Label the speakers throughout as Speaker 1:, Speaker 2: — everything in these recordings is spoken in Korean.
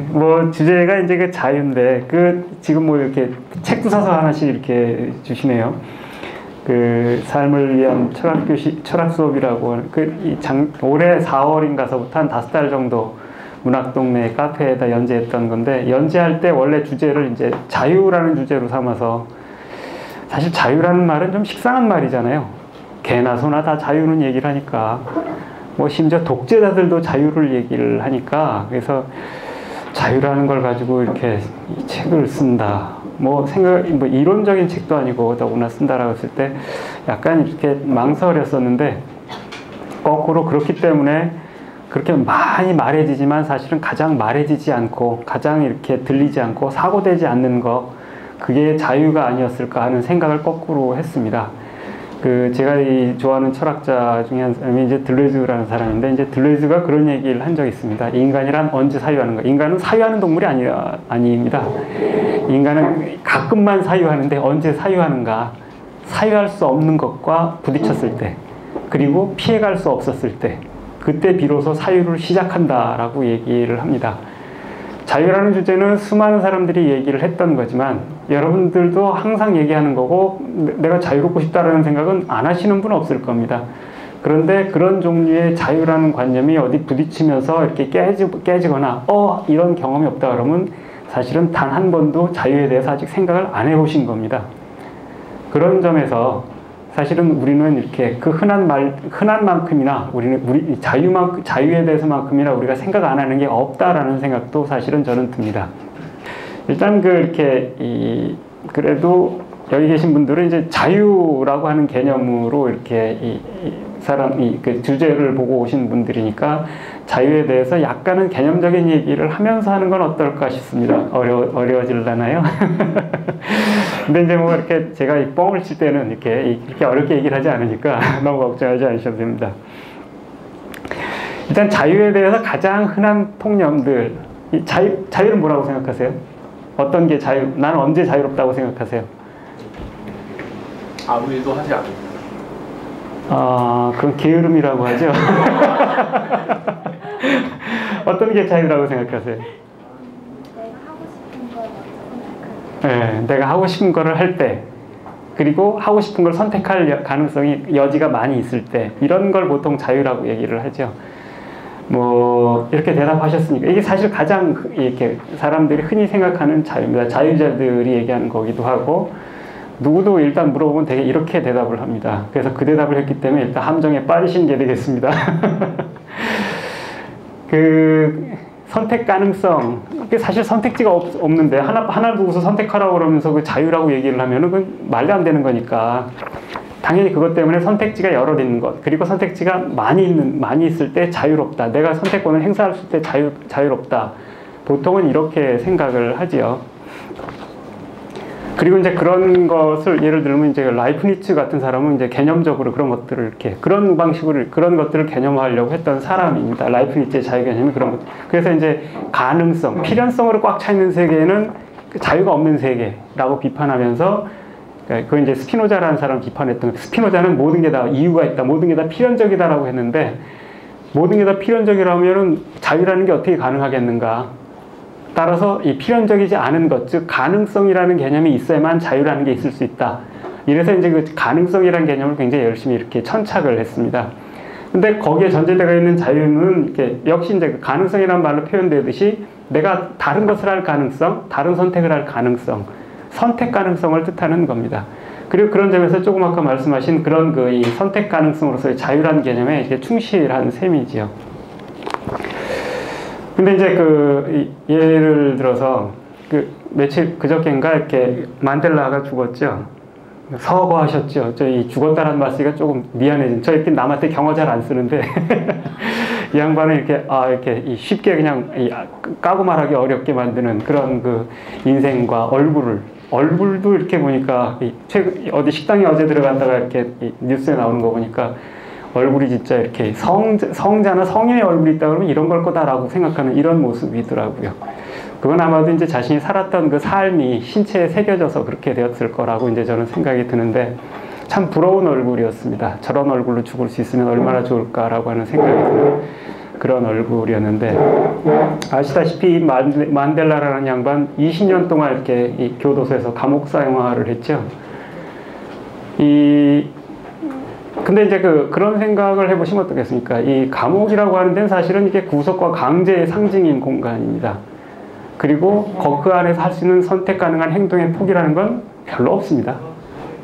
Speaker 1: 뭐 주제가 이제 그 자유인데 지금 뭐 이렇게 책도 사서 하나씩 이렇게 주시네요. 그 삶을 위한 철학 수업이라고 올해 4월인가서부터 한 5달 정도 문학동네 카페에다 연재했던 건데, 연재할 때 원래 주제를 이제 자유라는 주제로 삼아서, 사실 자유라는 말은 좀 식상한 말이잖아요. 개나 소나 다 자유는 얘기를 하니까, 뭐 심지어 독재자들도 자유를 얘기를 하니까, 그래서 자유라는 걸 가지고 이렇게 이 책을 쓴다, 뭐 이론적인 책도 아니고 더구나 쓴다라고 했을 때 약간 이렇게 망설였었는데, 거꾸로 그렇기 때문에 그렇게 많이 말해지지만 사실은 가장 말해지지 않고 가장 이렇게 들리지 않고 사고되지 않는 거, 그게 자유가 아니었을까 하는 생각을 거꾸로 했습니다. 제가 좋아하는 철학자 중에 한 사람이 이제 들레즈라는 사람인데, 이제 들레즈가 그런 얘기를 한 적이 있습니다. 인간이란 언제 사유하는가? 인간은 사유하는 동물이 아닙니다. 인간은 가끔만 사유하는데 언제 사유하는가? 사유할 수 없는 것과 부딪혔을 때, 그리고 피해갈 수 없었을 때, 그때 비로소 사유를 시작한다라고 얘기를 합니다. 자유라는 주제는 수많은 사람들이 얘기를 했던 거지만, 여러분들도 항상 얘기하는 거고, 내가 자유롭고 싶다라는 생각은 안 하시는 분 없을 겁니다. 그런데 그런 종류의 자유라는 관념이 어디 부딪히면서 이렇게 깨지거나 이런 경험이 없다 그러면 사실은 단 한 번도 자유에 대해서 아직 생각을 안 해보신 겁니다. 그런 점에서 사실은 우리는 이렇게 그 흔한 만큼이나 우리 자유에 대해서만큼이나 우리가 생각 안 하는 게 없다라는 생각도 사실은 저는 듭니다. 일단 그래도 여기 계신 분들은 이제 자유라고 하는 개념으로 이렇게 그 주제를 보고 오신 분들이니까 자유에 대해서 약간은 개념적인 얘기를 하면서 하는 건 어떨까 싶습니다. 어려워질라나요? 근데 이제 뭐 이렇게 제가 뻥을 칠 때는 이렇게 어렵게 얘기를 하지 않으니까 너무 걱정하지 않으셔도 됩니다. 일단 자유에 대해서 가장 흔한 통념들, 자유는 뭐라고 생각하세요? 어떤 게 자유? 나는 언제 자유롭다고 생각하세요?
Speaker 2: 아무 일도 하지 않고.
Speaker 1: 그건 게으름이라고 하죠. 어떤 게 자유라고 생각하세요? 내가 하고 싶은 거를 할 때, 그리고 하고 싶은 걸 선택할 가능성이 여지가 많이 있을 때, 이런 걸 보통 자유라고 얘기를 하죠. 뭐 이렇게 대답하셨으니까 이게 사실 가장 이렇게 사람들이 흔히 생각하는 자유입니다. 자유자들이 얘기하는 거기도 하고, 누구도 일단 물어보면 되게 이렇게 대답을 합니다. 그래서 그 대답을 했기 때문에 일단 함정에 빠지신 게 되겠습니다. 선택 가능성, 사실 선택지가 없는데 하나 두고서 선택하라고 그러면서 그 자유라고 얘기를 하면은 그건 말도 안 되는 거니까, 당연히 그것 때문에 선택지가 여러 있는 것, 그리고 선택지가 많이 있을 때 자유롭다, 내가 선택권을 행사할 때 자유롭다, 보통은 이렇게 생각을 하지요. 그리고 이제 그런 것을 예를 들면 이제 라이프니츠 같은 사람은 이제 개념적으로 그런 것들을 이렇게 그런 방식으로 그런 것들을 개념화하려고 했던 사람입니다. 라이프니츠의 자유 개념이 그런 것. 그래서 이제 가능성, 필연성으로 꽉 차 있는 세계는 자유가 없는 세계라고 비판하면서, 그건 이제 스피노자라는 사람 비판했던, 스피노자는 모든 게 다 이유가 있다, 모든 게 다 필연적이다라고 했는데, 모든 게 다 필연적이라면은 자유라는 게 어떻게 가능하겠는가? 따라서 이 필연적이지 않은 것, 즉 가능성이라는 개념이 있어야만 자유라는 게 있을 수 있다. 이래서 이제 그 가능성이라는 개념을 굉장히 열심히 이렇게 천착을 했습니다. 근데 거기에 전제되어 있는 자유는 이렇게 역시 이제 그 가능성이라는 말로 표현되듯이 내가 다른 것을 할 가능성, 다른 선택을 할 가능성, 선택 가능성을 뜻하는 겁니다. 그리고 그런 점에서 조금 아까 말씀하신 그런 이 선택 가능성으로서의 자유라는 개념에 이게 충실한 셈이지요. 근데 이제 예를 들어서 그저께인가 이렇게 만델라가 죽었죠. 서거하셨죠. 이 죽었다라는 말 쓰기가 조금 미안해진. 저 이렇게 남한테 경어 잘 안 쓰는데 이 양반은 이렇게 쉽게 그냥 까고 말하기 어렵게 만드는 그런 인생과 얼굴도 이렇게 보니까 어디 식당에 어제 들어갔다가 이렇게 뉴스에 나오는 거 보니까 얼굴이 진짜 이렇게 성자나 성인의 얼굴이 있다 그러면 이런 걸 거다라고 생각하는 이런 모습이더라고요. 그건 아마도 이제 자신이 살았던 그 삶이 신체에 새겨져서 그렇게 되었을 거라고 이제 저는 생각이 드는데, 참 부러운 얼굴이었습니다. 저런 얼굴로 죽을 수 있으면 얼마나 좋을까라고 하는 생각이 듭니다. 그런 얼굴이었는데, 아시다시피 이 만델라라는 양반 20년 동안 이렇게 이 교도소에서 감옥 사형화를 했죠. 근데 이제 그런 생각을 해보시면 어떻겠습니까? 이 감옥이라고 하는 데는 사실은 이게 구속과 강제의 상징인 공간입니다. 그리고 그 안에서 할 수 있는 선택 가능한 행동의 폭이라는 건 별로 없습니다.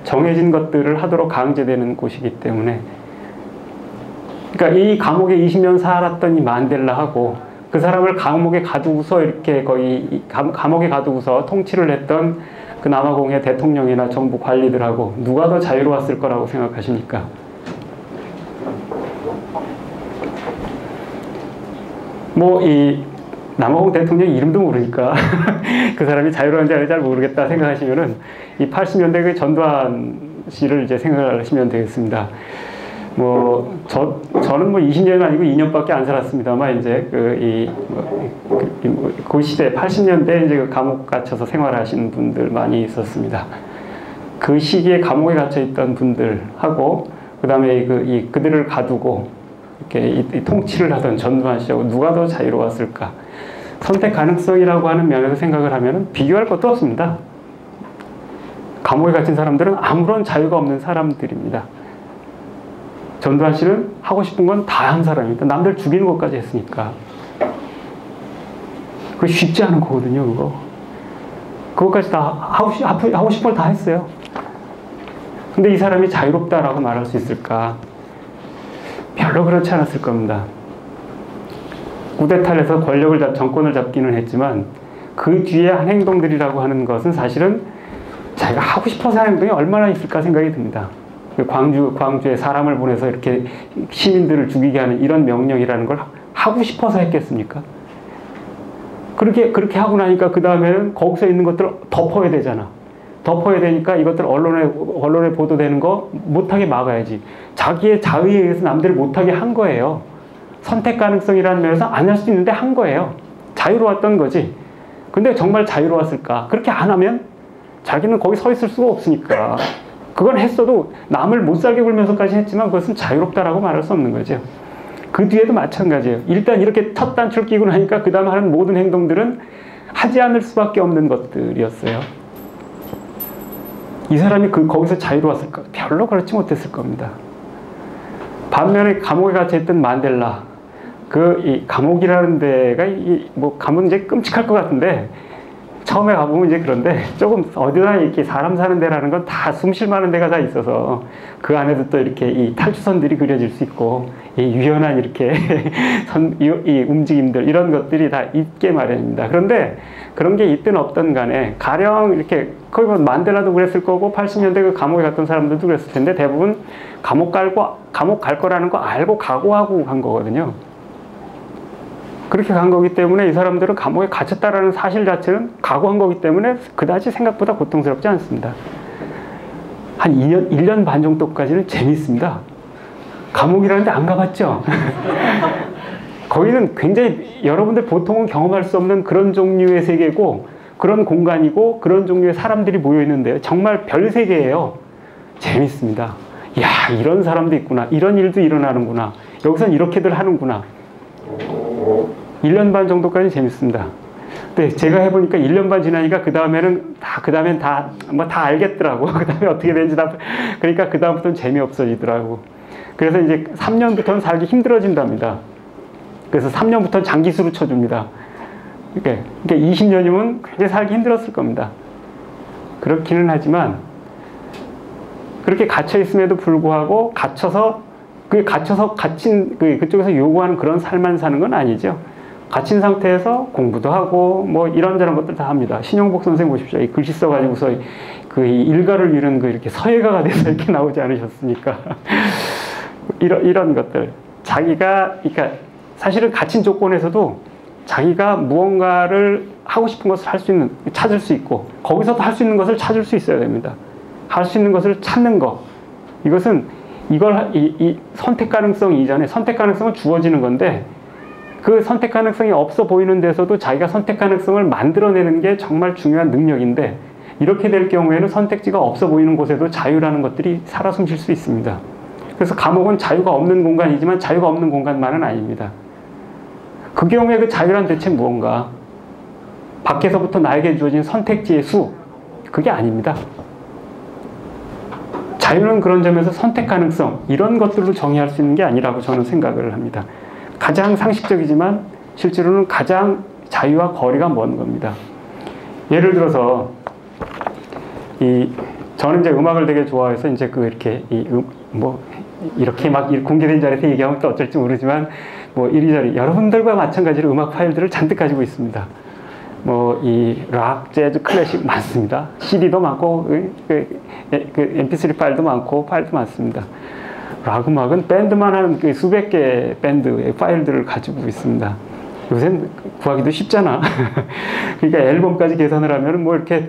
Speaker 1: 정해진 것들을 하도록 강제되는 곳이기 때문에. 그러니까 이 감옥에 20년 살았던 이 만델라하고 그 사람을 감옥에 가두고서 이렇게 거의 감옥에 가두고서 통치를 했던 그 남아공의 대통령이나 정부 관리들하고 누가 더 자유로웠을 거라고 생각하십니까? 뭐 이 남아공 대통령 이름도 모르니까 그 사람이 자유로운지 아닌지 잘 모르겠다 생각하시면은 이 80년대 그 전두환 씨를 이제 생각을 하시면 되겠습니다. 저는 뭐 20년은 아니고 2년밖에 안 살았습니다만, 이제 그 시대, 80년대 이제 그 감옥 갇혀서 생활하시는 분들 많이 있었습니다. 그 시기에 감옥에 갇혀 있던 분들하고, 그 다음에 그들을 가두고, 이렇게 이 통치를 하던 전두환 씨하고 누가 더 자유로웠을까? 선택 가능성이라고 하는 면에서 생각을 하면 비교할 것도 없습니다. 감옥에 갇힌 사람들은 아무런 자유가 없는 사람들입니다. 전두환 씨는 하고 싶은 건 다 한 사람입니다. 남들 죽이는 것까지 했으니까. 그거 쉽지 않은 거거든요, 그거. 그것까지 다 하고 싶은 걸 다 했어요. 근데 이 사람이 자유롭다라고 말할 수 있을까? 별로 그렇지 않았을 겁니다. 쿠데타를 해서 정권을 잡기는 했지만 그 뒤에 한 행동들이라고 하는 것은 사실은 자기가 하고 싶어서 하는 행동이 얼마나 있을까 생각이 듭니다. 광주에 사람을 보내서 이렇게 시민들을 죽이게 하는 이런 명령이라는 걸 하고 싶어서 했겠습니까? 그렇게 하고 나니까 그 다음에는 거기서 있는 것들을 덮어야 되잖아. 덮어야 되니까 이것들 언론에 보도되는 거 못하게 막아야지. 자기의 자의에 의해서 남들을 못하게 한 거예요. 선택 가능성이라는 면에서 안 할 수 있는데 한 거예요. 자유로웠던 거지. 근데 정말 자유로웠을까? 그렇게 안 하면 자기는 거기 서 있을 수가 없으니까. 그건 했어도 남을 못 살게 굴면서까지 했지만 그것은 자유롭다라고 말할 수 없는 거죠. 그 뒤에도 마찬가지예요. 일단 이렇게 첫 단추를 끼고 나니까 그 다음에 하는 모든 행동들은 하지 않을 수밖에 없는 것들이었어요. 이 사람이 거기서 자유로웠을까? 별로 그렇지 못했을 겁니다. 반면에 감옥에 갇혀있던 만델라, 이 감옥이라는 데가 가면 이제 끔찍할 것 같은데, 처음에 가보면 이제 그런데 조금 어디나 이렇게 사람 사는 데라는 건 다 숨 쉴 만한 데가 다 있어서 그 안에도 또 이렇게 이 탈주선들이 그려질 수 있고, 이 유연한 이렇게 이 움직임들, 이런 것들이 다 있게 마련입니다. 그런데 그런 게 있든 없든 간에 가령 이렇게 거의 뭐 만델라도 그랬을 거고 80년대 그 감옥에 갔던 사람들도 그랬을 텐데 대부분 감옥 갈 거라는 거 알고 각오하고 간 거거든요. 그렇게 간 거기 때문에 이 사람들은 감옥에 갇혔다라는 사실 자체는 각오한 거기 때문에 그다지 생각보다 고통스럽지 않습니다. 한 1년 반 정도까지는 재밌습니다. 감옥이라는 데 안 가봤죠? 거기는 굉장히 여러분들 보통은 경험할 수 없는 그런 종류의 세계고 그런 공간이고 그런 종류의 사람들이 모여 있는데요. 정말 별 세계예요. 재밌습니다. 이야, 이런 사람도 있구나. 이런 일도 일어나는구나. 여기선 이렇게들 하는구나. 1년 반 정도까지 재밌습니다. 근데 제가 해보니까 1년 반 지나니까 그 다음엔 다 알겠더라고. 그 다음에 어떻게 되는지 그러니까 그 다음부터는 재미없어지더라고. 그래서 이제 3년부터는 살기 힘들어진답니다. 그래서 3년부터는 장기수로 쳐줍니다. 그러니까 20년이면 굉장히 살기 힘들었을 겁니다. 그렇기는 하지만 그렇게 갇혀 있음에도 불구하고 그쪽에서 요구하는 그런 삶만 사는 건 아니죠. 갇힌 상태에서 공부도 하고 뭐 이런저런 것들 다 합니다. 신용복 선생 보십시오. 이 글씨 써가지고서 이 일가를 이루는 이렇게 서예가가 돼서 이렇게 나오지 않으셨습니까? 이런 것들. 그러니까 사실은 갇힌 조건에서도 자기가 무언가를 하고 싶은 것을 찾을 수 있고 거기서도 할 수 있는 것을 찾을 수 있어야 됩니다. 할 수 있는 것을 찾는 것. 이것은 이 선택 가능성 이전에 선택 가능성은 주어지는 건데 그 선택 가능성이 없어 보이는 데서도 자기가 선택 가능성을 만들어내는 게 정말 중요한 능력인데 이렇게 될 경우에는 선택지가 없어 보이는 곳에도 자유라는 것들이 살아 숨 쉴 수 있습니다. 그래서 감옥은 자유가 없는 공간이지만 자유가 없는 공간만은 아닙니다. 그 경우에 그 자유란 대체 무언가? 밖에서부터 나에게 주어진 선택지의 수, 그게 아닙니다. 자유는 그런 점에서 선택 가능성, 이런 것들로 정의할 수 있는 게 아니라고 저는 생각을 합니다. 가장 상식적이지만 실제로는 가장 자유와 거리가 먼 겁니다. 예를 들어서 저는 이제 음악을 되게 좋아해서 이제 이렇게 이렇게 막 공개된 자리에서 얘기하면 또 어쩔지 모르지만 뭐 이리저리 여러분들과 마찬가지로 음악 파일들을 잔뜩 가지고 있습니다. 뭐 락, 재즈, 클래식 많습니다. CD도 많고 MP3 파일도 많고 파일도 많습니다. 락 음악은 밴드만 하는 수백 개의 밴드의 파일들을 가지고 있습니다. 요새는 구하기도 쉽잖아. 그러니까 앨범까지 계산을 하면 뭐 이렇게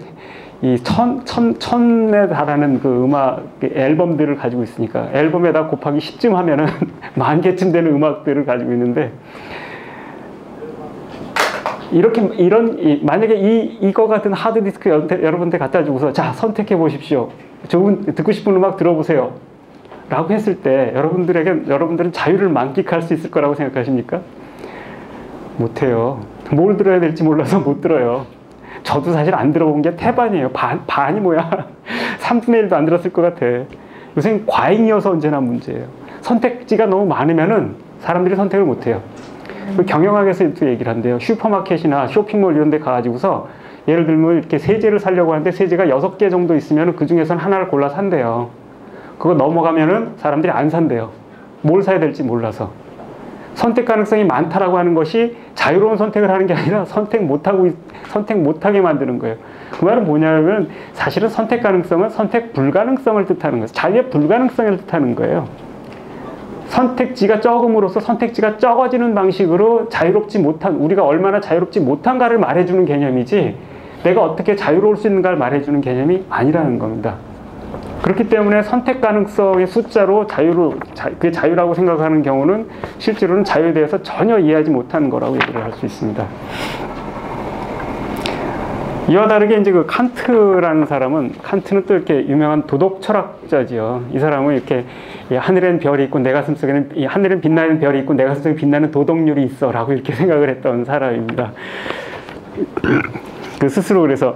Speaker 1: 천에 달하는 그 음악 앨범들을 가지고 있으니까 앨범에다 곱하기 10쯤 하면은 10,000개쯤 되는 음악들을 가지고 있는데, 만약에 이거 같은 하드디스크 여러분한테 갖다 주고서 자, 선택해 보십시오. 듣고 싶은 음악 들어보세요. 라고 했을 때 여러분들은 자유를 만끽할 수 있을 거라고 생각하십니까? 못해요. 뭘 들어야 될지 몰라서 못 들어요. 저도 사실 안 들어본 게 태반이에요. 반이 뭐야? 3분의 1도 안 들었을 것 같아. 요새 과잉이어서 언제나 문제예요. 선택지가 너무 많으면은 사람들이 선택을 못 해요. 경영학에서도 얘기를 한대요. 슈퍼마켓이나 쇼핑몰 이런 데 가가지고서 예를 들면 이렇게 세제를 사려고 하는데 세제가 6개 정도 있으면 그 중에서는 하나를 골라 산대요. 그거 넘어가면은 사람들이 안 산대요. 뭘 사야 될지 몰라서. 선택 가능성이 많다라고 하는 것이 자유로운 선택을 하는 게 아니라 선택 못하게 만드는 거예요. 그 말은 뭐냐면 사실은 선택 가능성은 선택 불가능성을 뜻하는 거예요. 자유의 불가능성을 뜻하는 거예요. 선택지가 적음으로써 선택지가 적어지는 방식으로 우리가 얼마나 자유롭지 못한가를 말해주는 개념이지, 내가 어떻게 자유로울 수 있는가를 말해주는 개념이 아니라는 겁니다. 그렇기 때문에 선택 가능성의 숫자로 그게 자유라고 생각하는 경우는 실제로는 자유에 대해서 전혀 이해하지 못하는 거라고 얘기를 할 수 있습니다. 이와 다르게 이제 칸트라는 사람은, 칸트는 또 이렇게 유명한 도덕 철학자지요. 이 사람은 이렇게 하늘엔 별이 있고 내 가슴 속에는 하늘엔 빛나는 별이 있고 내 가슴 속에 빛나는 도덕률이 있어라고 이렇게 생각을 했던 사람입니다. 스스로 그래서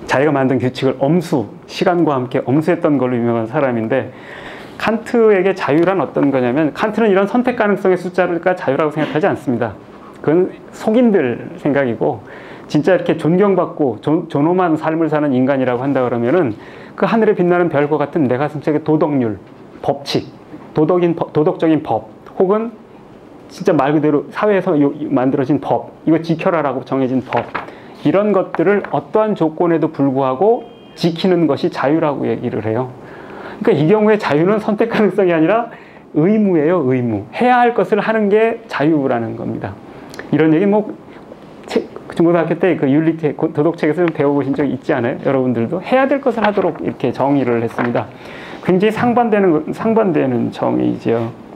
Speaker 1: 자기가 만든 규칙을 시간과 함께 엄수했던 걸로 유명한 사람인데, 칸트에게 자유란 어떤 거냐면, 칸트는 이런 선택 가능성의 숫자가 자유라고 생각하지 않습니다. 그건 속인들 생각이고, 진짜 이렇게 존경받고 존엄한 삶을 사는 인간이라고 한다 그러면은 그 하늘에 빛나는 별과 같은 내 가슴속의 도덕률, 법칙, 도덕적인 법, 혹은 진짜 말 그대로 사회에서 만들어진 법, 이거 지켜라라고 정해진 법, 이런 것들을 어떠한 조건에도 불구하고 지키는 것이 자유라고 얘기를 해요. 그러니까 이 경우에 자유는 선택 가능성이 아니라 의무예요, 의무. 해야 할 것을 하는 게 자유라는 겁니다. 이런 얘기 중고등학교 때 윤리책, 도덕책에서 좀 배워보신 적 있지 않아요? 여러분들도 해야 될 것을 하도록 이렇게 정의를 했습니다. 굉장히 상반되는 정의지요.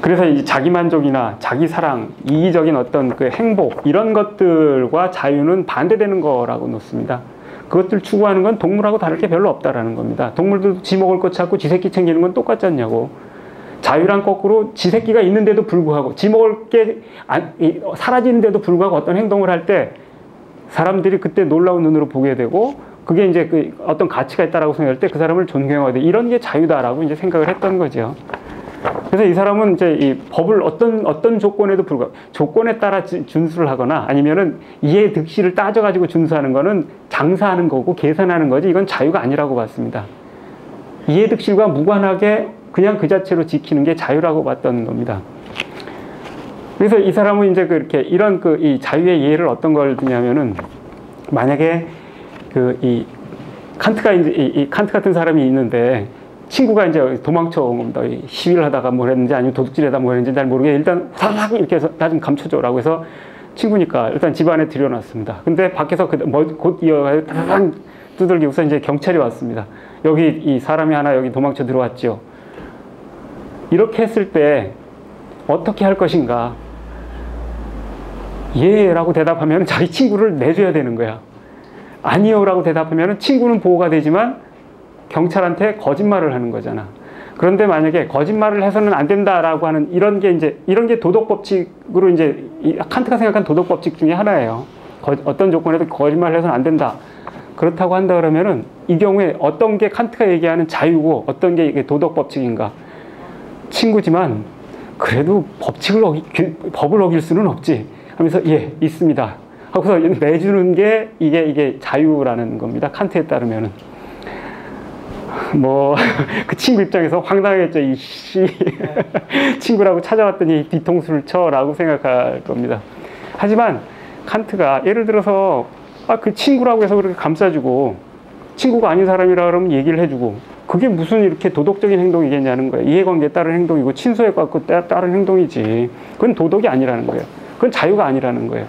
Speaker 1: 그래서 이 자기만족이나 자기사랑, 이기적인 어떤 그 행복, 이런 것들과 자유는 반대되는 거라고 놓습니다. 그것들 추구하는 건 동물하고 다를 게 별로 없다라는 겁니다. 동물들도 지 먹을 것 찾고 지 새끼 챙기는 건 똑같지 않냐고. 자유란 거꾸로 지 새끼가 있는데도 불구하고, 지 먹을 게 사라지는데도 불구하고 어떤 행동을 할 때 사람들이 그때 놀라운 눈으로 보게 되고, 그게 이제 어떤 가치가 있다라고 생각할 때 그 사람을 존경하게 돼. 이런 게 자유다라고 이제 생각을 했던 거죠. 그래서 이 사람은 이제 이 법을 어떤 조건에도 불구하고, 조건에 따라 준수를 하거나 아니면은 이해 득실을 따져가지고 준수하는 거는 장사하는 거고 계산하는 거지, 이건 자유가 아니라고 봤습니다. 이해 득실과 무관하게 그냥 그 자체로 지키는 게 자유라고 봤던 겁니다. 그래서 이 사람은 이제 이런 이 자유의 예를 어떤 걸 드냐면은, 만약에 이 칸트 같은 사람이 있는데 친구가 이제 도망쳐 온 겁니다. 시위를 하다가 뭘 했는지 아니면 도둑질하다 뭘 했는지 잘 모르게 일단 사삭 이렇게 해서 나 좀 감춰줘라고 해서 친구니까 일단 집 안에 들여놨습니다. 근데 밖에서 곧 이어가서 타상 두들기고서 이제 경찰이 왔습니다. 여기 이 사람이 하나 여기 도망쳐 들어왔죠. 이렇게 했을 때 어떻게 할 것인가? 예 라고 대답하면 자기 친구를 내줘야 되는 거야. 아니요 라고 대답하면 친구는 보호가 되지만 경찰한테 거짓말을 하는 거잖아. 그런데 만약에 거짓말을 해서는 안 된다라고 하는 이런 게 도덕 법칙으로 이제 칸트가 생각한 도덕 법칙 중에 하나예요. 어떤 조건에도 거짓말을 해서는 안 된다. 그렇다고 한다 그러면은 이 경우에 어떤 게 칸트가 얘기하는 자유고 어떤 게 이게 도덕 법칙인가? 친구지만 그래도 법을 어길 수는 없지 하면서 예, 있습니다. 하고서 내주는 게 이게 자유라는 겁니다. 칸트에 따르면은. 뭐, 그 친구 입장에서 황당하겠죠. 친구라고 찾아왔더니 뒤통수를 쳐라고 생각할 겁니다. 하지만 칸트가 예를 들어서 그 친구라고 해서 그렇게 감싸주고 친구가 아닌 사람이라 그러면 얘기를 해주고 그게 무슨 이렇게 도덕적인 행동이겠냐는 거예요. 이해관계에 따른 행동이고 친소에 따른 행동이지. 그건 도덕이 아니라는 거예요. 그건 자유가 아니라는 거예요.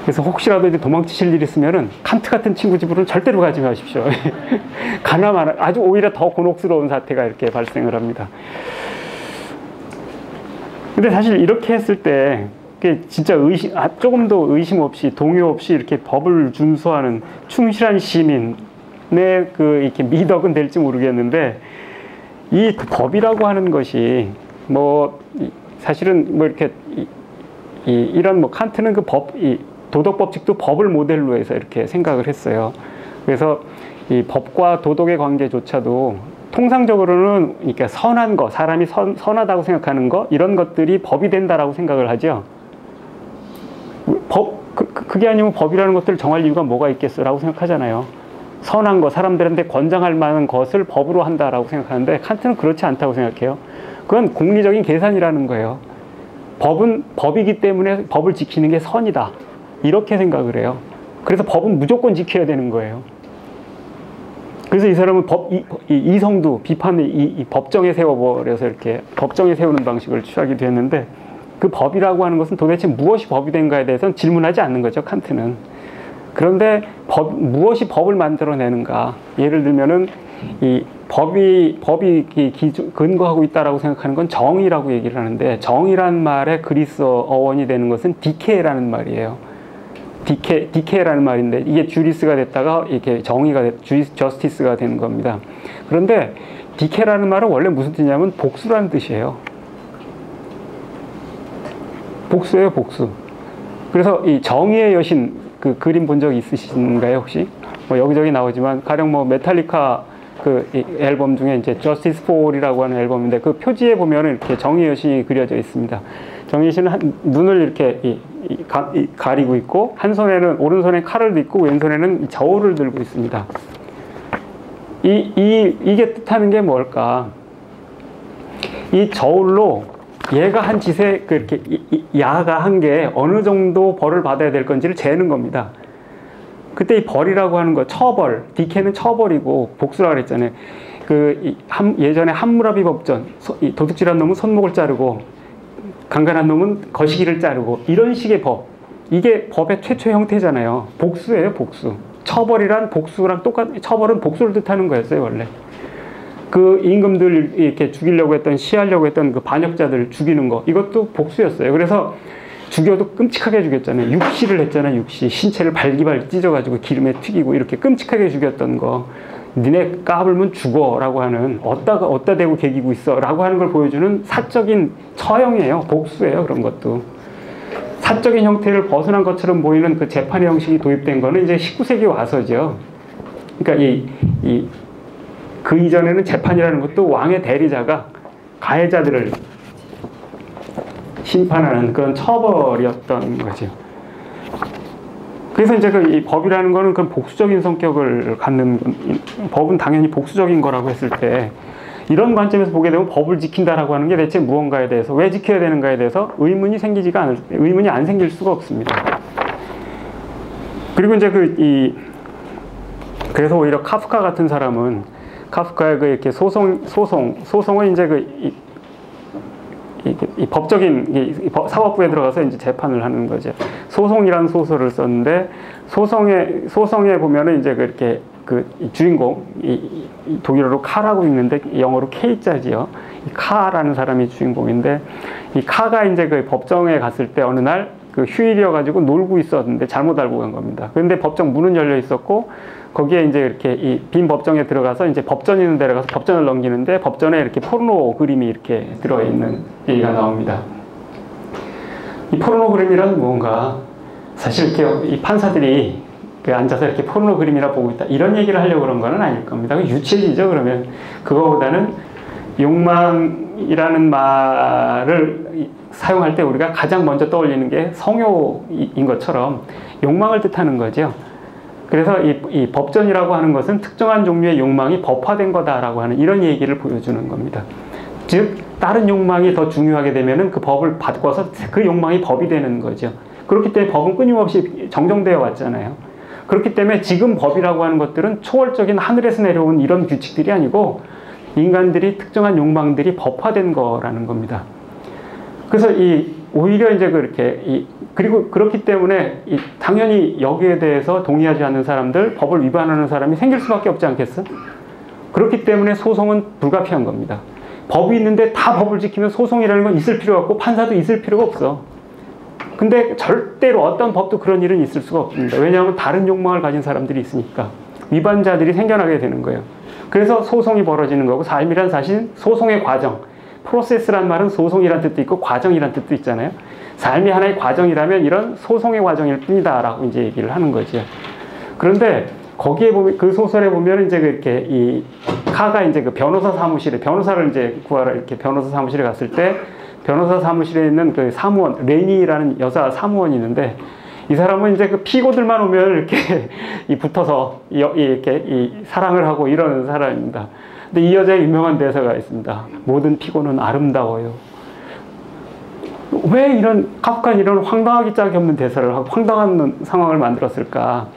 Speaker 1: 그래서 혹시라도 이제 도망치실 일 있으면은 칸트 같은 친구 집으로는 절대로 가지 마십시오. 가나마나 아주 오히려 더 곤혹스러운 사태가 이렇게 발생을 합니다. 근데 사실 이렇게 했을 때 진짜 조금도 의심 없이 동요 없이 이렇게 법을 준수하는 충실한 시민의 이렇게 미덕은 될지 모르겠는데 이 법이라고 하는 것이 뭐 사실은 뭐 이렇게 이런 뭐 칸트는 도덕 법칙도 법을 모델로 해서 이렇게 생각을 했어요. 그래서 이 법과 도덕의 관계조차도 통상적으로는 그러니까 선한 거, 사람이 선하다고 생각하는 거 이런 것들이 법이 된다라고 생각을 하죠. 그게 아니면 법이라는 것들을 정할 이유가 뭐가 있겠어라고 생각하잖아요. 선한 거, 사람들한테 권장할 만한 것을 법으로 한다라고 생각하는데 칸트는 그렇지 않다고 생각해요. 그건 공리적인 계산이라는 거예요. 법은 법이기 때문에 법을 지키는 게 선이다. 이렇게 생각을 해요. 그래서 법은 무조건 지켜야 되는 거예요. 그래서 이 사람은 이성도 비판을 이 법정에 세워버려서 이렇게 법정에 세우는 방식을 취하기도 했는데 그 법이라고 하는 것은 도대체 무엇이 법이 된가에 대해서는 질문하지 않는 거죠, 칸트는. 그런데 무엇이 법을 만들어내는가? 예를 들면은 이 법이 근거하고 있다라고 생각하는 건 정의라고 얘기를 하는데 정의란 말의 그리스어 어원이 되는 것은 디케라는 말이에요. 디케라는 말인데 이게 주리스가 됐다가 이렇게 저스티스가 되는 겁니다. 그런데 디케라는 말은 원래 무슨 뜻이냐면 복수라는 뜻이에요. 복수예요, 복수. 그래서 이 정의의 여신 그 그림 본 적 있으신가요, 혹시? 뭐 여기저기 나오지만 가령 뭐 메탈리카 이 앨범 중에 이제 Justice for All이라고 하는 앨범인데 그 표지에 보면은 이렇게 정의의 여신이 그려져 있습니다. 정의의 여신은 눈을 이렇게 가리고 있고 한 손에는 오른손에 칼을 들고 왼손에는 저울을 들고 있습니다. 이게 뜻하는 게 뭘까? 이 저울로 얘가 한 짓에 그렇게 야가 한 게 어느 정도 벌을 받아야 될 건지를 재는 겁니다. 그때 이 벌이라고 하는 거, 처벌, 디케는 처벌이고 복수라고 그랬잖아요. 예전에 함무라비 법전, 도둑질한 놈은 손목을 자르고 강간한 놈은 거시기를 자르고 이런 식의 법. 이게 법의 최초 형태잖아요. 복수예요, 복수. 처벌이란 복수랑 처벌은 복수를 뜻하는 거였어요, 원래. 그 임금들 이렇게 죽이려고 했던, 시하려고 했던 그 반역자들 죽이는 거, 이것도 복수였어요. 그래서 죽여도 끔찍하게 죽였잖아요. 육시를 했잖아요, 육시. 신체를 발기발 찢어가지고 기름에 튀기고 이렇게 끔찍하게 죽였던 거. 니네 까불면 죽어 라고 하는, 어디다 대고 개기고 있어 라고 하는 걸 보여주는 사적인 처형이에요. 복수예요, 그런 것도. 사적인 형태를 벗어난 것처럼 보이는 그 재판의 형식이 도입된 거는 이제 19세기 와서죠. 그러니까 그 이전에는 재판이라는 것도 왕의 대리자가 가해자들을 심판하는 그런 처벌이었던 거죠. 그래서 이제 이 법이라는 거는 그런 복수적인 성격을 갖는, 법은 당연히 복수적인 거라고 했을 때 이런 관점에서 보게 되면 법을 지킨다라고 하는 게 대체 무언가에 대해서, 왜 지켜야 되는가에 대해서 의문이 안 생길 수가 없습니다. 그리고 이제 그래서 오히려 카프카 같은 사람은 카프카의 이렇게 소송은 이제 이 법적인 사법부에 들어가서 이제 재판을 하는 거죠. 소송이라는 소설을 썼는데 소송에 보면은 이제 그렇게 이 주인공 독일어로 카라고 읽는데 영어로 K자지요. 이 카라는 사람이 주인공인데 이 카가 이제 그 법정에 갔을 때 어느 날 휴일이어 가지고 놀고 있었는데 잘못 알고 간 겁니다. 그런데 법정 문은 열려 있었고 거기에 이제 이렇게 이 빈 법정에 들어가서 이제 법전 있는 데 가서 법전을 넘기는데 법전에 이렇게 포르노 그림이 이렇게 들어있는 얘기가 나옵니다. 이 포르노 그림이란 뭔가 사실 이렇게 이 판사들이 앉아서 이렇게 포르노 그림이라 보고 있다 이런 얘기를 하려고 그런 건 아닐 겁니다. 유치이죠. 그러면 그거보다는 욕망이라는 말을 사용할 때 우리가 가장 먼저 떠올리는 게 성욕인 것처럼 욕망을 뜻하는 거죠. 그래서 이 법전이라고 하는 것은 특정한 종류의 욕망이 법화된 거다라고 하는 이런 얘기를 보여주는 겁니다. 즉 다른 욕망이 더 중요하게 되면은 그 법을 바꿔서 그 욕망이 법이 되는 거죠. 그렇기 때문에 법은 끊임없이 정정되어 왔잖아요. 그렇기 때문에 지금 법이라고 하는 것들은 초월적인 하늘에서 내려온 이런 규칙들이 아니고 인간들이 특정한 욕망들이 법화된 거라는 겁니다. 그래서 오히려 이제 그리고 그렇기 때문에 당연히 여기에 대해서 동의하지 않는 사람들, 법을 위반하는 사람이 생길 수밖에 없지 않겠어? 그렇기 때문에 소송은 불가피한 겁니다. 법이 있는데 다 법을 지키면 소송이라는 건 있을 필요가 없고 판사도 있을 필요가 없어. 근데 절대로 어떤 법도 그런 일은 있을 수가 없습니다. 왜냐하면 다른 욕망을 가진 사람들이 있으니까. 위반자들이 생겨나게 되는 거예요. 그래서 소송이 벌어지는 거고 삶이란 사실 소송의 과정. 프로세스란 말은 소송이란 뜻도 있고 과정이란 뜻도 있잖아요. 삶이 하나의 과정이라면 이런 소송의 과정일 뿐이다라고 이제 얘기를 하는 거죠. 그런데 거기에 보면 그 소설에 보면 이제 이렇게 이 카가 이제 그 변호사 사무실에 변호사를 이제 구하러 이렇게 변호사 사무실에 갔을 때 변호사 사무실에 있는 그 사무원 레니라는 여자 사무원이 있는데 이 사람은 이제 그 피고들만 오면 이렇게 붙어서 이렇게 사랑을 하고 이러는 사람입니다. 근데 이 여자의 유명한 대사가 있습니다. 모든 피고는 아름다워요. 왜 이런 카프카는 이런 황당하기 짝이 없는 대사를 하고 황당한 상황을 만들었을까?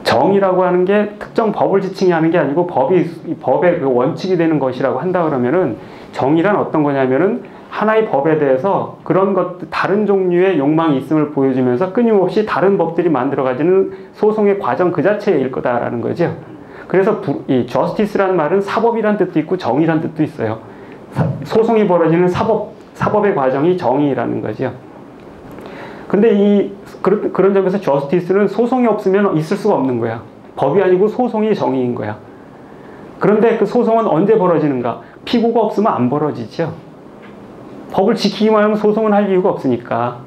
Speaker 1: 정의라고 하는 게 특정 법을 지칭하는 게 아니고 법의 그 원칙이 되는 것이라고 한다 그러면은 정의란 어떤 거냐면은 하나의 법에 대해서 그런 것들 다른 종류의 욕망이 있음을 보여주면서 끊임없이 다른 법들이 만들어가지는 소송의 과정 그 자체일 거다라는 거죠. 그래서 이 justice라는 말은 사법이란 뜻도 있고 정의란 뜻도 있어요. 소송이 벌어지는 사법의 과정이 정의라는 거죠. 근데 그런 점에서 justice는 소송이 없으면 있을 수가 없는 거야. 법이 아니고 소송이 정의인 거야. 그런데 그 소송은 언제 벌어지는가? 피고가 없으면 안 벌어지죠. 법을 지키기만 하면 소송은 할 이유가 없으니까.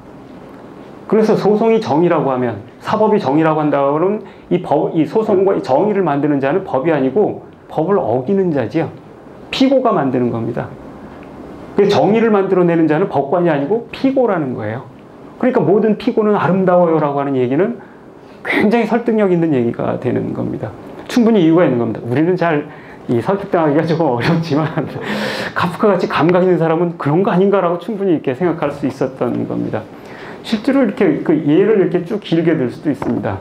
Speaker 1: 그래서 소송이 정의라고 하면, 사법이 정의라고 한다 그러면 이 소송과 정의를 만드는 자는 법이 아니고 법을 어기는 자지요. 피고가 만드는 겁니다. 그 정의를 만들어내는 자는 법관이 아니고 피고라는 거예요. 그러니까 모든 피고는 아름다워요라고 하는 얘기는 굉장히 설득력 있는 얘기가 되는 겁니다. 충분히 이유가 있는 겁니다. 우리는 잘 설득당하기가 좀 어렵지만 카프카 같이 감각 있는 사람은 그런 거 아닌가라고 충분히 이렇게 생각할 수 있었던 겁니다. 실제로 이렇게 그 예를 이렇게 쭉 길게 들 수도 있습니다.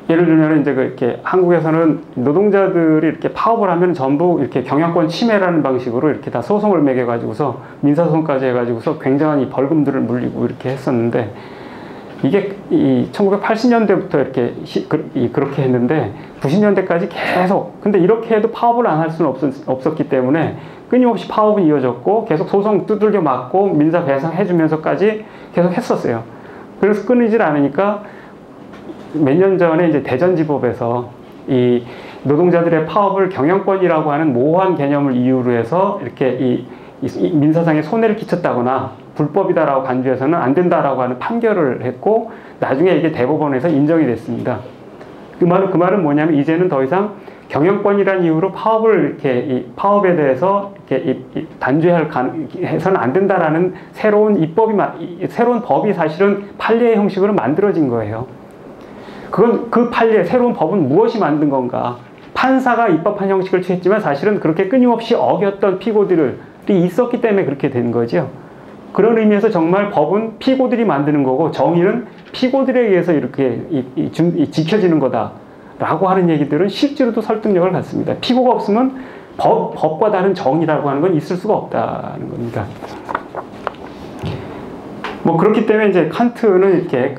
Speaker 1: 예를 들면 이제 이렇게 한국에서는 노동자들이 이렇게 파업을 하면 전부 이렇게 경영권 침해라는 방식으로 이렇게 다 소송을 매겨가지고서 민사소송까지 해가지고서 굉장한 이 벌금들을 물리고 이렇게 했었는데 이게 1980년대부터 이렇게 그렇게 했는데 90년대까지 계속 근데 이렇게 해도 파업을 안 할 수는 없었기 때문에 끊임없이 파업은 이어졌고 계속 소송 두들겨 맞고 민사 배상해주면서까지 계속 했었어요. 그래서 끊이질 않으니까 몇 년 전에 이제 대전지법에서 이 노동자들의 파업을 경영권이라고 하는 모호한 개념을 이유로 해서 이렇게 이 민사상에 손해를 끼쳤다거나 불법이다라고 간주해서는 안 된다라고 하는 판결을 했고 나중에 이게 대법원에서 인정이 됐습니다. 그 말은 뭐냐면 이제는 더 이상 경영권이라는 이유로 파업을 이 파업에 대해서 이렇게 해서는 안 된다라는 새로운 법이 사실은 판례의 형식으로 만들어진 거예요. 그 판례, 새로운 법은 무엇이 만든 건가? 판사가 입법한 형식을 취했지만 사실은 그렇게 끊임없이 어겼던 피고들이 있었기 때문에 그렇게 된 거죠. 그런 의미에서 정말 법은 피고들이 만드는 거고 정의는 피고들에 의해서 이렇게 지켜지는 거다라고 하는 얘기들은 실제로도 설득력을 갖습니다. 피고가 없으면 법과 다른 정의라고 하는 건 있을 수가 없다는 겁니다. 그렇기 때문에 이제 칸트는 이렇게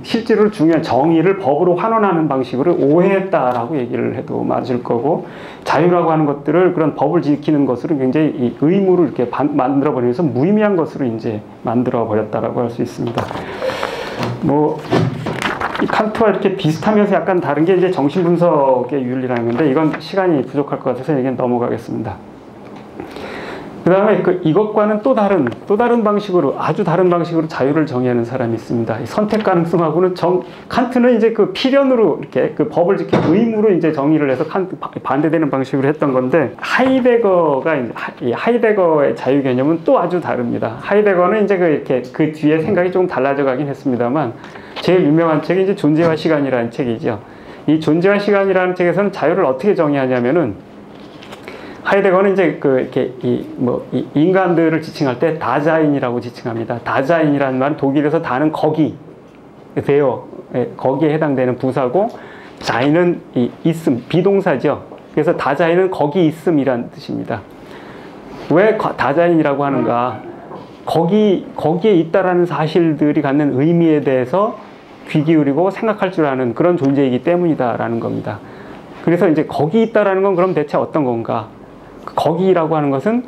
Speaker 1: 실제로 중요한 정의를 법으로 환원하는 방식으로 오해했다라고 얘기를 해도 맞을 거고, 자유라고 하는 것들을 그런 법을 지키는 것으로 굉장히 이 의무를 이렇게 만들어버리면서 무의미한 것으로 이제 만들어버렸다라고 할 수 있습니다. 이 칸트와 이렇게 비슷하면서 약간 다른 게 이제 정신분석의 윤리라는 건데 이건 시간이 부족할 것 같아서 얘기는 넘어가겠습니다. 그 다음에 이것과는 또 다른 방식으로, 아주 다른 방식으로 자유를 정의하는 사람이 있습니다. 이 선택 가능성하고는 칸트는 이제 그 필연으로 이렇게 그 법을 지켜 의무로 이제 정의를 해서 반대되는 방식으로 했던 건데, 하이데거의 자유 개념은 또 아주 다릅니다. 하이데거는 이제 이렇게 그 뒤에 생각이 조금 달라져 가긴 했습니다만, 제일 유명한 책이 이제 존재와 시간이라는 책이죠. 이 존재와 시간이라는 책에서는 자유를 어떻게 정의하냐면은, 하이데거는 이제 이 인간들을 지칭할 때 다자인이라고 지칭합니다. 다자인이라는 말은 독일에서 다는 거기, 거기에 해당되는 부사고, 자인은 있음, 비동사죠. 그래서 다자인은 거기 있음이란 뜻입니다. 왜 다자인이라고 하는가? 거기에 있다라는 사실들이 갖는 의미에 대해서 귀 기울이고 생각할 줄 아는 그런 존재이기 때문이다라는 겁니다. 그래서 이제 거기 있다라는 건 그럼 대체 어떤 건가? 거기라고 하는 것은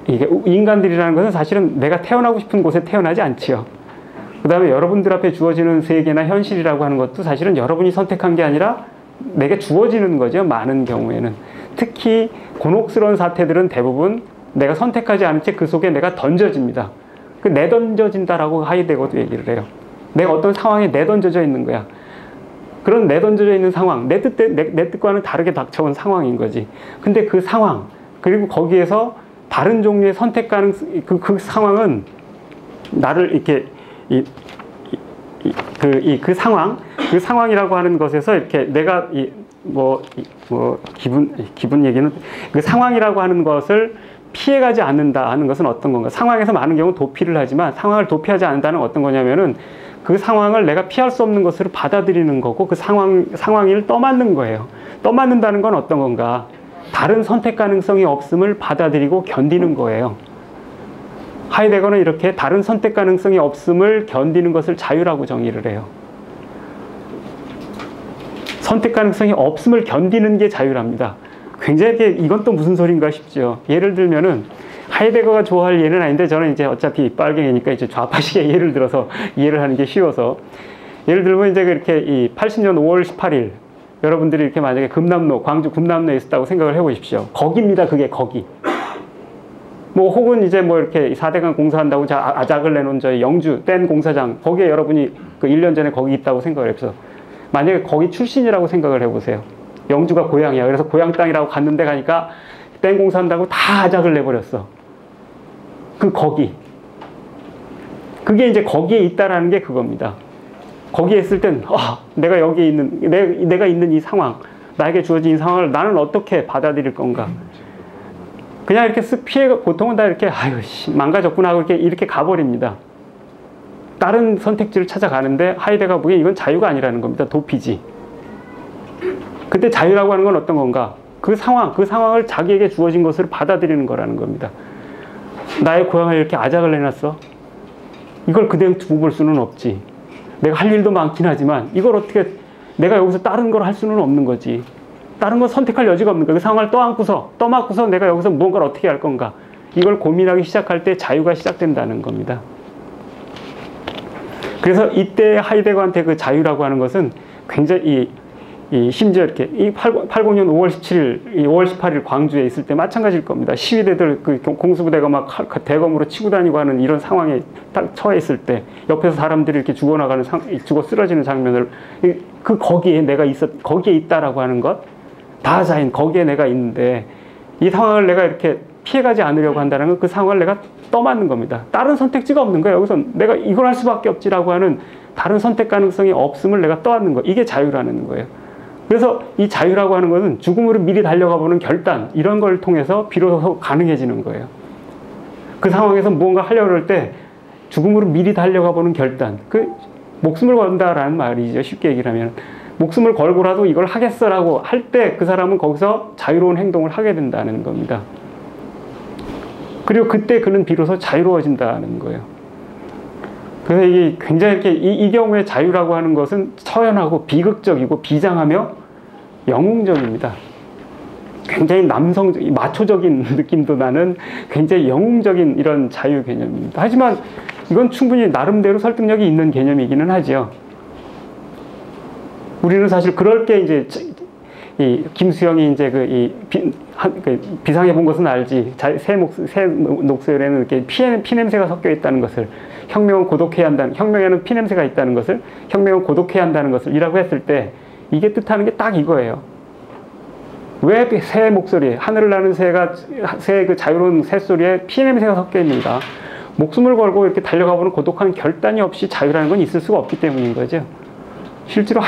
Speaker 1: 이게 인간들이라는 것은 사실은 내가 태어나고 싶은 곳에 태어나지 않지요. 그 다음에 여러분들 앞에 주어지는 세계나 현실이라고 하는 것도 사실은 여러분이 선택한 게 아니라 내게 주어지는 거죠. 많은 경우에는. 특히 곤혹스러운 사태들은 대부분 내가 선택하지 않은 채 그 속에 내가 던져집니다. 그 내던져진다라고 하이데거도 얘기를 해요. 내가 어떤 상황에 내던져져 있는 거야. 그런 내던져져 있는 상황, 내 뜻과는 다르게 닥쳐온 상황인 거지. 근데 그 상황, 그리고 거기에서 다른 종류의 선택 가능성, 그 상황은 나를 이렇게, 그 상황이라고 하는 것에서 이렇게 내가, 기분 얘기는, 그 상황이라고 하는 것을 피해가지 않는다 하는 것은 어떤 건가? 상황에서 많은 경우 도피를 하지만 상황을 도피하지 않는다는 어떤 거냐면은 그 상황을 내가 피할 수 없는 것으로 받아들이는 거고 그 상황을 떠맡는 거예요. 떠맡는다는 건 어떤 건가? 다른 선택 가능성이 없음을 받아들이고 견디는 거예요. 하이데거는 이렇게 다른 선택 가능성이 없음을 견디는 것을 자유라고 정의를 해요. 선택 가능성이 없음을 견디는 게 자유랍니다. 굉장히 이건 또 무슨 소린가 싶죠. 예를 들면은 하이데거가 좋아할 예는 아닌데 저는 이제 어차피 빨갱이니까 이제 좌파식의 예를 들어서 이해를 하는 게 쉬워서, 예를 들면 이제 그렇게 이 80년 5월 18일 여러분들이 이렇게 만약에 광주 금남로에 있었다고 생각을 해보십시오. 거기입니다. 그게 거기. 혹은 이제 이렇게 4대강 공사한다고 아작을 내놓은 저희 영주 뗀 공사장, 거기에 여러분이 그 1년 전에 거기 있다고 생각을 해서 만약에 거기 출신이라고 생각을 해보세요. 영주가 고향이야. 그래서 고향 땅이라고 갔는데 가니까 뗀 공사한다고 다 아작을 내버렸어. 거기. 그게 이제 거기에 있다라는 게 그겁니다. 거기에 있을 땐, 내가 여기에 있는, 내가 있는 이 상황, 나에게 주어진 이 상황을 나는 어떻게 받아들일 건가. 그냥 이렇게 쓱 보통은 다 이렇게, 망가졌구나 하고 이렇게 가버립니다. 다른 선택지를 찾아가는데 하이데거가 보기엔 이건 자유가 아니라는 겁니다. 도피지. 그때 자유라고 하는 건 어떤 건가? 그 상황을 자기에게 주어진 것을 받아들이는 거라는 겁니다. 나의 고향을 이렇게 아작을 내놨어. 이걸 그대로 두고 볼 수는 없지. 내가 할 일도 많긴 하지만 이걸 어떻게 내가 여기서 다른 걸 할 수는 없는 거지. 다른 걸 선택할 여지가 없는 거야. 그 상황을 떠맡고서 내가 여기서 무언가를 어떻게 할 건가. 이걸 고민하기 시작할 때 자유가 시작된다는 겁니다. 그래서 이때 하이데거한테 그 자유라고 하는 것은 굉장히 심지어 이렇게 80년 5월 17일, 5월 18일 광주에 있을 때 마찬가지일 겁니다. 시위대들 공수부대가 막 대검으로 치고 다니고 하는 이런 상황에 딱 처해 있을 때 옆에서 사람들이 이렇게 죽어 쓰러지는 장면을 거기에 있다라고 하는 것, 다자인 거기에 내가 있는데 이 상황을 내가 이렇게 피해가지 않으려고 한다는 건 그 상황을 내가 떠맡는 겁니다. 다른 선택지가 없는 거예요. 여기서 내가 이걸 할 수밖에 없지라고 하는 다른 선택 가능성이 없음을 내가 떠안는 거. 이게 자유라는 거예요. 그래서 이 자유라고 하는 것은 죽음으로 미리 달려가 보는 결단, 이런 걸 통해서 비로소 가능해지는 거예요. 그 상황에서 무언가 하려고 할 때 죽음으로 미리 달려가 보는 결단, 목숨을 건다라는 말이죠. 쉽게 얘기를 하면 목숨을 걸고라도 이걸 하겠어라고 할 때 그 사람은 거기서 자유로운 행동을 하게 된다는 겁니다. 그리고 그때 그는 비로소 자유로워진다는 거예요. 그래서 이게 굉장히 이렇게 이 경우에 자유라고 하는 것은 처연하고 비극적이고 비장하며 영웅적입니다. 굉장히 마초적인 느낌도 나는 굉장히 영웅적인 이런 자유 개념입니다. 하지만 이건 충분히 나름대로 설득력이 있는 개념이기는 하죠. 우리는 사실 그럴 게 이제 이 김수영이 이제 비상해 본 것은 알지. 새 녹색에는 이렇게 피 냄새가 섞여 있다는 것을, 혁명은 고독해야 한다는, 혁명에는 피 냄새가 있다는 것을, 혁명은 고독해야 한다는 것을 이라고 했을 때 이게 뜻하는 게 딱 이거예요. 왜 새의 목소리에, 하늘을 나는 새의 그 자유로운 새소리에 피 냄새가 섞여 있는가? 목숨을 걸고 이렇게 달려가보는 고독한 결단이 없이 자유라는 건 있을 수가 없기 때문인 거죠. 실제로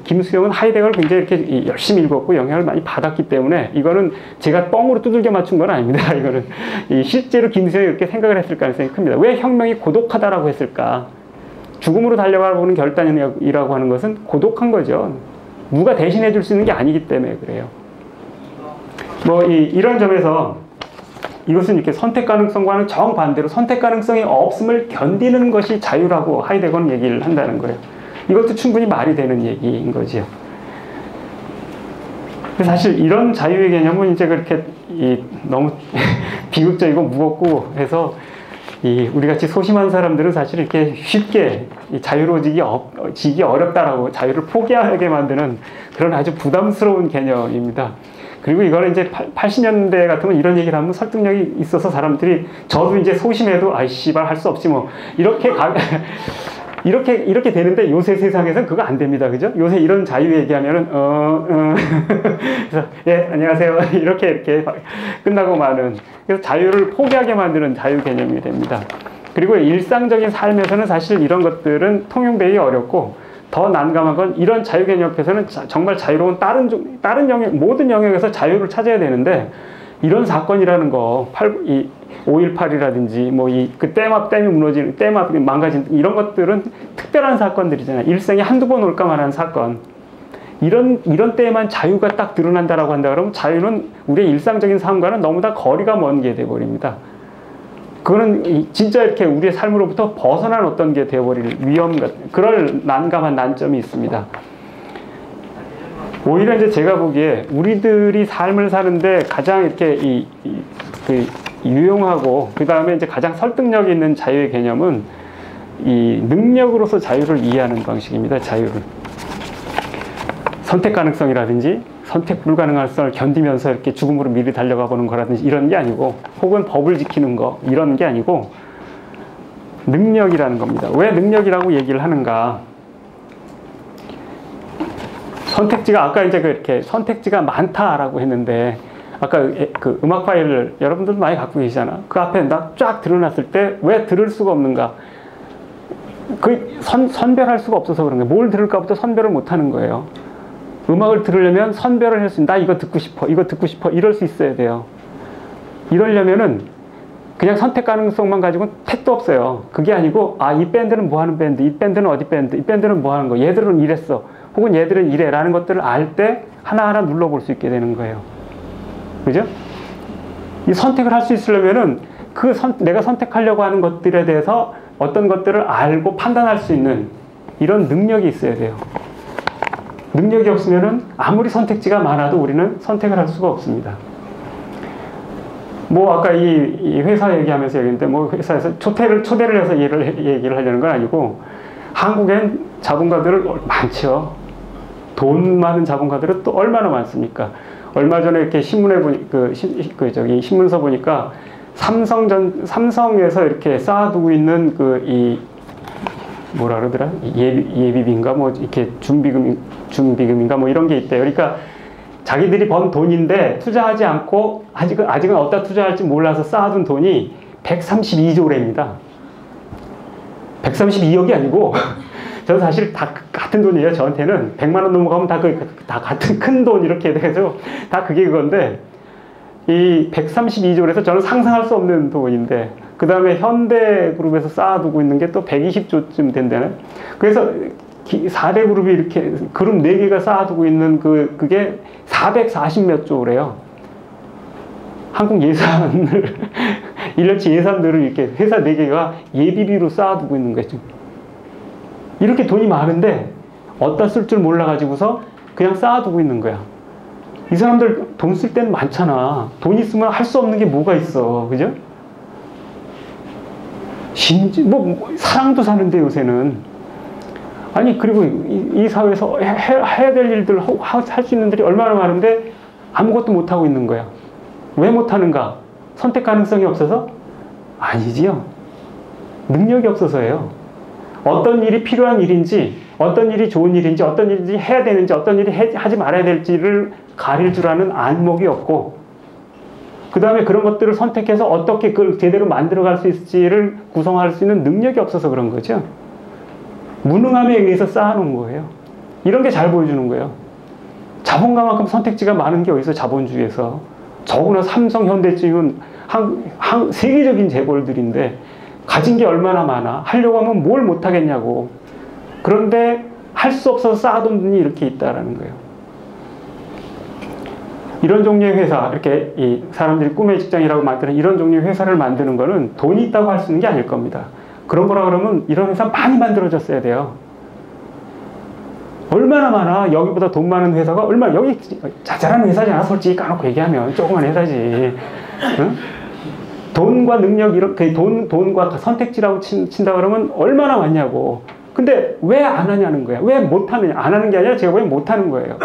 Speaker 1: 김수영은 하이데거를 굉장히 이렇게 열심히 읽었고 영향을 많이 받았기 때문에 이거는 제가 뻥으로 두들겨 맞춘 건 아닙니다. 이거는 실제로 김수영이 이렇게 생각을 했을 가능성이 큽니다. 왜 혁명이 고독하다라고 했을까? 죽음으로 달려가보는 결단이라고 하는 것은 고독한 거죠. 누가 대신해 줄 수 있는 게 아니기 때문에 그래요. 뭐 이런 점에서 이것은 이렇게 선택 가능성과는 정반대로 선택 가능성이 없음을 견디는 것이 자유라고 하이데거는 얘기를 한다는 거예요. 이것도 충분히 말이 되는 얘기인 거지요. 사실 이런 자유의 개념은 이제 그렇게 너무 비극적이고 무겁고 해서 우리 같이 소심한 사람들은 사실 이렇게 쉽게 자유로워지기 어렵다라고 자유를 포기하게 만드는 그런 아주 부담스러운 개념입니다. 그리고 이거는 이제 80년대 같으면 이런 얘기를 하면 설득력이 있어서 사람들이 저도 이제 소심해도 아이 씨발 할 수 없지 뭐 이렇게 되는데 요새 세상에서는 그거 안 됩니다. 그죠? 요새 이런 자유 얘기하면은, 그래서, 예, 안녕하세요. 이렇게 끝나고 마는. 그래서 자유를 포기하게 만드는 자유 개념이 됩니다. 그리고 일상적인 삶에서는 사실 이런 것들은 통용되기 어렵고, 더 난감한 건 이런 자유 개념 옆에서는 정말 자유로운 다른 영역, 모든 영역에서 자유를 찾아야 되는데, 이런 사건이라는 거, 5.18이라든지, 댐이 무너지는, 댐이 망가진, 이런 것들은 특별한 사건들이잖아요. 일생에 한두 번 올까 말한 사건. 이런 때에만 자유가 딱 드러난다라고 한다 그러면 자유는 우리의 일상적인 삶과는 너무나 거리가 먼 게 돼버립니다. 그거는 진짜 이렇게 우리의 삶으로부터 벗어난 어떤 게 되어버릴 위험 같은, 그럴 난감한 난점이 있습니다. 오히려 이제 제가 보기에 우리들이 삶을 사는데 가장 이렇게 유용하고 그 다음에 이제 가장 설득력 있는 자유의 개념은 이 능력으로서 자유를 이해하는 방식입니다. 자유를. 선택 가능성이라든지 선택 불가능성을 견디면서 이렇게 죽음으로 미리 달려가 보는 거라든지 이런 게 아니고, 혹은 법을 지키는 거 이런 게 아니고 능력이라는 겁니다. 왜 능력이라고 얘기를 하는가? 선택지가 아까 이제 그렇게 선택지가 많다라고 했는데, 아까 그 음악 파일을 여러분들도 많이 갖고 계시잖아. 그 앞에 쫙 드러났을 때 왜 들을 수가 없는가? 선별할 수가 없어서 그런 거예요. 뭘 들을까부터 선별을 못 하는 거예요. 음악을 들으려면 선별을 할 수 있는, 나 이거 듣고 싶어, 이거 듣고 싶어, 이럴 수 있어야 돼요. 이러려면은 그냥 선택 가능성만 가지고는 택도 없어요. 그게 아니고, 이 밴드는 뭐 하는 밴드, 이 밴드는 어디 밴드, 이 밴드는 뭐 하는 거, 얘들은 이랬어, 혹은 얘들은 이래 라는 것들을 알 때 하나하나 눌러볼 수 있게 되는 거예요. 그죠? 이 선택을 할 수 있으려면은 내가 선택하려고 하는 것들에 대해서 어떤 것들을 알고 판단할 수 있는 이런 능력이 있어야 돼요. 능력이 없으면은 아무리 선택지가 많아도 우리는 선택을 할 수가 없습니다. 아까 이 회사 얘기하면서 얘기했는데, 회사에서 초대를 해서 얘기를 하려는 건 아니고, 한국엔 자본가들은 많죠. 돈 많은 자본가들은 또 얼마나 많습니까? 얼마 전에 이렇게 신문에 신문서 보니까 삼성에서 이렇게 쌓아두고 있는 뭐라 그러더라? 예비비인가? 이렇게 준비금인가? 이런 게 있대요. 그러니까 자기들이 번 돈인데 투자하지 않고 아직은 어디다 투자할지 몰라서 쌓아둔 돈이 132조래입니다. 132억이 아니고, 저는 사실 다 같은 돈이에요. 저한테는 100만 원 넘어가면 다 같은 큰 돈 이렇게 돼서 다 그게 그건데, 이 132조에서 저는 상상할 수 없는 돈인데, 그 다음에 현대그룹에서 쌓아두고 있는 게 또 120조쯤 된다네. 그래서 4대 그룹이 이렇게 그룹 4개가 쌓아두고 있는 그게 440몇 조래요. 한국 예산을 1년치 예산들을 이렇게 회사 4개가 예비비로 쌓아두고 있는 거죠. 이렇게 돈이 많은데 어디다 쓸 줄 몰라가지고서 그냥 쌓아두고 있는 거야. 이 사람들 돈 쓸 때는 많잖아. 돈 있으면 할 수 없는 게 뭐가 있어. 그죠? 사랑도 사는데 요새는. 아니, 그리고 이 사회에서 해야 될 일들, 할 수 있는 일들이 얼마나 많은데 아무것도 못하고 있는 거야. 왜 못하는가? 선택 가능성이 없어서? 아니지요. 능력이 없어서예요. 어떤 일이 필요한 일인지, 어떤 일이 좋은 일인지, 어떤 일인지 해야 되는지, 어떤 일이 하지 말아야 될지를 가릴 줄 아는 안목이 없고, 그 다음에 그런 것들을 선택해서 어떻게 그걸 제대로 만들어갈 수 있을지를 구성할 수 있는 능력이 없어서 그런 거죠. 무능함에 의해서 쌓아놓은 거예요. 이런 게 잘 보여주는 거예요. 자본가만큼 선택지가 많은 게 어디서 자본주의에서. 더구나 삼성, 현대증은 세계적인 재벌들인데 가진 게 얼마나 많아. 하려고 하면 뭘 못하겠냐고. 그런데 할 수 없어서 쌓아둔 돈이 이렇게 있다라는 거예요. 이런 종류의 회사, 이렇게 이 사람들이 꿈의 직장이라고 만드는 이런 종류의 회사를 만드는 거는 돈이 있다고 할 수 있는 게 아닐 겁니다. 그런 거라 그러면 이런 회사 많이 만들어졌어야 돼요. 얼마나 많아. 여기보다 돈 많은 회사가 얼마나. 여기 자잘한 회사잖아. 솔직히 까놓고 얘기하면 조그만 회사지. 응? 돈과 능력, 이렇게 돈과 선택지라고 친다 그러면 얼마나 많냐고. 근데 왜 안 하냐는 거야. 왜 못하느냐. 안 하는 게 아니라 제가 보기엔 못하는 거예요.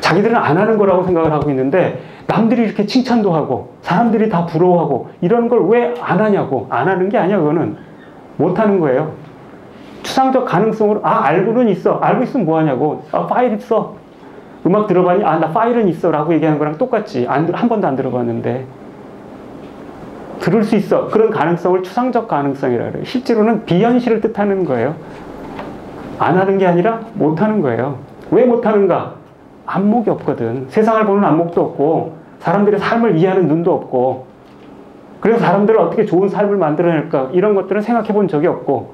Speaker 1: 자기들은 안 하는 거라고 생각을 하고 있는데 남들이 이렇게 칭찬도 하고 사람들이 다 부러워하고 이런 걸 왜 안 하냐고. 안 하는 게 아니야. 그거는 못하는 거예요. 추상적 가능성으로 알고는 있어. 알고 있으면 뭐 하냐고. 파일 있어. 음악 들어봤니? 나 파일은 있어 라고 얘기하는 거랑 똑같지. 한 번도 안 들어봤는데 들을 수 있어. 그런 가능성을 추상적 가능성이라 그래요. 실제로는 비현실을 뜻하는 거예요. 안 하는 게 아니라 못하는 거예요. 왜 못하는가? 안목이 없거든. 세상을 보는 안목도 없고 사람들의 삶을 이해하는 눈도 없고, 그래서 사람들을 어떻게 좋은 삶을 만들어낼까 이런 것들은 생각해 본 적이 없고,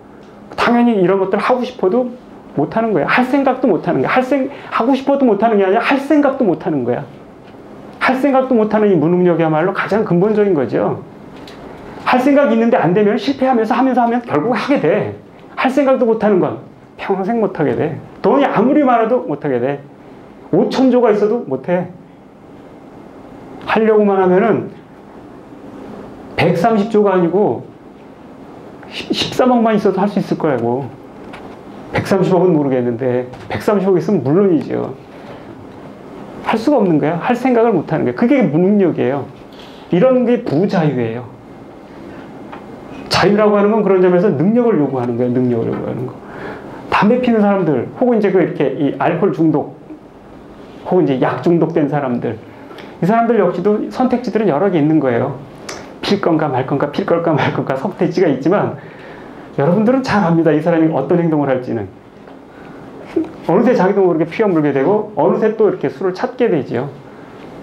Speaker 1: 당연히 이런 것들을 하고 싶어도 못하는 거야. 할 생각도 못하는 거야. 하고 싶어도 못하는 게 아니라 할 생각도 못하는 거야. 할 생각도 못하는 이 무능력이야말로 가장 근본적인 거죠. 할 생각이 있는데 안 되면 실패하면서 하면 결국 하게 돼. 할 생각도 못하는 건 평생 못하게 돼. 돈이 아무리 많아도 못하게 돼. 5천조가 있어도 못해. 하려고만 하면은 130조가 아니고 13억만 있어도 할 수 있을 거라고. 130억은 모르겠는데 130억 있으면 물론이죠. 할 수가 없는 거야. 할 생각을 못하는 거야. 그게 무능력이에요. 이런 게 부자유예요. 자유라고 하는 건 그런 점에서 능력을 요구하는 거예요. 능력을 요구하는 거. 담배 피는 사람들, 혹은 이제 이렇게 이 알코올 중독, 혹은 이제 약 중독된 사람들, 이 사람들 역시도 선택지들은 여러 개 있는 거예요. 필 건가 말 건가, 필 걸까 말 건가 선택지가 있지만 여러분들은 잘 압니다. 이 사람이 어떤 행동을 할지는. 어느새 자기도 모르게 피가 물게 되고 어느새 또 이렇게 술을 찾게 되지요.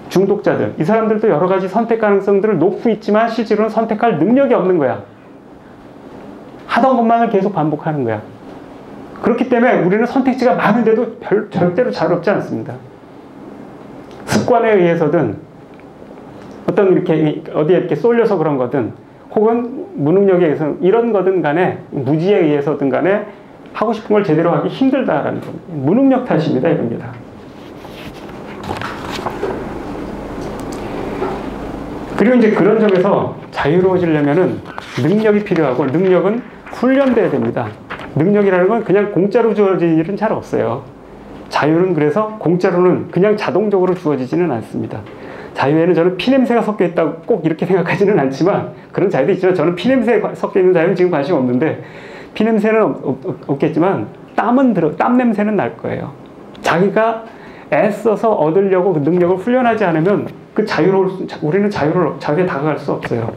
Speaker 1: 중독자들, 이 사람들도 여러 가지 선택 가능성들을 놓고 있지만 실제로는 선택할 능력이 없는 거야. 하던 것만을 계속 반복하는 거야. 그렇기 때문에 우리는 선택지가 많은데도 절대로 자유롭지 않습니다. 습관에 의해서든 어떤 이렇게 어디에 이렇게 쏠려서 그런 거든, 혹은 무능력에 의해서 이런 거든 간에, 무지에 의해서든 간에 하고 싶은 걸 제대로 하기 힘들다라는 겁니다. 무능력 탓입니다. 이겁니다. 그리고 이제 그런 점에서 자유로워지려면은 능력이 필요하고, 능력은 훈련돼야 됩니다. 능력이라는 건 그냥 공짜로 주어질 일은 잘 없어요. 자유는 그래서 공짜로는 그냥 자동적으로 주어지지는 않습니다. 자유에는 저는 피냄새가 섞여 있다고 꼭 이렇게 생각하지는 않지만, 그런 자유도 있지만 저는 피냄새가 섞여 있는 자유는 지금 관심 없는데, 피냄새는 없겠지만 땀 냄새는 날 거예요. 자기가 애써서 얻으려고 그 능력을 훈련하지 않으면 우리는 자유에 다가갈 수 없어요.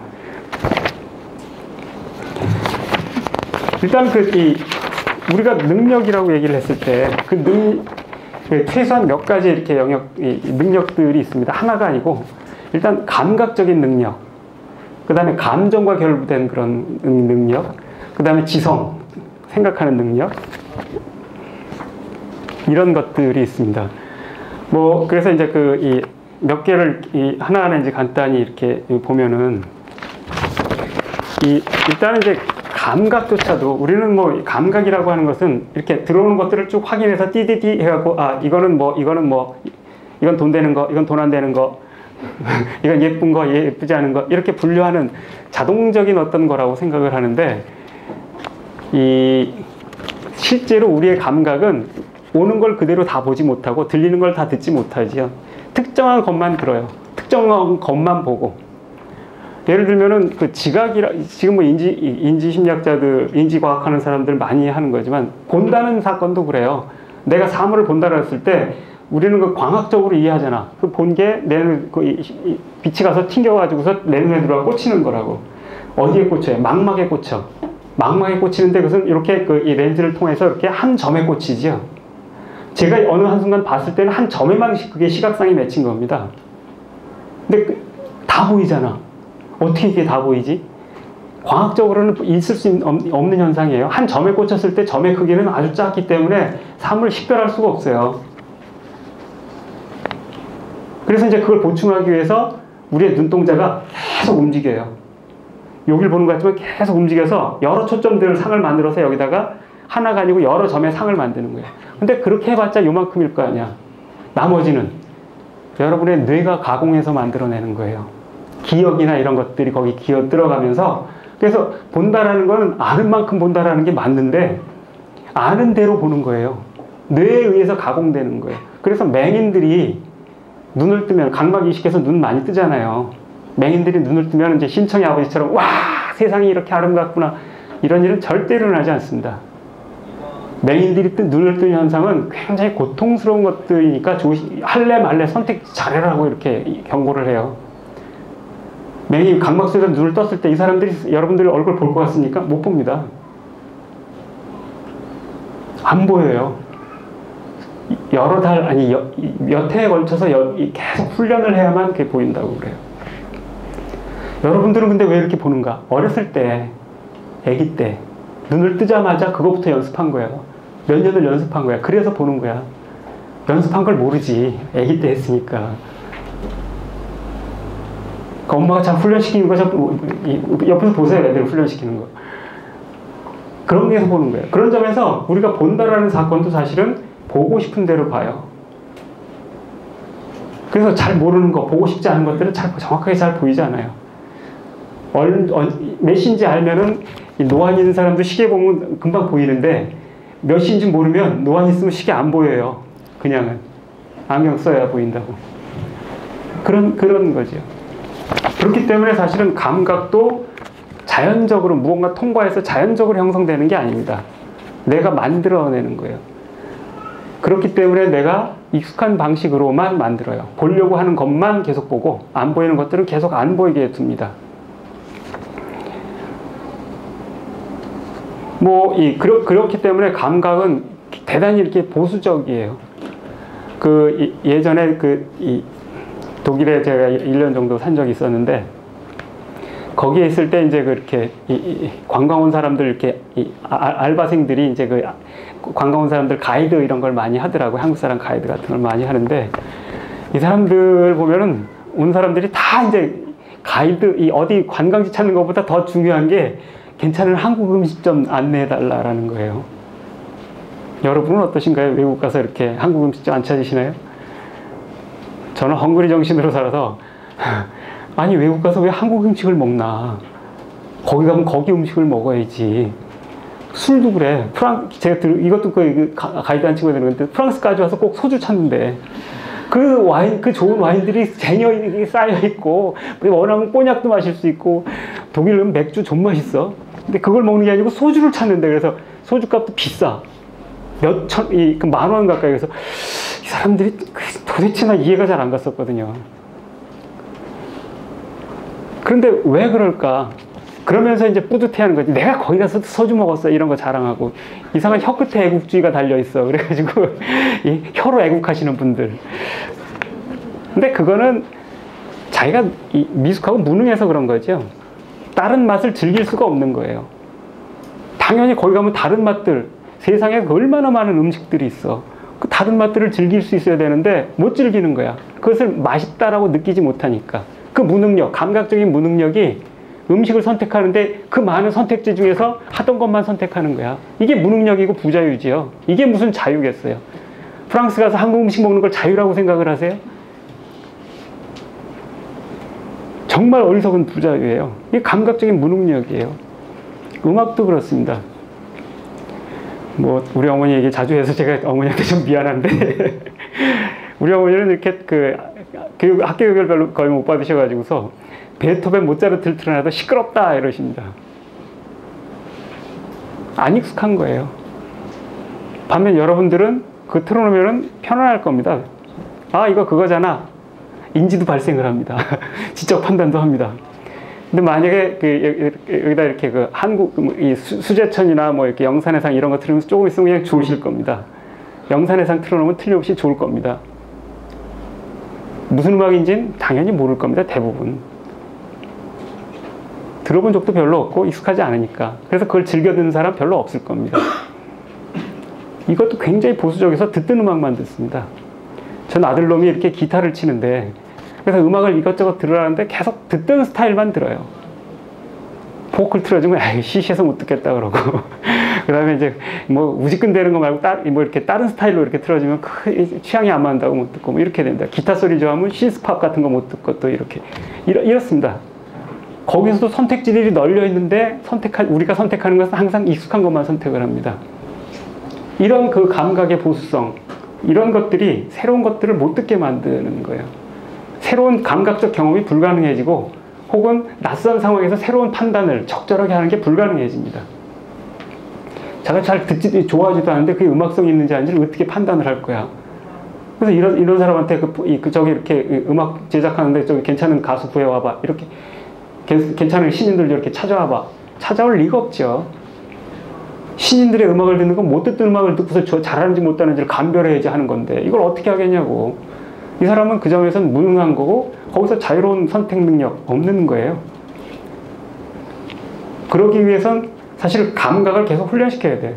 Speaker 1: 일단 우리가 능력이라고 얘기를 했을 때 최소한 몇 가지 이렇게 능력들이 있습니다. 하나가 아니고, 일단 감각적인 능력, 그 다음에 감정과 결부된 그런 능력, 그 다음에 지성, 생각하는 능력, 이런 것들이 있습니다. 그래서 이제 몇 개를 하나하나 이제 간단히 이렇게 보면은, 일단은 이제 감각조차도, 우리는 감각이라고 하는 것은 이렇게 들어오는 것들을 쭉 확인해서 띠디디 해갖고, 이건 돈 되는 거, 이건 돈 안 되는 거, 이건 예쁜 거, 예쁘지 않은 거, 이렇게 분류하는 자동적인 어떤 거라고 생각을 하는데, 실제로 우리의 감각은 오는 걸 그대로 다 보지 못하고 들리는 걸 다 듣지 못하지요. 특정한 것만 들어요. 특정한 것만 보고. 예를 들면은 그 지각이라, 지금 뭐 인지심리학자들, 인지과학하는 사람들 많이 하는 거지만, 본다는 사건도 그래요. 내가 사물을 본다고 했을 때, 우리는 그 광학적으로 이해하잖아. 그 본 게 내 눈, 빛이 가서 튕겨가지고서 내 눈에 들어와 꽂히는 거라고. 어디에 꽂혀요? 망막에 꽂혀. 망막에 꽂히는데 그것은 이렇게 이 렌즈를 통해서 이렇게 한 점에 꽂히죠. 제가 어느 한순간 봤을 때는 한 점에만 그게 시각상이 맺힌 겁니다. 근데 다 보이잖아. 어떻게 이게 다 보이지? 광학적으로는 있을 수 없는 현상이에요. 한 점에 꽂혔을 때 점의 크기는 아주 작기 때문에 사물을 식별할 수가 없어요. 그래서 이제 그걸 보충하기 위해서 우리의 눈동자가 계속 움직여요. 여기를 보는 것 같지만 계속 움직여서 여러 초점들을 상을 만들어서 여기다가 하나가 아니고 여러 점의 상을 만드는 거예요. 근데 그렇게 해봤자 요만큼일 거 아니야. 나머지는 여러분의 뇌가 가공해서 만들어내는 거예요. 기억이나 이런 것들이 거기 기어 들어가면서, 그래서 본다라는 건 아는 만큼 본다라는 게 맞는데 아는 대로 보는 거예요. 뇌에 의해서 가공되는 거예요. 그래서 맹인들이 눈을 뜨면, 각막 이식해서 눈 많이 뜨잖아요. 맹인들이 눈을 뜨면 이제 신청의 아버지처럼 와, 세상이 이렇게 아름답구나, 이런 일은 절대 일어나지 않습니다. 맹인들이 눈을 뜨는 현상은 굉장히 고통스러운 것들이니까 할래 말래 선택 잘해라고 이렇게 경고를 해요. 맹인 각막 속에서 눈을 떴을 때 이 사람들이 여러분들 얼굴 볼 것 같습니까? 못 봅니다. 안 보여요. 여러 달, 아니 몇 해에 걸쳐서 계속 훈련을 해야만 그게 보인다고 그래요. 여러분들은 근데 왜 이렇게 보는가? 어렸을 때, 아기 때 눈을 뜨자마자 그거부터 연습한 거예요. 몇 년을 연습한 거야. 그래서 보는 거야. 연습한 걸 모르지. 아기 때 했으니까. 그러니까 엄마가 잘 훈련시키는 거 옆에서 보세요. 애들 훈련시키는 거. 그런 데서 보는 거예요. 그런 점에서 우리가 본다라는 사건도 사실은 보고 싶은 대로 봐요. 그래서 잘 모르는 거, 보고 싶지 않은 것들은 정확하게 잘 보이지 않아요. 몇 시인지 알면은 노안 있는 사람도 시계 보면 금방 보이는데 몇 시인지 모르면 노안 있으면 시계 안 보여요. 그냥은 안경 써야 보인다고. 그런 거죠. 그렇기 때문에 사실은 감각도 자연적으로 무언가 통과해서 자연적으로 형성되는 게 아닙니다. 내가 만들어내는 거예요. 그렇기 때문에 내가 익숙한 방식으로만 만들어요. 보려고 하는 것만 계속 보고 안 보이는 것들은 계속 안 보이게 둡니다. 그렇기 때문에 감각은 대단히 이렇게 보수적이에요. 예전에 독일에 제가 1년 정도 산 적이 있었는데, 거기에 있을 때 이제 그렇게 관광 온 사람들 이렇게 알바생들이 이제 관광 온 사람들 가이드 이런 걸 많이 하더라고요. 한국 사람 가이드 같은 걸 많이 하는데, 이 사람들 보면은 온 사람들이 다 이제 가이드, 어디 관광지 찾는 것보다 더 중요한 게 괜찮은 한국 음식점 안내해달라는 거예요. 여러분은 어떠신가요? 외국 가서 이렇게 한국 음식점 안 찾으시나요? 저는 헝그리 정신으로 살아서 아니 외국 가서 왜 한국 음식을 먹나? 거기 가면 거기 음식을 먹어야지. 술도 그래. 제가 이것도 가이드한 친구가 되는데 프랑스까지 와서 꼭 소주 찾는데 그 좋은 와인들이 쟁여있게 쌓여있고, 원하면 꼬냑도 마실 수 있고, 독일은 맥주 좀 맛있어. 근데 그걸 먹는 게 아니고 소주를 찾는데, 그래서 소주 값도 비싸. 만 원 가까이. 해서 이 사람들이 도대체 나 이해가 잘 안 갔었거든요. 그런데 왜 그럴까? 그러면서 이제 뿌듯해하는 거지. 내가 거기 가서 소주 먹었어, 이런 거 자랑하고. 이상한 혀 끝에 애국주의가 달려있어. 그래가지고 혀로 애국하시는 분들. 근데 그거는 자기가 미숙하고 무능해서 그런 거죠. 다른 맛을 즐길 수가 없는 거예요. 당연히 거기 가면 다른 맛들, 세상에 얼마나 많은 음식들이 있어. 그 다른 맛들을 즐길 수 있어야 되는데 못 즐기는 거야. 그것을 맛있다라고 느끼지 못하니까. 그 무능력, 감각적인 무능력이 음식을 선택하는데 그 많은 선택지 중에서 하던 것만 선택하는 거야. 이게 무능력이고 부자유지요. 이게 무슨 자유겠어요. 프랑스 가서 한국 음식 먹는 걸 자유라고 생각을 하세요? 정말 어리석은 부자유예요. 이게 감각적인 무능력이에요. 음악도 그렇습니다. 뭐 우리 어머니 얘기 자주 해서 제가 어머니한테 좀 미안한데 우리 어머니는 이렇게 그 학교 교육을 별로 거의 못 받으셔가지고서 베토벤 모차르트를 틀어놔도 시끄럽다 이러십니다. 안 익숙한 거예요. 반면 여러분들은 그 틀어놓으면 편안할 겁니다. 아, 이거 그거잖아. 인지도 발생을 합니다. 지적 판단도 합니다. 근데 만약에 여기다 이렇게 그 한국 이 수제천이나 뭐 이렇게 영산해상 이런 거 틀으면서 조금 있으면 그냥 좋으실 겁니다. 영산해상 틀어놓으면 틀림없이 좋을 겁니다. 무슨 음악인지는 당연히 모를 겁니다. 대부분. 들어본 적도 별로 없고 익숙하지 않으니까. 그래서 그걸 즐겨 듣는 사람 별로 없을 겁니다. 이것도 굉장히 보수적이어서 듣던 음악만 듣습니다. 전 아들놈이 이렇게 기타를 치는데 그래서 음악을 이것저것 들으라는데 계속 듣던 스타일만 들어요. 보컬 틀어주면 아이 시시해서 못 듣겠다 그러고 그 다음에 이제 뭐 우지끈대는 거 말고 뭐 이렇게 다른 스타일로 이렇게 틀어주면 취향이 안 맞는다고 못 듣고 뭐 이렇게 된다. 기타 소리 좋아하면 신스팝 같은 거 못 듣고 또 이렇게 이렇습니다. 거기서도 선택지들이 널려 있는데 우리가 선택하는 것은 항상 익숙한 것만 선택을 합니다. 이런 그 감각의 보수성, 이런 것들이 새로운 것들을 못 듣게 만드는 거예요. 새로운 감각적 경험이 불가능해지고 혹은 낯선 상황에서 새로운 판단을 적절하게 하는 게 불가능해집니다. 제가 잘 좋아하지도 않는데 그게 음악성이 있는지 아닌지를 어떻게 판단을 할 거야. 그래서 이런 사람한테 저기 이렇게 음악 제작하는데 저기 괜찮은 가수 구해와봐. 이렇게 괜찮은 신인들 이렇게 찾아와봐. 찾아올 리가 없죠. 신인들의 음악을 듣는 건 못 듣던 음악을 듣고서 저 잘하는지 못하는지를 감별해야지 하는 건데 이걸 어떻게 하겠냐고. 이 사람은 그 점에서는 무능한 거고 거기서 자유로운 선택 능력 없는 거예요. 그러기 위해선 사실 감각을 계속 훈련시켜야 돼요.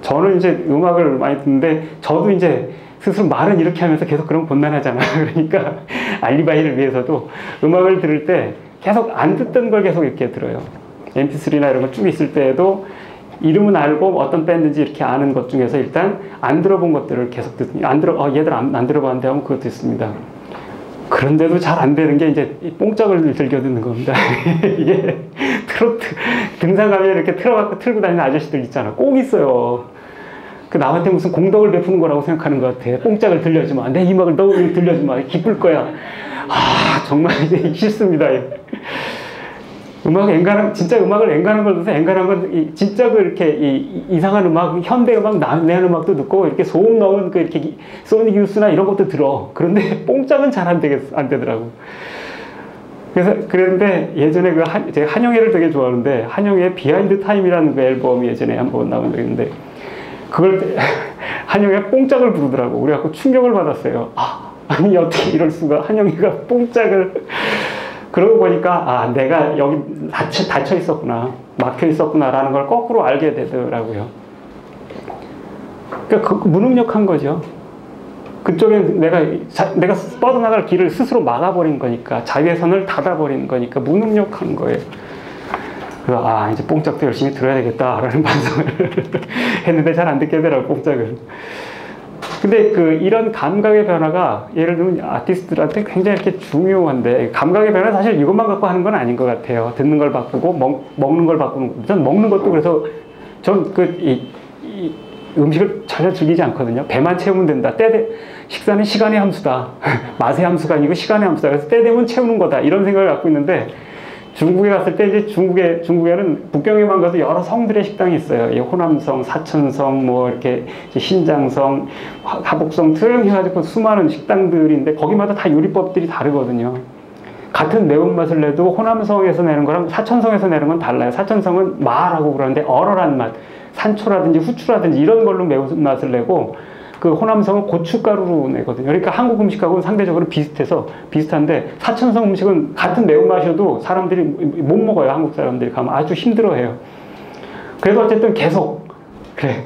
Speaker 1: 저는 이제 음악을 많이 듣는데 저도 이제 스스로 말은 이렇게 하면서 계속 그런 곤란하잖아. 그러니까 알리바이를 위해서도 음악을 들을 때 계속 안 듣던 걸 계속 이렇게 들어요. mp3나 이런 거 쭉 있을 때에도 이름은 알고 어떤 밴드인지 이렇게 아는 것 중에서 일단 안 들어본 것들을 계속 듣습니다. 얘들 안 들어봤는데 하면 그거 듣습니다. 그런데도 잘 안 되는 게 이제 뽕짝을 즐겨 듣는 겁니다. 이게 트로트 등산 가면 이렇게 틀고 다니는 아저씨들 있잖아. 꼭 있어요. 그 남한테 무슨 공덕을 베푸는 거라고 생각하는 것 같아. 뽕짝을 들려주마. 내 음악을 너 들려주마. 기쁠 거야. 아, 정말 이제 싫습니다. 진짜 음악을 앵간한 걸 듣어서 앵간한 건 진짜 이렇게 이상한 음악, 현대 음악, 내한 음악도 듣고 이렇게 소음 넣은 이렇게 소닉 유스나 이런 것도 들어. 그런데 뽕짝은 잘 안 되더라고. 그래서 그랬는데 예전에 제가 한영애를 되게 좋아하는데 한영애 비하인드 타임이라는 그 앨범이 예전에 한번 나온 적이 있는데 그걸 한영애 뽕짝을 부르더라고. 그래갖고 충격을 받았어요. 아니 어떻게 이럴 수가. 한영애가 뽕짝을. 그러고 보니까 내가 여기 닫혀 있었구나, 막혀 있었구나 라는 걸 거꾸로 알게 되더라고요. 그러니까 무능력한 거죠. 그쪽에 내가 뻗어나갈 길을 스스로 막아버린 거니까, 자유의 선을 닫아버린 거니까 무능력한 거예요. 그래서 이제 뽕짝도 열심히 들어야 되겠다라는 반성을 했는데 잘 안 듣게 되더라고, 뽕짝을. 근데 이런 감각의 변화가 예를 들면 아티스트들한테 굉장히 이렇게 중요한데, 감각의 변화는 사실 이것만 갖고 하는 건 아닌 것 같아요. 듣는 걸 바꾸고 먹는 걸 바꾸는 거. 전 먹는 것도 그래서 전 음식을 전혀 즐기지 않거든요. 배만 채우면 된다. 식사는 시간의 함수다. 맛의 함수가 아니고 시간의 함수다. 그래서 때 되면 채우는 거다. 이런 생각을 갖고 있는데, 중국에 갔을 때 이제 중국에는 북경에만 가도 여러 성들의 식당이 있어요. 호남성, 사천성, 뭐 이렇게 신장성, 하복성 등 해가지고 수많은 식당들인데 거기마다 다 요리법들이 다르거든요. 같은 매운맛을 내도 호남성에서 내는 거랑 사천성에서 내는 건 달라요. 사천성은 마라고 그러는데 얼얼한 맛, 산초라든지 후추라든지 이런 걸로 매운맛을 내고, 그 호남성은 고춧가루로 내거든요. 그러니까 한국 음식하고는 상대적으로 비슷한데, 사천성 음식은 같은 매운맛이어도 사람들이 못 먹어요. 한국 사람들이 가면 아주 힘들어해요. 그래서 어쨌든 계속 그래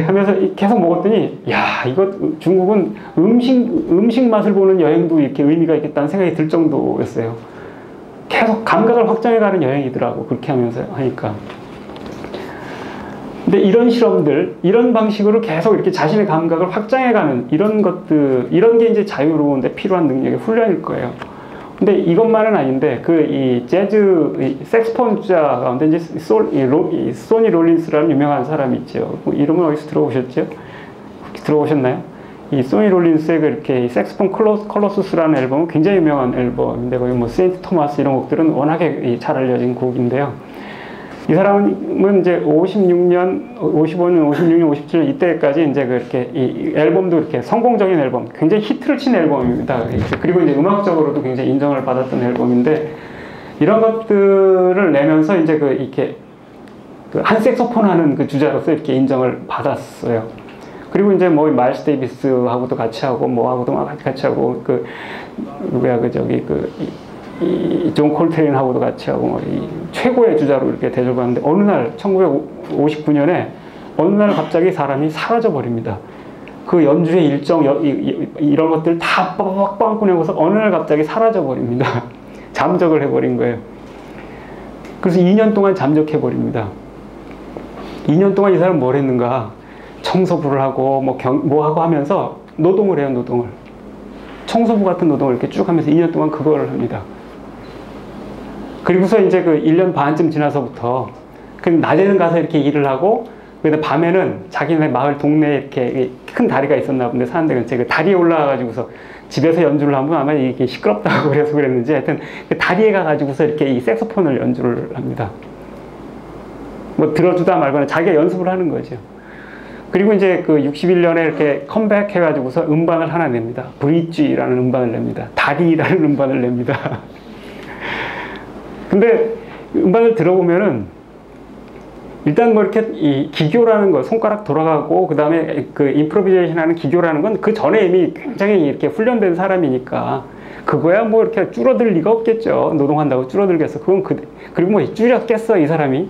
Speaker 1: 하면서 계속 먹었더니, 이거 중국은 음식 맛을 보는 여행도 이렇게 의미가 있겠다는 생각이 들 정도였어요. 계속 감각을 확장해가는 여행이더라고, 그렇게 하니까. 근데 이런 실험들, 이런 방식으로 계속 이렇게 자신의 감각을 확장해가는 이런 것들, 이런 게 이제 자유로운데 필요한 능력의 훈련일 거예요. 근데 이것만은 아닌데 그 이 재즈 이 색스폰 주자 가운데 이제 소니 롤린스라는 유명한 사람이 있죠. 뭐 이름은 어디서 들어보셨죠? 들어보셨나요? 이 소니 롤린스의 그렇게 색스폰 컬러스라는 앨범은 굉장히 유명한 앨범인데 거기 뭐 세인트 토마스 이런 곡들은 워낙에 잘 알려진 곡인데요. 이 사람은 이제 55년, 56년, 57년 이때까지 이제 그렇게 이 앨범도 이렇게 성공적인 앨범, 굉장히 히트를 친 앨범입니다. 그리고 이제 음악적으로도 굉장히 인정을 받았던 앨범인데 이런 것들을 내면서 이제 그 이렇게 한 색소폰 하는 그 주자로서 이렇게 인정을 받았어요. 그리고 이제 뭐 마일스 데이비스하고도 같이 하고 뭐하고도 같이 하고 그 누구야 그 저기 존 콜트레인하고도 같이 하고 뭐 최고의 주자로 이렇게 대접하는데 어느 날 1959년에 어느 날 갑자기 사람이 사라져 버립니다. 그 연주의 일정 이런 것들 다 빵빵 꾸내고서 어느 날 갑자기 사라져 버립니다. 잠적을 해버린 거예요. 그래서 2년 동안 잠적해 버립니다. 2년 동안 이 사람 뭘 했는가? 청소부를 하고 뭐 하고 하면서 노동을 해요. 노동을. 청소부 같은 노동을 이렇게 쭉 하면서 2년 동안 그거를 합니다. 그리고서 이제 그 1년 반쯤 지나서부터 그 낮에는 가서 이렇게 일을 하고 그다음 밤에는 자기네 마을 동네에 이렇게 큰 다리가 있었나 본데 사는데 근처에 그 다리에 올라가가지고서 집에서 연주를 하면 아마 이게 시끄럽다고 그래서 그랬는지 하여튼 그 다리에 가가지고서 이렇게 이 색소폰을 연주를 합니다. 뭐 들어주다 말거나 자기가 연습을 하는 거죠. 그리고 이제 그 61년에 이렇게 컴백해가지고서 음반을 하나 냅니다. 브릿지라는 음반을 냅니다. 다리라는 음반을 냅니다. 근데 음반을 들어보면은 일단 뭐 이렇게 이 기교라는 거, 손가락 돌아가고 그 다음에 그 임프로비제이션 하는 기교라는 건 그 전에 이미 굉장히 이렇게 훈련된 사람이니까 그거야 뭐 이렇게 줄어들 리가 없겠죠. 노동한다고 줄어들겠어. 그건 그리고 뭐 줄였겠어 이 사람이.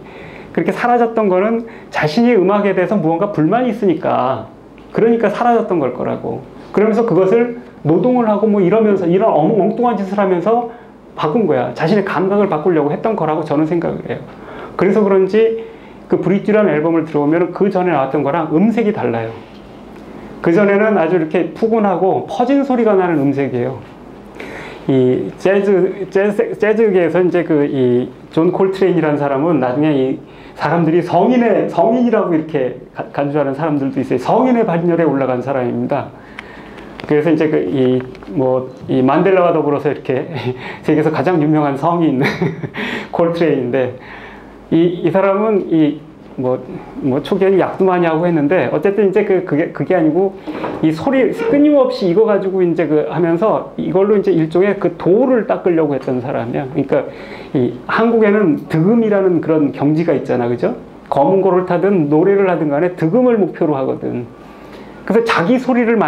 Speaker 1: 그렇게 사라졌던 거는 자신이 음악에 대해서 무언가 불만이 있으니까 그러니까 사라졌던 걸 거라고. 그러면서 그것을 노동을 하고 뭐 이러면서 이런 엉뚱한 짓을 하면서 바꾼 거야. 자신의 감각을 바꾸려고 했던 거라고 저는 생각을 해요. 그래서 그런지 그 브릿지라는 앨범을 들어보면 그 전에 나왔던 거랑 음색이 달라요. 그 전에는 아주 이렇게 푸근하고 퍼진 소리가 나는 음색이에요. 이 재즈계에서 이제 그 이 존 콜트레인이라는 사람은 나중에 이 사람들이 성인이라고 이렇게 간주하는 사람들도 있어요. 성인의 반열에 올라간 사람입니다. 그래서 이제 이 만델라와 더불어서 이렇게 세계에서 가장 유명한 성인 콜트레인인데 이 사람은 초기에는 약도 많이 하고 했는데 어쨌든 이제 그게 아니고 이 소리 끊임없이 이거 가지고 이제 하면서 이걸로 이제 일종의 그 도를 닦으려고 했던 사람이야. 그러니까 이 한국에는 득음이라는 그런 경지가 있잖아, 그죠? 검은 고를 타든 노래를 하든 간에 득음을 목표로 하거든. 그래서 자기 소리를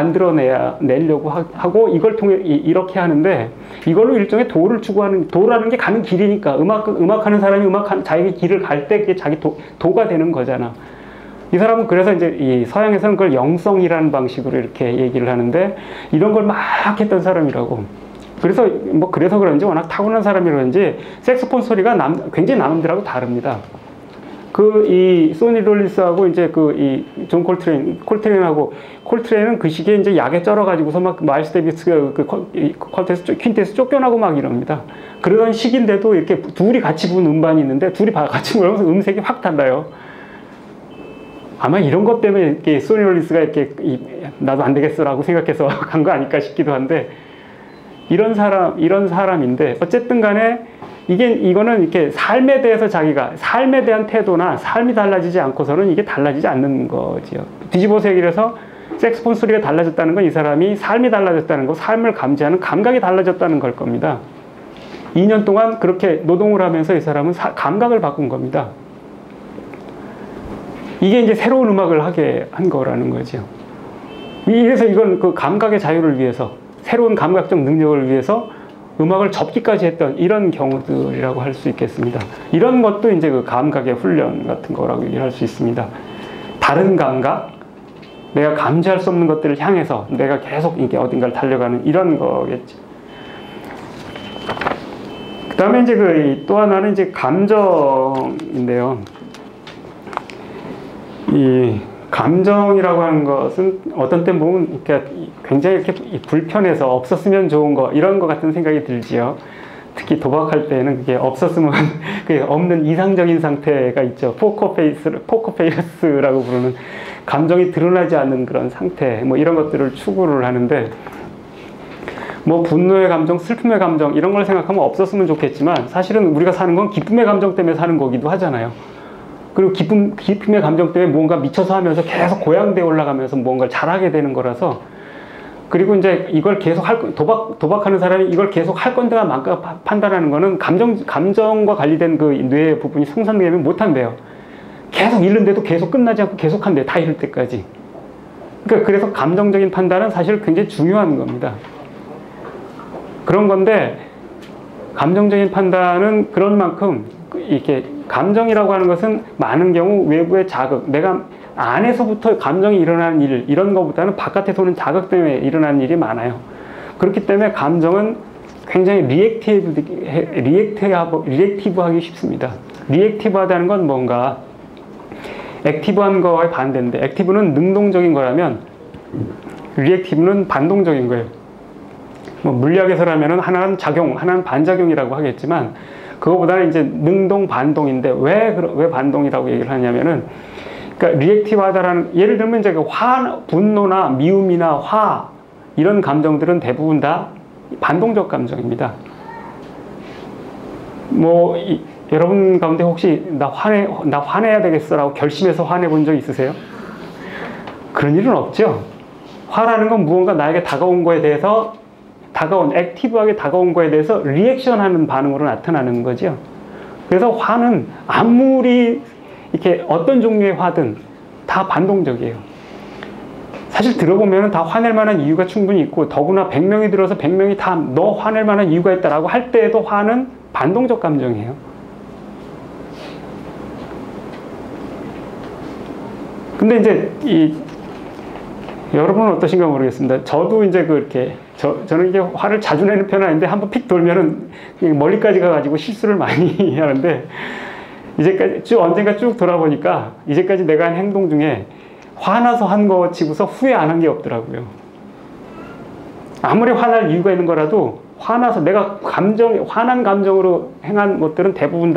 Speaker 1: 내려고 하고 이걸 통해 이렇게 하는데 이걸로 일종의 도를 추구하는 도라는 게 가는 길이니까 음악하는 사람이 자기 길을 갈 때 그게 자기 도가 되는 거잖아. 이 사람은 그래서 이제 이 서양에서는 그걸 영성이라는 방식으로 이렇게 얘기를 하는데 이런 걸 막 했던 사람이라고. 그래서 그런지 워낙 타고난 사람이라 그런지 색소폰 소리가 굉장히 남들하고 다릅니다. 이 소니 롤린스하고 이제 존 콜트레인은 그 시기에 이제 약에 쩔어가지고서 막 마일스 데이비스가 퀸텟에서 쫓겨나고 막 이럽니다. 그러던 시기인데도 이렇게 둘이 같이 부른 음반이 있는데 둘이 같이 부르면서 음색이 확 달라요. 아마 이런 것 때문에 이렇게 소니 롤린스가 이렇게 나도 안 되겠어라고 생각해서 간 거 아닐까 싶기도 한데 이런 사람인데 어쨌든 간에 이거는 이렇게 삶에 대해서 삶에 대한 태도나 삶이 달라지지 않고서는 이게 달라지지 않는 거지요. 뒤집어서 얘기를 해서 색소폰 소리가 달라졌다는 건 이 사람이 삶이 달라졌다는 거, 삶을 감지하는 감각이 달라졌다는 걸 겁니다. 2년 동안 그렇게 노동을 하면서 이 사람은 감각을 바꾼 겁니다. 이게 이제 새로운 음악을 하게 한 거라는 거죠. 그래서 이건 그 감각의 자유를 위해서, 새로운 감각적 능력을 위해서 음악을 접기까지 했던 이런 경우들이라고 할 수 있겠습니다. 이런 것도 이제 그 감각의 훈련 같은 거라고 얘기할 수 있습니다. 다른 감각, 내가 감지할 수 없는 것들을 향해서 내가 계속 이렇게 어딘가를 달려가는 이런 거겠죠. 그 다음에 이제 또 하나는 이제 감정인데요. 이 감정이라고 하는 것은 어떤 때 보면 굉장히 이렇게 불편해서 없었으면 좋은 거 이런 거 같은 생각이 들지요. 특히 도박할 때는 그게 없었으면 그게 없는 이상적인 상태가 있죠. 포커페이스라고 부르는 감정이 드러나지 않는 그런 상태, 뭐 이런 것들을 추구를 하는데, 뭐 분노의 감정, 슬픔의 감정 이런 걸 생각하면 없었으면 좋겠지만 사실은 우리가 사는 건 기쁨의 감정 때문에 사는 거기도 하잖아요. 그리고 기쁨의 감정 때문에 무언가 미쳐서 하면서 계속 고양대에 올라가면서 무언가를 잘하게 되는 거라서, 그리고 이제 이걸 계속 도박하는 사람이 이걸 계속 할 건데가 만가 판단하는 거는 감정과 관리된 그 뇌의 부분이 생산되면 못한대요. 계속 잃는데도 계속 끝나지 않고 계속 한대, 다 잃을 때까지. 그러니까 그래서 감정적인 판단은 사실 굉장히 중요한 겁니다. 그런 건데, 감정적인 판단은 그런 만큼 이렇게 감정이라고 하는 것은 많은 경우 외부의 자극, 내가 안에서부터 감정이 일어나는 일, 이런 것보다는 바깥에서 오는 자극 때문에 일어나는 일이 많아요. 그렇기 때문에 감정은 굉장히 리액티브하기 쉽습니다. 리액티브하다는 건 뭔가 액티브한 거와의 반대인데, 액티브는 능동적인 거라면 리액티브는 반동적인 거예요. 뭐 물리학에서라면 하나는 작용, 하나는 반작용이라고 하겠지만, 그거보다는 이제 능동 반동인데, 왜 반동이라고 얘기를 하냐면은, 그러니까 리액티브하다라는, 예를 들면 이제 분노나 미움이나 화 이런 감정들은 대부분 다 반동적 감정입니다. 뭐 여러분 가운데 혹시 나 화내야 되겠어라고 결심해서 화내본 적 있으세요? 그런 일은 없죠. 화라는 건 무언가 나에게 다가온 거에 대해서 액티브하게 다가온 거에 대해서 리액션하는 반응으로 나타나는 거죠. 그래서 화는 아무리 이렇게 어떤 종류의 화든 다 반동적이에요. 사실 들어보면 다 화낼 만한 이유가 충분히 있고, 더구나 100명이 들어서 100명이 다 너 화낼 만한 이유가 있다라고 할 때에도 화는 반동적 감정이에요. 근데 이제 여러분은 어떠신가 모르겠습니다. 저도 이제 저는 이게 화를 자주 내는 편은 아닌데, 한번 픽 돌면은 멀리까지 가가지고 실수를 많이 하는데, 이제까지 언젠가 쭉 돌아보니까 이제까지 내가 한 행동 중에 화나서 한 거 치고서 후회 안 한 게 없더라고요. 아무리 화날 이유가 있는 거라도 화나서 내가 화난 감정으로 행한 것들은 대부분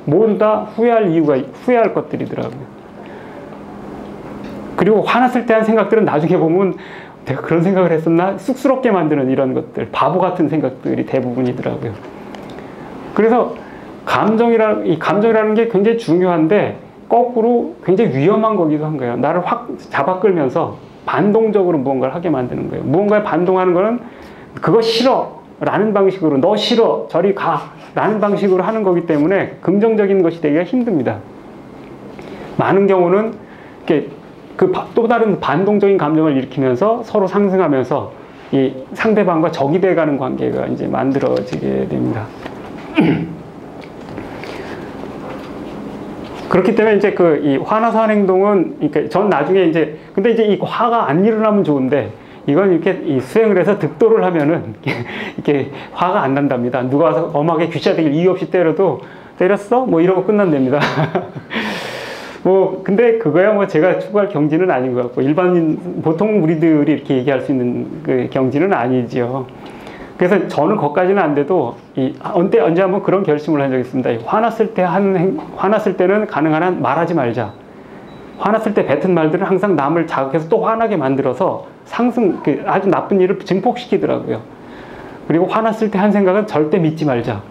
Speaker 1: 모두 다 후회할 것들이더라고요. 그리고 화났을 때 한 생각들은 나중에 보면 내가 그런 생각을 했었나? 쑥스럽게 만드는 이런 것들, 바보 같은 생각들이 대부분이더라고요. 그래서 감정이라는 게 굉장히 중요한데, 거꾸로 굉장히 위험한 거기도 한 거예요. 나를 확 잡아 끌면서 반동적으로 무언가를 하게 만드는 거예요. 무언가에 반동하는 거는 그거 싫어 라는 방식으로, 너 싫어 저리 가 라는 방식으로 하는 거기 때문에 긍정적인 것이 되기가 힘듭니다. 많은 경우는 이렇게 또 다른 반동적인 감정을 일으키면서 서로 상승하면서 이 상대방과 적이 돼가는 관계가 이제 만들어지게 됩니다. 그렇기 때문에 이제 이 화나서 하는 행동은, 그러니까 전 나중에 근데 이제 이 화가 안 일어나면 좋은데, 이건 이렇게 수행을 해서 득도를 하면은 이렇게 화가 안 난답니다. 누가 와서 엄하게 귀찮게 이유 없이 때렸어? 뭐 이러고 끝난답니다. 근데 그거야 제가 추구할 경지는 아닌 것 같고, 보통 우리들이 이렇게 얘기할 수 있는 그 경지는 아니지요. 그래서 저는 거기까지는 안 돼도, 언제 한번 그런 결심을 한 적이 있습니다. 화났을 때는 가능한 한 말하지 말자. 화났을 때 뱉은 말들은 항상 남을 자극해서 또 화나게 만들어서 아주 나쁜 일을 증폭시키더라고요. 그리고 화났을 때 한 생각은 절대 믿지 말자.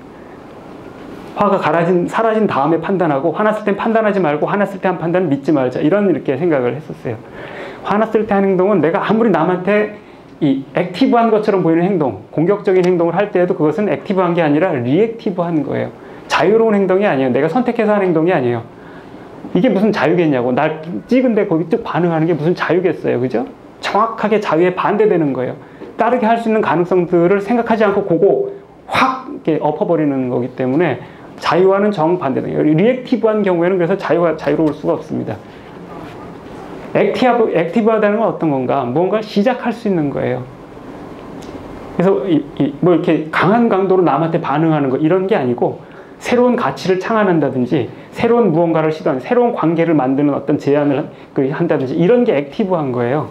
Speaker 1: 화가 사라진 다음에 판단하고, 화났을 땐 판단하지 말고 화났을 때 한 판단은 믿지 말자. 이렇게 생각을 했었어요. 화났을 때 한 행동은 내가 아무리 남한테 액티브한 것처럼 보이는 행동, 공격적인 행동을 할 때에도 그것은 액티브한 게 아니라 리액티브한 거예요. 자유로운 행동이 아니에요. 내가 선택해서 하는 행동이 아니에요. 이게 무슨 자유겠냐고. 날 찍은데 거기 쭉 반응하는 게 무슨 자유겠어요. 그죠? 정확하게 자유에 반대되는 거예요. 다르게 할 수 있는 가능성들을 생각하지 않고 그거 확 이렇게 엎어버리는 거기 때문에 자유와는 정반대다. 리액티브한 경우에는 그래서 자유로울 수가 없습니다. 액티브하다는 건 어떤 건가? 무언가를 시작할 수 있는 거예요. 그래서 뭐 이렇게 강한 강도로 남한테 반응하는 거 이런 게 아니고, 새로운 가치를 창안한다든지 새로운 무언가를 시도하는, 새로운 관계를 만드는 어떤 제안을 한다든지 이런 게 액티브한 거예요.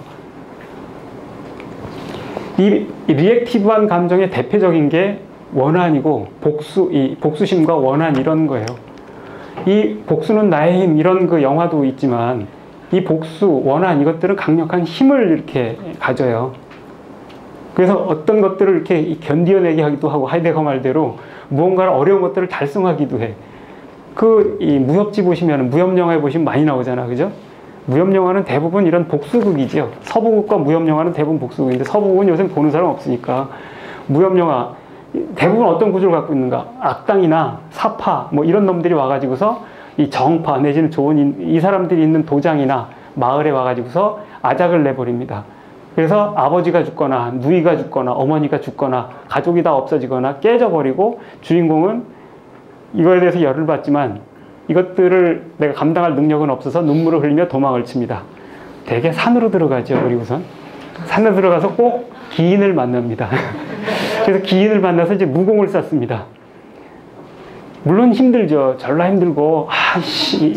Speaker 1: 이 리액티브한 감정의 대표적인 게 원한이고 이 복수심과 원한 이런 거예요. 이 복수는 나의 힘 이런 그 영화도 있지만 이 복수, 원한 이것들은 강력한 힘을 이렇게 가져요. 그래서 어떤 것들을 이렇게 견디어내게 하기도 하고 하이데거 말대로 무언가를 어려운 것들을 달성하기도 해. 이 무협지 보시면 무협 영화에 보시면 많이 나오잖아, 그죠? 무협 영화는 대부분 이런 복수극이죠. 서부극과 무협 영화는 대부분 복수극인데 서부극은 요새 보는 사람 없으니까 무협 영화 대부분 어떤 구조를 갖고 있는가? 악당이나 사파 뭐 이런 놈들이 와가지고서 이 정파 내지는 좋은 이 사람들이 있는 도장이나 마을에 와가지고서 아작을 내버립니다. 그래서 아버지가 죽거나 누이가 죽거나 어머니가 죽거나 가족이 다 없어지거나 깨져버리고 주인공은 이거에 대해서 열을 받지만 이것들을 내가 감당할 능력은 없어서 눈물을 흘리며 도망을 칩니다. 대개 산으로 들어가죠. 그리고선 산으로 들어가서 꼭 기인을 만납니다. 그래서 기인을 만나서 이제 무공을 쌓습니다. 물론 힘들죠. 절라 힘들고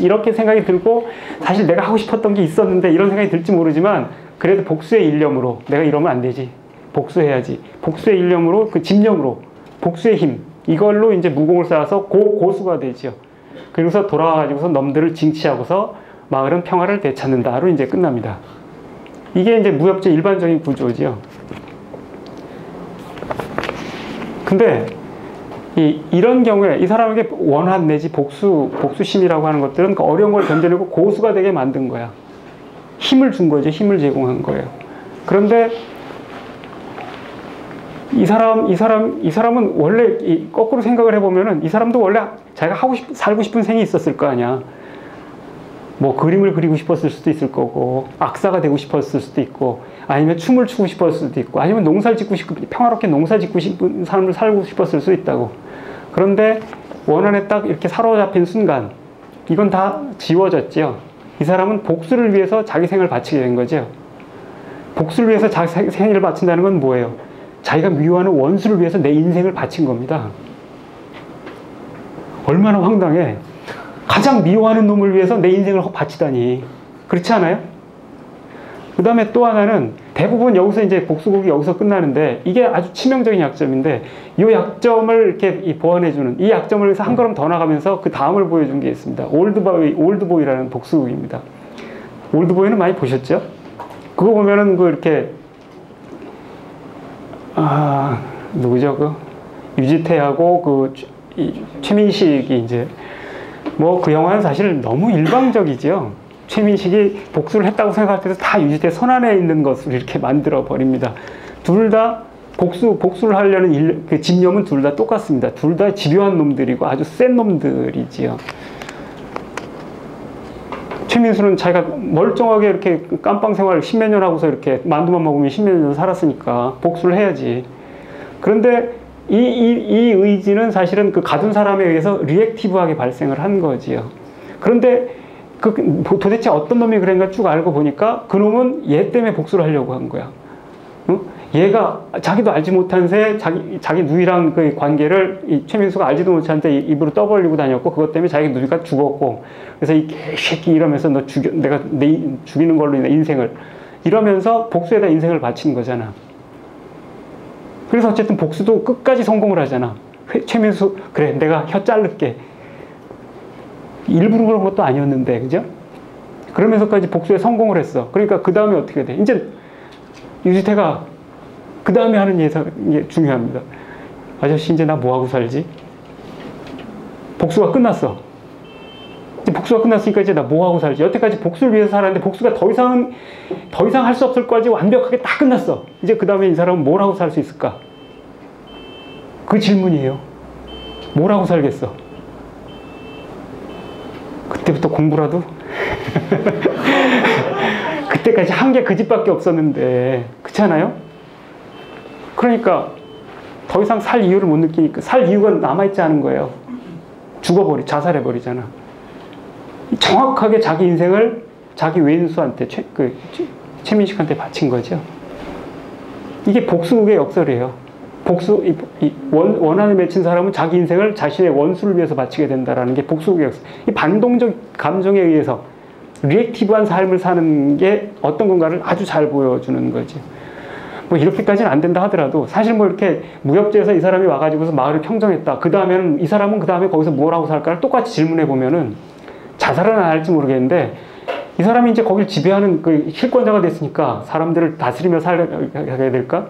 Speaker 1: 이렇게 생각이 들고 사실 내가 하고 싶었던 게 있었는데 이런 생각이 들지 모르지만 그래도 복수의 일념으로 내가 이러면 안 되지. 복수해야지. 복수의 일념으로 그 집념으로 복수의 힘 이걸로 이제 무공을 쌓아서 고수가 되죠. 그리고서 돌아와가지고서 놈들을 징치하고서 마을은 평화를 되찾는다로 이제 끝납니다. 이게 이제 무협지의 일반적인 구조죠. 근데 이런 경우에 이 사람에게 원한 내지 복수심이라고 하는 것들은 그 어려운 걸 견뎌내고 고수가 되게 만든 거야. 힘을 준 거죠. 힘을 제공한 거예요. 그런데 이 사람은 원래 거꾸로 생각을 해보면은 이 사람도 원래 자기가 살고 싶은 생이 있었을 거 아니야. 뭐 그림을 그리고 싶었을 수도 있을 거고, 악사가 되고 싶었을 수도 있고, 아니면 춤을 추고 싶었을 수도 있고, 아니면 농사를 짓고 싶고, 평화롭게 농사 짓고 싶은 삶을 살고 싶었을 수도 있다고. 그런데 원한에 딱 이렇게 사로잡힌 순간, 이건 다 지워졌죠. 이 사람은 복수를 위해서 자기 생을 바치게 된 거죠. 복수를 위해서 자기 생을 바친다는 건 뭐예요? 자기가 미워하는 원수를 위해서 내 인생을 바친 겁니다. 얼마나 황당해. 가장 미워하는 놈을 위해서 내 인생을 바치다니. 그렇지 않아요? 그 다음에 또 하나는 대부분 여기서 이제 복수극이 여기서 끝나는데 이게 아주 치명적인 약점인데 이 약점을 이렇게 보완해주는 이 약점을 위해서 한 걸음 더 나가면서 그 다음을 보여준 게 있습니다. 올드보이라는 복수극입니다. 올드보이는 많이 보셨죠? 그거 보면은 이렇게 누구죠? 유지태하고 최민식이 이제 뭐 그 영화는 사실 너무 일방적이죠. 최민식이 복수를 했다고 생각할 때도 다 유지태 손안에 있는 것을 이렇게 만들어 버립니다. 둘 다 복수를 하려는 그 집념은 둘 다 똑같습니다. 둘 다 집요한 놈들이고 아주 센 놈들이지요. 최민수는 자기가 멀쩡하게 이렇게 깜빵 생활 10몇 년 하고서 이렇게 만두만 먹으면 10몇 년 살았으니까 복수를 해야지. 그런데 이 의지는 사실은 그 가둔 사람에 의해서 리액티브하게 발생을 한 거지요. 그런데 도대체 어떤 놈이 그랬는가 쭉 알고 보니까 그 놈은 얘 때문에 복수를 하려고 한 거야. 얘가 자기도 알지 못한 새 자기 누이랑 그 관계를 최민수가 알지도 못한 새 입으로 떠벌리고 다녔고 그것 때문에 자기 누이가 죽었고 그래서 이 개새끼 이러면서 내가 죽이는 걸로 인해 인생을 이러면서 복수에다 인생을 바치는 거잖아. 그래서 어쨌든 복수도 끝까지 성공을 하잖아. 최민수 그래 내가 혀 자를게 일부러 그런 것도 아니었는데 그죠? 그러면서까지 복수에 성공을 했어. 그러니까 그 다음에 어떻게 돼? 이제 유지태가 그 다음에 하는 예상이 중요합니다. 아저씨 이제 나 뭐하고 살지? 복수가 끝났어. 이제 복수가 끝났으니까 이제 나 뭐하고 살지? 여태까지 복수를 위해서 살았는데 복수가 더 이상 할 수 없을 거지 완벽하게 다 끝났어. 이제 그 다음에 이 사람은 뭘 하고 살 수 있을까? 그 질문이에요. 뭘 하고 살겠어? 그때부터 공부라도? 그때까지 한 게 그 집밖에 없었는데 그렇잖아요? 그러니까 더 이상 살 이유를 못 느끼니까 살 이유가 남아있지 않은 거예요. 자살해버리잖아. 정확하게 자기 인생을 자기 외인수한테 최민식한테 바친 거죠. 이게 복수극의 역설이에요. 원한을 맺힌 사람은 자기 인생을 자신의 원수를 위해서 바치게 된다는 게 복수극의 역설. 이 반동적 감정에 의해서 리액티브한 삶을 사는 게 어떤 건가를 아주 잘 보여주는 거죠. 뭐 이렇게까지는 안 된다 하더라도 사실 뭐 이렇게 무협지에서 이 사람이 와가지고서 마을을 평정했다. 그 다음에는 이 사람은 그 다음에 거기서 뭘 하고 살까를 똑같이 질문해 보면은 자살은 안 할지 모르겠는데 이 사람이 이제 거길 지배하는 그 실권자가 됐으니까 사람들을 다스리며 살아야 될까?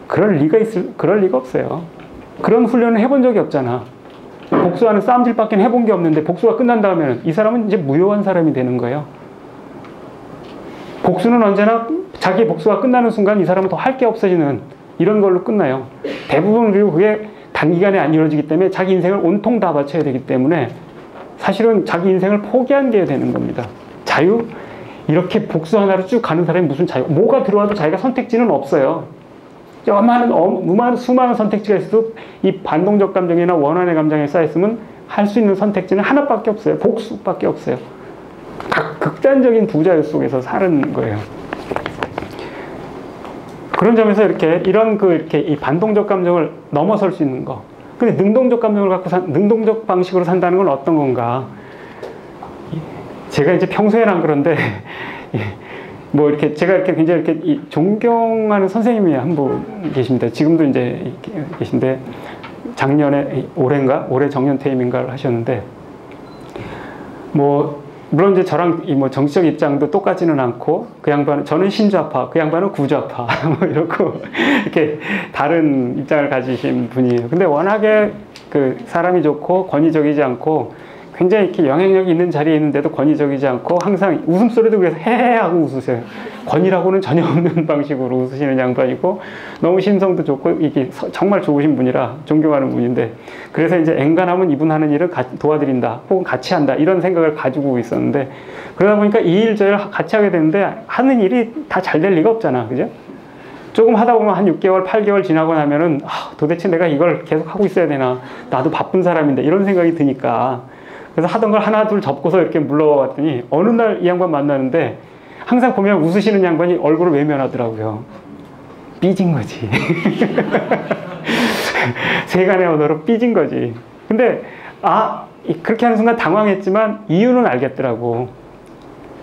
Speaker 1: 그럴 리가 없어요. 그런 훈련을 해본 적이 없잖아. 복수하는 싸움질밖에 해본 게 없는데 복수가 끝난 다음에는 이 사람은 이제 무효한 사람이 되는 거예요. 복수는 언제나 자기 복수가 끝나는 순간 이 사람은 더 할 게 없어지는 이런 걸로 끝나요. 대부분 그리고 그게 단기간에 안 이루어지기 때문에 자기 인생을 온통 다 바쳐야 되기 때문에 사실은 자기 인생을 포기한 게 되는 겁니다. 자유? 이렇게 복수 하나로 쭉 가는 사람이 무슨 자유? 뭐가 들어와도 자기가 선택지는 없어요. 수많은 선택지가 있어도 이 반동적 감정이나 원한의 감정에 쌓였으면 할 수 있는 선택지는 하나밖에 없어요. 복수밖에 없어요. 극단적인 부자유 속에서 사는 거예요. 그런 점에서 이렇게 이 반동적 감정을 넘어설 수 있는 거. 근데 능동적 감정을 갖고 능동적 방식으로 산다는 건 어떤 건가? 제가 이제 평소에는 안 그런데, 뭐 이렇게 제가 이렇게 굉장히 이렇게 존경하는 선생님이 한 분 계십니다. 지금도 이제 계신데, 올해 정년 퇴임인가를 하셨는데, 물론 이제 저랑 뭐 정치적 입장도 똑같지는 않고, 그 양반은, 저는 신좌파, 그 양반은 구좌파, 뭐 이렇고, 이렇게 다른 입장을 가지신 분이에요. 근데 워낙에 그 사람이 좋고 권위적이지 않고, 굉장히 이렇게 영향력이 있는 자리에 있는데도 권위적이지 않고, 항상 웃음소리도 그래서 헤헤 하고 웃으세요. 권위라고는 전혀 없는 방식으로 웃으시는 양반이고, 너무 심성도 좋고, 이게 정말 좋으신 분이라 존경하는 분인데, 그래서 이제 엔간하면 이분 하는 일을 도와드린다, 혹은 같이 한다, 이런 생각을 가지고 있었는데, 그러다 보니까 이 일 저 일 같이 하게 되는데, 하는 일이 다 잘 될 리가 없잖아. 그죠? 조금 하다 보면 한 6개월, 8개월 지나고 나면은, 도대체 내가 이걸 계속 하고 있어야 되나? 나도 바쁜 사람인데, 이런 생각이 드니까, 그래서 하던 걸 하나 둘 접고서 이렇게 물러왔더니 어느 날 이 양반 만나는데 항상 보면 웃으시는 양반이 얼굴을 외면하더라고요. 삐진 거지. 세간의 언어로 삐진 거지. 근데 그렇게 하는 순간 당황했지만 이유는 알겠더라고.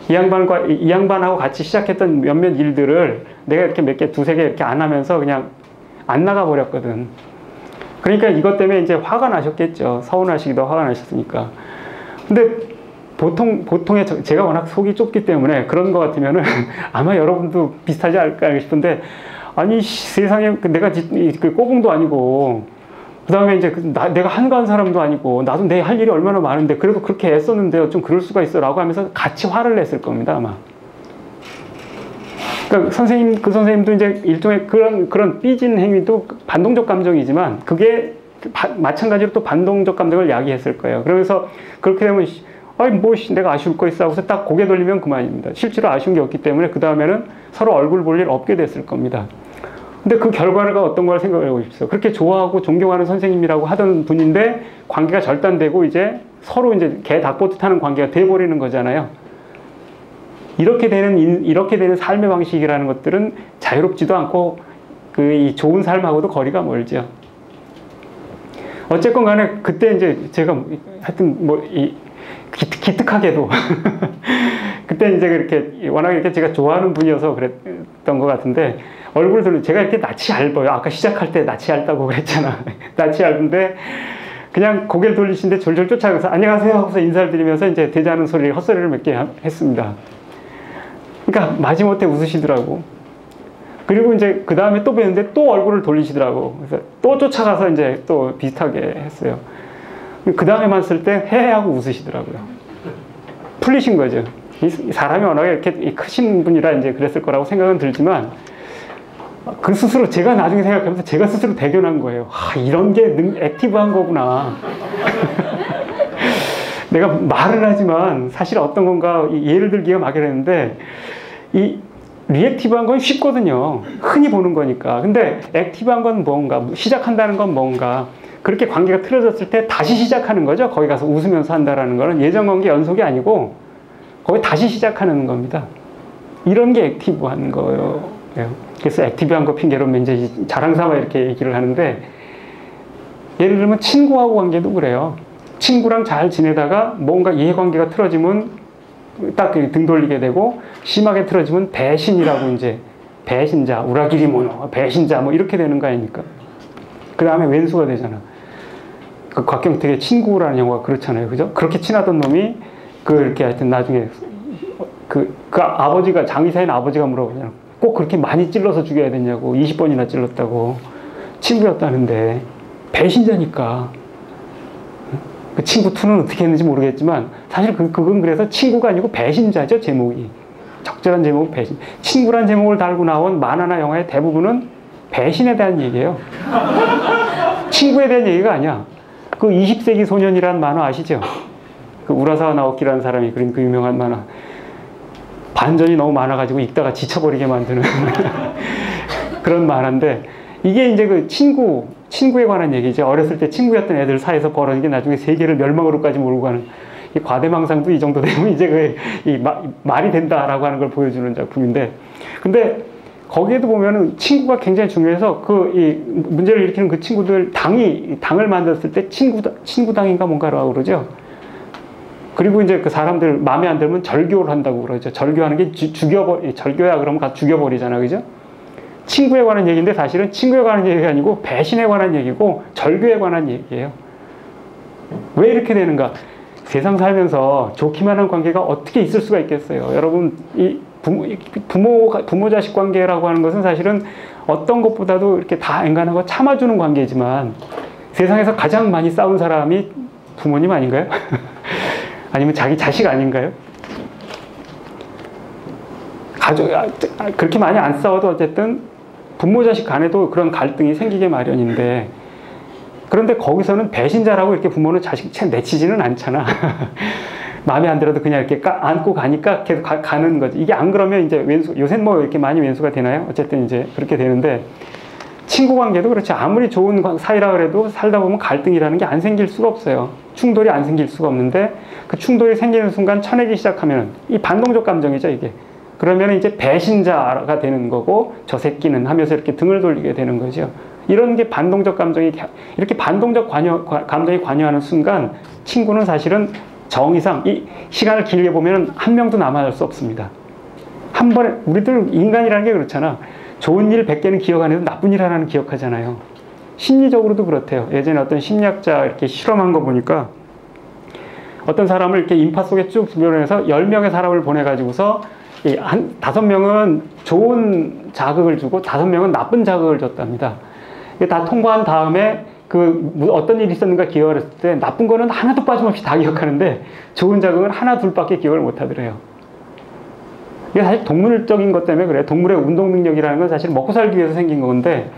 Speaker 1: 이 양반하고 같이 시작했던 몇몇 일들을 내가 이렇게 몇 개, 두세 개 이렇게 안 하면서 그냥 안 나가 버렸거든. 그러니까 이것 때문에 이제 화가 나셨겠죠. 서운하시기도 화가 나셨으니까. 근데 보통의 제가 워낙 속이 좁기 때문에 그런 것 같으면은 아마 여러분도 비슷하지 않을까 싶은데, 아니 세상에 내가 그 꼬붕도 아니고, 그 다음에 이제 내가 한가한 사람도 아니고, 나도 내 할 일이 얼마나 많은데 그래도 그렇게 애썼는데 좀 그럴 수가 있어 라고 하면서 같이 화를 냈을 겁니다, 아마. 그러니까 그 선생님도 이제 일종의 그런 삐진 행위도 반동적 감정이지만, 그게 마찬가지로 또 반동적 감정을 야기했을 거예요. 그러면서 그렇게 되면 내가 아쉬울 거 있어 하고서 딱 고개 돌리면 그만입니다. 실제로 아쉬운 게 없기 때문에 그 다음에는 서로 얼굴 볼 일 없게 됐을 겁니다. 근데 그 결과가 어떤 걸 생각해 보십시오. 그렇게 좋아하고 존경하는 선생님이라고 하던 분인데 관계가 절단되고 이제 서로 이제 개 닭보듯 하는 관계가 돼버리는 거잖아요. 이렇게 되는 삶의 방식이라는 것들은 자유롭지도 않고 이 좋은 삶하고도 거리가 멀죠. 어쨌건 간에 그때 이제 제가 하여튼 기특하게도 그때 이제 그렇게 워낙 이렇게 제가 좋아하는 분이어서 그랬던 것 같은데, 얼굴을 들으면 제가 이렇게 낯이 얇아요. 아까 시작할 때 낯이 얇다고 그랬잖아. 낯이 얇은데 그냥 고개를 돌리시는데 졸졸 쫓아가서 안녕하세요 하고서 인사를 드리면서 이제 대자는 소리를 헛소리를 몇 개 했습니다. 그러니까 마지못해 웃으시더라고. 그리고 이제 그 다음에 또 뵀는데 또 얼굴을 돌리시더라고. 그래서 또 쫓아가서 이제 또 비슷하게 했어요. 그 다음에 만났을 때 헤헤하고 웃으시더라고요. 풀리신 거죠. 이 사람이 워낙에 이렇게 크신 분이라 이제 그랬을 거라고 생각은 들지만, 그 스스로 제가 나중에 생각하면서 제가 스스로 대견한 거예요. 이런 게 액티브한 거구나. 내가 말은 하지만 사실 어떤 건가 예를 들기가 막연했는데, 이 리액티브한 건 쉽거든요. 흔히 보는 거니까. 근데 액티브한 건 뭔가, 시작한다는 건 뭔가, 그렇게 관계가 틀어졌을 때 다시 시작하는 거죠. 거기 가서 웃으면서 한다라는 거는 예전 관계 연속이 아니고 거기 다시 시작하는 겁니다. 이런 게 액티브한 거예요. 그래서 액티브한 거 핑계로 이제 자랑삼아 이렇게 얘기를 하는데, 예를 들면 친구하고 관계도 그래요. 친구랑 잘 지내다가 뭔가 이해관계가 틀어지면 딱 등 돌리게 되고, 심하게 틀어지면 배신이라고 이제 배신자, 우라기리 모노, 배신자 뭐 이렇게 되는 거 아닙니까? 그 다음에 왼수가 되잖아. 그 곽경택의 친구라는 영화가 그렇잖아요. 그죠? 그렇게 친하던 놈이 이렇게 하여튼 나중에 그 아버지가, 장의사인 아버지가 물어보잖아. 꼭 그렇게 많이 찔러서 죽여야 되냐고. 20번이나 찔렀다고. 친구였다는데. 배신자니까. 그 친구 2는 어떻게 했는지 모르겠지만 사실 그건 그래서 친구가 아니고 배신자죠, 제목이. 적절한 제목은 배신. 친구란 제목을 달고 나온 만화나 영화의 대부분은 배신에 대한 얘기예요. 친구에 대한 얘기가 아니야. 그 20세기 소년이라는 만화 아시죠? 그 우라사와 나오키라는 사람이 그린 그 유명한 만화. 반전이 너무 많아가지고 읽다가 지쳐버리게 만드는 그런 만화인데, 이게 이제 그 친구에 관한 얘기죠. 어렸을 때 친구였던 애들 사이에서 벌어진 게 나중에 세계를 멸망으로까지 몰고 가는, 이 과대망상도 이 정도 되면 이제 말이 된다라고 하는 걸 보여주는 작품인데, 근데 거기에도 보면은 친구가 굉장히 중요해서 이 문제를 일으키는 그 친구들, 당을 만들었을 때 친구당인가 뭔가라고 그러죠. 그리고 이제 그 사람들 마음에 안 들면 절교를 한다고 그러죠. 절교하는 게 절교야 그러면 가서 죽여버리잖아. 그죠? 친구에 관한 얘기인데 사실은 친구에 관한 얘기가 아니고 배신에 관한 얘기고 절교에 관한 얘기예요. 왜 이렇게 되는가? 세상 살면서 좋기만 한 관계가 어떻게 있을 수가 있겠어요. 여러분, 이 부모 자식 관계라고 하는 것은 사실은 어떤 것보다도 이렇게 다 엔간하고 참아주는 관계지만, 세상에서 가장 많이 싸운 사람이 부모님 아닌가요? 아니면 자기 자식 아닌가요? 그렇게 많이 안 싸워도 어쨌든 부모 자식 간에도 그런 갈등이 생기게 마련인데, 그런데 거기서는 배신자라고 이렇게 부모는 자식 내치지는 않잖아. 마음에 안 들어도 그냥 이렇게 안고 가니까 계속 가는 거지. 이게 안 그러면 이제 요새는 뭐 이렇게 많이 왼수가 되나요? 어쨌든 이제 그렇게 되는데, 친구 관계도 그렇죠. 아무리 좋은 사이라 그래도 살다 보면 갈등이라는 게 안 생길 수가 없어요. 충돌이 안 생길 수가 없는데, 그 충돌이 생기는 순간 쳐내기 시작하면 이 반동적 감정이죠, 이게. 그러면 이제 배신자가 되는 거고, 저 새끼는 하면서 이렇게 등을 돌리게 되는 거죠. 이런 게 반동적 감정이, 이렇게 반동적 감정이 관여하는 순간 친구는 사실은 정의상 이 시간을 길게 보면 한 명도 남아날 수 없습니다. 한 번에, 우리들 인간이라는 게 그렇잖아. 좋은 일 100개는 기억 안 해도 나쁜 일 하나는 기억하잖아요. 심리적으로도 그렇대요. 예전에 어떤 심리학자 이렇게 실험한 거 보니까, 어떤 사람을 이렇게 인파 속에 쭉 밀어내서 10명의 사람을 보내가지고서 한 5명은 좋은 자극을 주고 5명은 나쁜 자극을 줬답니다. 이게 다 통과한 다음에 어떤 일이 있었는가 기억을 했을 때 나쁜 거는 하나도 빠짐없이 다 기억하는데 좋은 자극은 하나 둘밖에 기억을 못 하더래요. 이게 사실 동물적인 것 때문에 그래요. 동물의 운동 능력이라는 건 사실 먹고 살기 위해서 생긴 건데,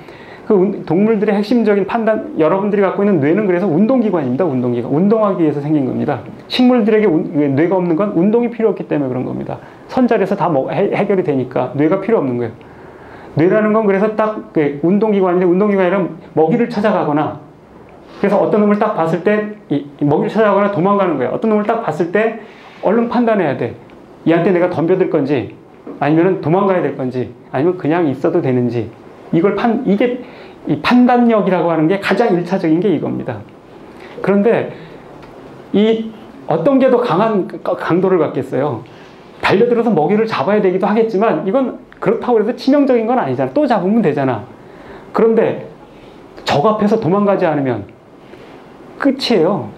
Speaker 1: 그 동물들의 핵심적인 판단, 여러분들이 갖고 있는 뇌는 그래서 운동기관입니다. 운동기관. 운동하기 위해서 생긴 겁니다. 식물들에게 뇌가 없는 건 운동이 필요 없기 때문에 그런 겁니다. 선자리에서 다 해결이 되니까 뇌가 필요 없는 거예요. 뇌라는 건 그래서 딱 운동기관인데, 운동기관이란 먹이를 찾아가거나, 그래서 어떤 놈을 딱 봤을 때 먹이를 찾아가거나 도망가는 거예요. 어떤 놈을 딱 봤을 때 얼른 판단해야 돼. 얘한테 내가 덤벼들 건지, 아니면 도망가야 될 건지, 아니면 그냥 있어도 되는지. 이게 이 판단력이라고 하는 게 가장 1차적인 게 이겁니다. 그런데 어떤 게 더 강한 강도를 갖겠어요? 달려들어서 먹이를 잡아야 되기도 하겠지만, 이건 그렇다고 해서 치명적인 건 아니잖아. 또 잡으면 되잖아. 그런데 적 앞에서 도망가지 않으면 끝이에요.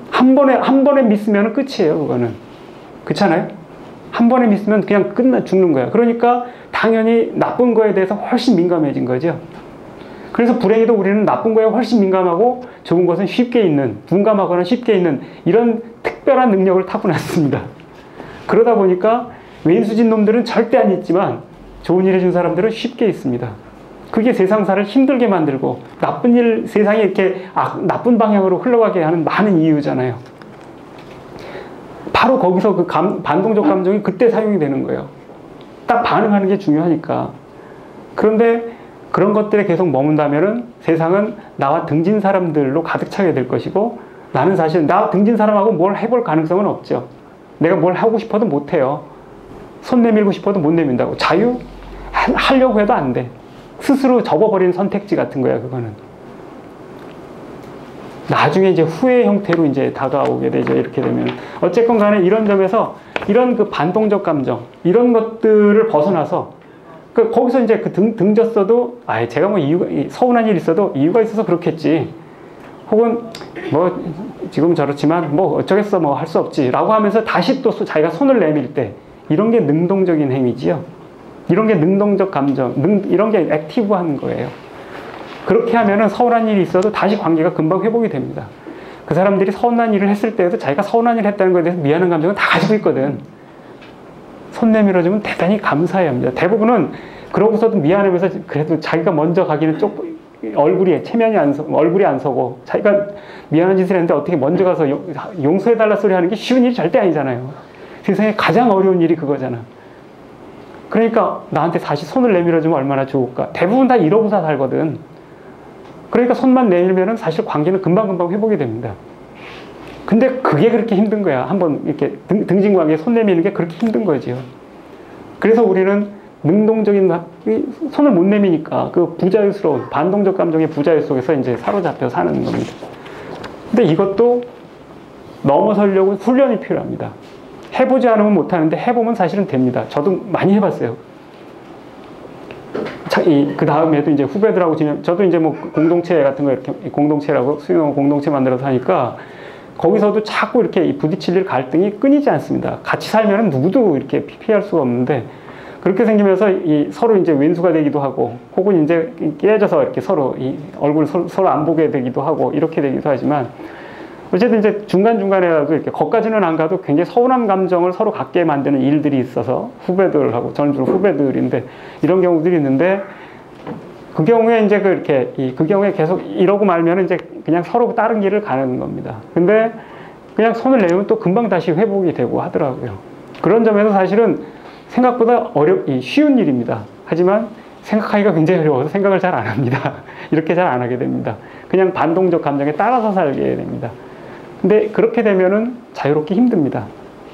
Speaker 1: 한 번에 미스면 끝이에요, 그거는. 그렇잖아요? 한 번에 미스면 그냥 죽는 거야. 그러니까 당연히 나쁜 거에 대해서 훨씬 민감해진 거죠. 그래서 불행히도 우리는 나쁜 거에 훨씬 민감하고, 좋은 것은 둔감하거나 쉽게 있는 이런 특별한 능력을 타고났습니다. 그러다 보니까 왼수진 놈들은 절대 안 있지만 좋은 일 해준 사람들은 쉽게 있습니다. 그게 세상사를 힘들게 만들고 세상이 이렇게 나쁜 방향으로 흘러가게 하는 많은 이유잖아요. 바로 거기서 그 반동적 감정이 그때 사용이 되는 거예요. 딱 반응하는 게 중요하니까. 그런데 그런 것들에 계속 머문다면은 세상은 나와 등진 사람들로 가득 차게 될 것이고, 나는 사실 나와 등진 사람하고 뭘 해볼 가능성은 없죠. 내가 뭘 하고 싶어도 못 해요. 손 내밀고 싶어도 못 내민다고. 하려고 해도 안 돼. 스스로 접어버린 선택지 같은 거야, 그거는. 나중에 이제 후회 형태로 이제 다가오게 되죠. 이렇게 되면. 어쨌건 간에 이런 점에서 이런 그 반동적 감정, 이런 것들을 벗어나서 거기서 이제 그 등졌어도, 아, 제가 뭐 서운한 일이 있어도 이유가 있어서 그렇겠지. 혹은 뭐 지금 저렇지만 뭐 어쩌겠어, 뭐 할 수 없지 라고 하면서 다시 또 자기가 손을 내밀 때, 이런 게 능동적인 행위지요. 이런 게 능동적 감정, 이런 게 액티브한 거예요. 그렇게 하면은 서운한 일이 있어도 다시 관계가 금방 회복이 됩니다. 그 사람들이 서운한 일을 했을 때에도 자기가 서운한 일을 했다는 것에 대해서 미안한 감정은 다 가지고 있거든. 손 내밀어주면 대단히 감사해야 합니다. 대부분은 그러고서도 미안하면서 그래도 자기가 먼저 가기는 조금 체면이 얼굴이 안 서고, 자기가 미안한 짓을 했는데 어떻게 먼저 가서 용서해달라 소리 하는 게 쉬운 일이 절대 아니잖아요. 세상에 가장 어려운 일이 그거잖아. 그러니까 나한테 다시 손을 내밀어주면 얼마나 좋을까. 대부분 다 이러고서 살거든. 그러니까 손만 내밀면은 사실 관계는 금방금방 회복이 됩니다. 근데 그게 그렇게 힘든 거야. 한번 이렇게 등진 관계에 손 내미는 게 그렇게 힘든 거지요. 그래서 우리는 능동적인, 손을 못 내미니까 그 부자유스러운, 반동적 감정의 부자유 속에서 이제 사로잡혀 사는 겁니다. 근데 이것도 넘어서려고 훈련이 필요합니다. 해보지 않으면 못하는데 해보면 사실은 됩니다. 저도 많이 해봤어요. 그 다음에도 이제 후배들하고 저도 이제 뭐 공동체 같은 거 이렇게 공동체라고 수용 공동체 만들어서 하니까 거기서도 자꾸 이렇게 부딪힐 일, 갈등이 끊이지 않습니다. 같이 살면은 누구도 이렇게 피할 수가 없는데, 그렇게 생기면서 서로 이제 왼수가 되기도 하고, 혹은 이제 깨져서 이렇게 서로 얼굴 서로 안 보게 되기도 하고, 이렇게 되기도 하지만, 어쨌든 이제 중간중간에라도 이렇게 거기까지는 안 가도 굉장히 서운한 감정을 서로 갖게 만드는 일들이 있어서, 후배들하고, 저는 주로 후배들인데, 이런 경우들이 있는데, 그 경우에 이제 그 경우에 계속 이러고 말면 이제 그냥 서로 다른 길을 가는 겁니다. 근데 그냥 손을 내면 또 금방 다시 회복이 되고 하더라고요. 그런 점에서 사실은 생각보다 쉬운 일입니다. 하지만 생각하기가 굉장히 어려워서 생각을 잘 안 합니다. 이렇게 잘 안 하게 됩니다. 그냥 반동적 감정에 따라서 살게 됩니다. 근데 그렇게 되면은 자유롭기 힘듭니다.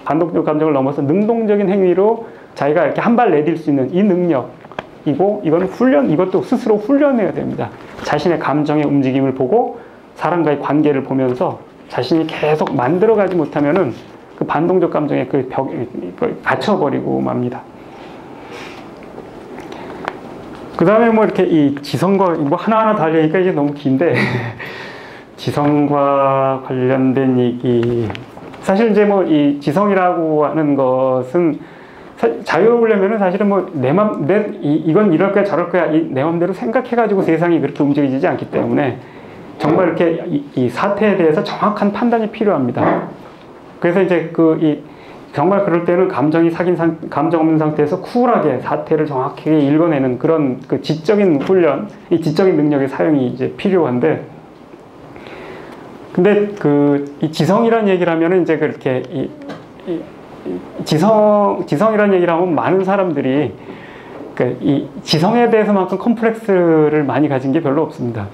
Speaker 1: 반동적 감정을 넘어서 능동적인 행위로 자기가 이렇게 한 발 내딜 수 있는 이 능력이고, 이건 이것도 스스로 훈련해야 됩니다. 자신의 감정의 움직임을 보고 사람과의 관계를 보면서 자신이 계속 만들어가지 못하면은 그 반동적 감정의 그 벽에 갇혀버리고 맙니다. 그 다음에 뭐 이렇게 이 지성과 뭐 하나하나 다 하려니까 이게 너무 긴데, 지성과 관련된 얘기. 사실 이제 뭐 이 지성이라고 하는 것은 자유로우려면은 사실은 뭐 이건 이럴 거야 저럴 거야 내 마음대로 생각해가지고 세상이 그렇게 움직이지 않기 때문에 정말 이렇게 이 사태에 대해서 정확한 판단이 필요합니다. 그래서 이제 정말 그럴 때는 감정 없는 상태에서 쿨하게 사태를 정확하게 읽어내는 그런 그 지적인 훈련, 이 지적인 능력의 사용이 이제 필요한데, 근데 이 지성이라는 얘기를 하면은 이제 그렇게 지성이라는 얘기를 하면 많은 사람들이 이 지성에 대해서만큼 컴플렉스를 많이 가진 게 별로 없습니다.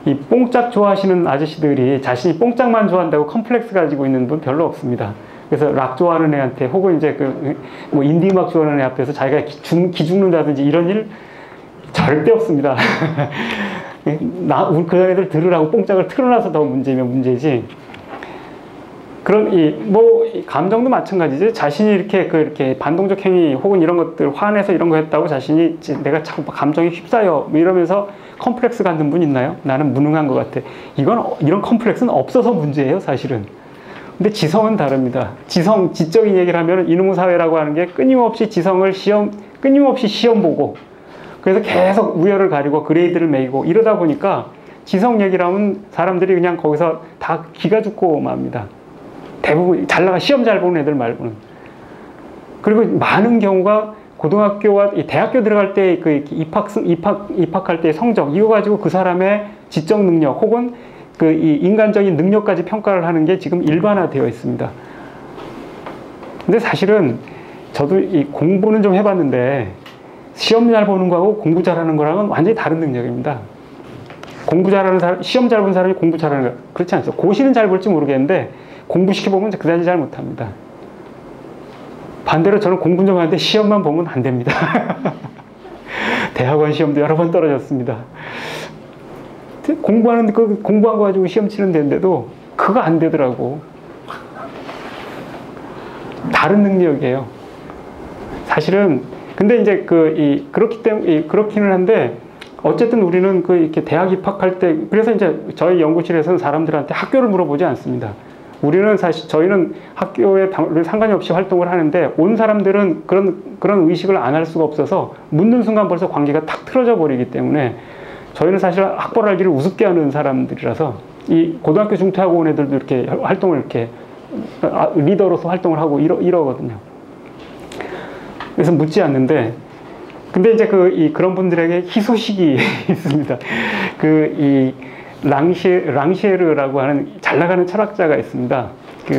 Speaker 1: 이 뽕짝 좋아하시는 아저씨들이 자신이 뽕짝만 좋아한다고 컴플렉스 가지고 있는 분 별로 없습니다. 그래서 락 좋아하는 애한테, 혹은 이제 뭐 인디 음악 좋아하는 애 앞에서 자기가 기죽는다든지 이런 일 절대 없습니다. 그 애들 들으라고 뽕짝을 틀어놔서 더 문제면 문제지. 감정도 마찬가지죠. 자신이 이렇게 반동적 행위 혹은 이런 것들, 화내서 이런 거 했다고 자신이 내가 자꾸 감정에 휩싸여 뭐 이러면서 컴플렉스 갖는 분 있나요? 나는 무능한 것 같아. 이런 컴플렉스는 없어서 문제예요, 사실은. 근데 지성은 다릅니다. 지적인 얘기를 하면 이놈의 사회라고 하는 게 끊임없이 끊임없이 시험 보고, 그래서 계속 우열을 가리고 그레이드를 매기고 이러다 보니까 지성 얘기를 하면 사람들이 그냥 거기서 다 기가 죽고 맙니다. 대부분 시험 잘 보는 애들 말고는. 그리고 많은 경우가 고등학교와 대학교 들어갈 때 입학할 때의 성적, 이거 가지고 그 사람의 지적 능력 혹은 이 인간적인 능력까지 평가를 하는 게 지금 일반화되어 있습니다. 근데 사실은 저도 이 공부는 좀 해봤는데, 시험 잘 보는 거하고 공부 잘하는 거랑은 완전히 다른 능력입니다. 시험 잘 본 사람이 공부 잘하는 거, 그렇지 않죠. 고시는 잘 볼지 모르겠는데 공부시켜보면 그다지 잘 못합니다. 반대로 저는 공부 좀 하는데 시험만 보면 안 됩니다. 대학원 시험도 여러 번 떨어졌습니다. 공부한 거 가지고 시험 치는 데인데도 그거 안 되더라고. 다른 능력이에요. 사실은. 근데 이제 그렇기 때문에, 그렇기는 한데, 어쨌든 우리는 이렇게 대학 입학할 때, 그래서 이제 저희 연구실에서는 사람들한테 학교를 물어보지 않습니다. 우리는 사실, 저희는 학교에 상관이 없이 활동을 하는데, 온 사람들은 그런 의식을 안 할 수가 없어서, 묻는 순간 벌써 관계가 탁 틀어져 버리기 때문에, 저희는 사실 학벌 알기를 우습게 하는 사람들이라서, 이 고등학교 중퇴하고 온 애들도 이렇게 활동을 이렇게, 리더로서 활동을 하고 이러거든요. 그래서 묻지 않는데, 근데 이제 그런 분들에게 희소식이 있습니다. 랑시에르라고 하는 잘 나가는 철학자가 있습니다.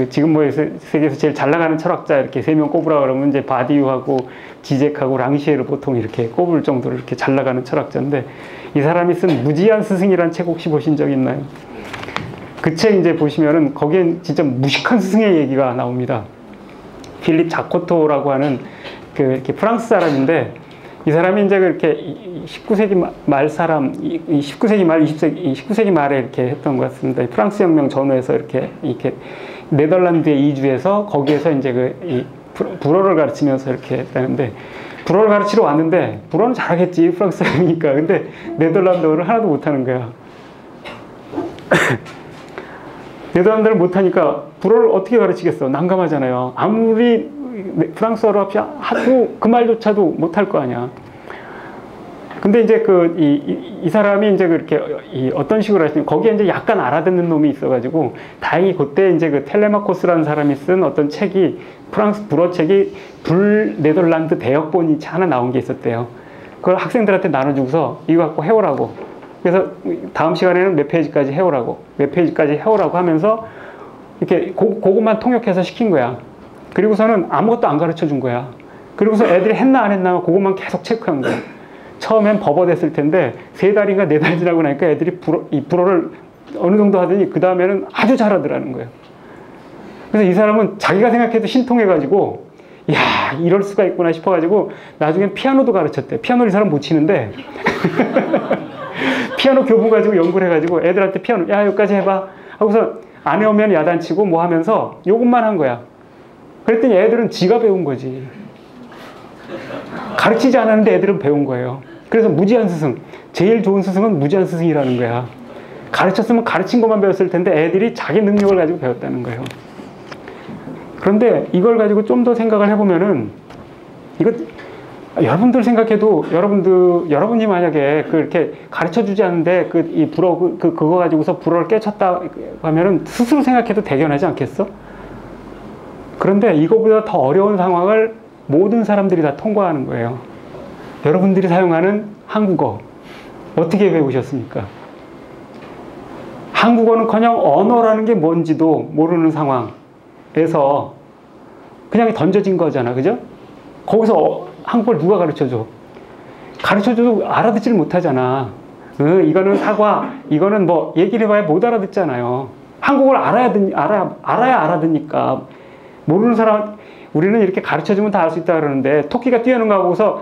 Speaker 1: 지금 뭐 세계에서 제일 잘 나가는 철학자 이렇게 3명 꼽으라 그러면 이제 바디유하고 지젝하고 랑시에르 보통 이렇게 꼽을 정도로 이렇게 잘 나가는 철학자인데, 이 사람이 쓴 무지한 스승이라는 책 혹시 보신 적 있나요? 그 책 이제 보시면은 거기엔 진짜 무식한 스승의 얘기가 나옵니다. 필립 자코토라고 하는 이렇게 프랑스 사람인데, 이 사람이 이제 그렇게 19세기 말 사람, 19세기 말, 19세기 말에 이렇게 했던 것 같습니다. 프랑스 혁명 전후에서 이렇게 네덜란드에 이주해서 거기에서 이제 불어를 가르치면서 이렇게 했다는데, 불어를 가르치러 왔는데, 불어는 잘하겠지, 프랑스 사람이니까. 근데 네덜란드어를 하나도 못하는 거야. 네덜란드를 못하니까 불어를 어떻게 가르치겠어? 난감하잖아요. 아무리 프랑스어로 하고 그 말조차도 못할 거 아니야. 근데 이제 이 사람이 이제 그렇게 어떤 식으로 하시냐면, 거기에 이제 약간 알아듣는 놈이 있어가지고, 다행히 그때 이제 텔레마코스라는 사람이 쓴 어떤 책이, 프랑스 불어 책이 네덜란드 대역본이 하나 나온 게 있었대요. 그걸 학생들한테 나눠주고서 이거 갖고 해오라고. 그래서 다음 시간에는 몇 페이지까지 해오라고 하면서 이렇게 그것만 통역해서 시킨 거야. 그리고서는 아무것도 안 가르쳐 준 거야. 그리고서 애들이 했나 안 했나 그것만 계속 체크한 거야. 처음엔 버벅댔을 텐데 3달인가 4달 지나고 나니까 애들이 이 불어를 어느 정도 하더니 그 다음에는 아주 잘하더라는 거예요. 그래서 이 사람은 자기가 생각해도 신통해가지고, 이야, 이럴 수가 있구나 싶어가지고 나중엔 피아노도 가르쳤대. 피아노를 이 사람 못 치는데 피아노 교본 가지고 연구를 해가지고 애들한테 피아노, 야, 여기까지 해봐 하고서 안 해오면 야단치고 뭐 하면서 요것만 한 거야. 그랬더니 애들은 지가 배운 거지. 가르치지 않았는데 애들은 배운 거예요. 그래서 무지한 스승, 제일 좋은 스승은 무지한 스승이라는 거야. 가르쳤으면 가르친 것만 배웠을 텐데 애들이 자기 능력을 가지고 배웠다는 거예요. 그런데 이걸 가지고 좀 더 생각을 해보면은, 이거 여러분들 생각해도, 여러분이 만약에 그렇게 가르쳐 주지 않는데 이 불어 그거 가지고서 불어를 깨쳤다 하면은 스스로 생각해도 대견하지 않겠어? 그런데 이거보다 더 어려운 상황을 모든 사람들이 다 통과하는 거예요. 여러분들이 사용하는 한국어 어떻게 배우셨습니까? 한국어는커녕 언어라는 게 뭔지도 모르는 상황에서 그냥 던져진 거잖아, 그죠? 거기서 한국어를 누가 가르쳐줘? 가르쳐줘도 알아듣지를 못하잖아. 이거는 사과, 이거는 뭐 얘기를 해봐야 못 알아듣잖아요. 한국어를 알아야 알아듣니까. 모르는 사람, 우리는 이렇게 가르쳐주면 다 알 수 있다 그러는데, 토끼가 뛰어는 거 하고서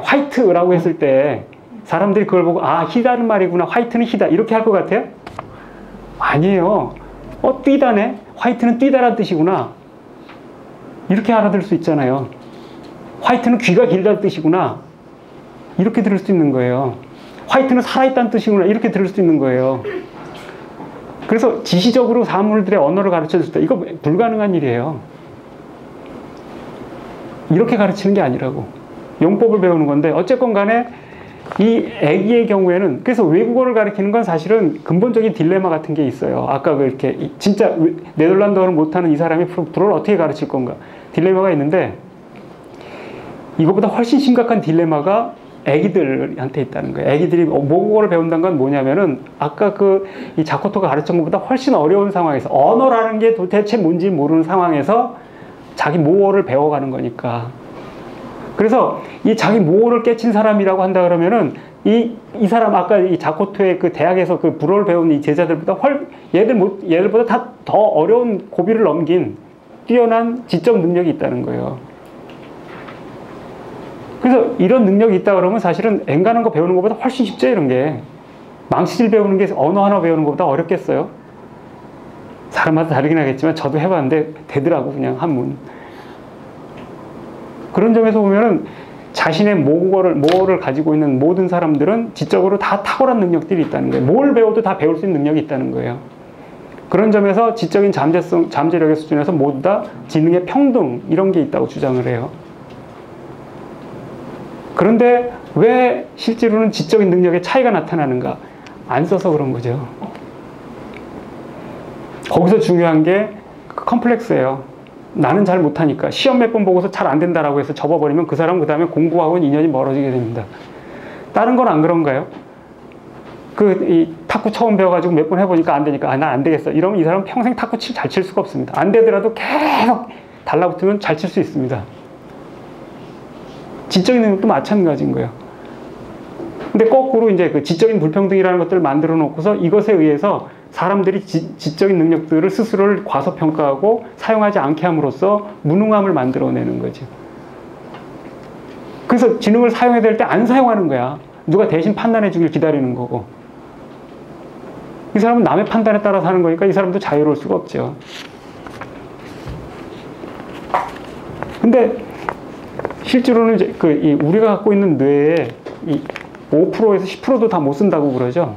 Speaker 1: 화이트라고 했을 때 사람들이 그걸 보고, 아, 희다는 말이구나, 화이트는 희다, 이렇게 할 것 같아요? 아니에요. 뛰다네? 화이트는 뛰다란 뜻이구나, 이렇게 알아들을 수 있잖아요. 화이트는 귀가 길다는 뜻이구나, 이렇게 들을 수 있는 거예요. 화이트는 살아있다는 뜻이구나, 이렇게 들을 수 있는 거예요. 그래서 지시적으로 사물들의 언어를 가르쳐줄 때 이거 불가능한 일이에요. 이렇게 가르치는 게 아니라고. 용법을 배우는 건데, 어쨌건 간에 이 애기의 경우에는, 그래서 외국어를 가르치는 건 사실은 근본적인 딜레마 같은 게 있어요. 아까 그렇게 진짜 네덜란드어를 못하는 이 사람이 불어를 어떻게 가르칠 건가, 딜레마가 있는데, 이거보다 훨씬 심각한 딜레마가 애기들한테 있다는 거예요. 애기들이 모국어를 배운다는 건 뭐냐면은, 아까 이 자코토가 가르친 것보다 훨씬 어려운 상황에서, 언어라는 게 도대체 뭔지 모르는 상황에서 자기 모어를 배워가는 거니까. 그래서 이 자기 모어를 깨친 사람이라고 한다 그러면은, 이 사람, 아까 이 자코토의 대학에서 불어를 배운 이 제자들보다 얘들보다 다 더 어려운 고비를 넘긴 뛰어난 지적 능력이 있다는 거예요. 그래서 이런 능력이 있다 그러면 사실은 앵가는 거 배우는 것보다 훨씬 쉽죠, 이런 게. 망치질 배우는 게 언어 하나 배우는 것보다 어렵겠어요? 사람마다 다르긴 하겠지만 저도 해봤는데 되더라고, 그냥 한문. 그런 점에서 보면은 자신의 모를 가지고 있는 모든 사람들은 지적으로 다 탁월한 능력들이 있다는 거예요. 뭘 배워도 다 배울 수 있는 능력이 있다는 거예요. 그런 점에서 지적인 잠재력의 수준에서 모두 다 지능의 평등 이런 게 있다고 주장을 해요. 그런데 왜 실제로는 지적인 능력의 차이가 나타나는가? 안 써서 그런 거죠. 거기서 중요한 게 컴플렉스예요. 나는 잘 못하니까 시험 몇 번 보고서 잘 안 된다라고 해서 접어버리면 그 사람은 그 다음에 공부하고는 인연이 멀어지게 됩니다. 다른 건 안 그런가요? 이 탁구 처음 배워가지고 몇 번 해보니까 안 되니까 난 안 되겠어. 이러면 이 사람은 평생 탁구 잘 칠 수가 없습니다. 안 되더라도 계속 달라붙으면 잘 칠 수 있습니다. 지적인 능력도 마찬가지인 거예요. 근데 거꾸로 이제 그 지적인 불평등이라는 것들을 만들어 놓고서 이것에 의해서 사람들이 지적인 능력들을 스스로를 과소평가하고 사용하지 않게 함으로써 무능함을 만들어내는 거죠. 그래서 지능을 사용해야 될 때 안 사용하는 거야. 누가 대신 판단해 주길 기다리는 거고. 이 사람은 남의 판단에 따라 사는 거니까 이 사람도 자유로울 수가 없죠. 근데 실제로는 이제 우리가 갖고 있는 뇌에 5%에서 10%도 다 못 쓴다고 그러죠.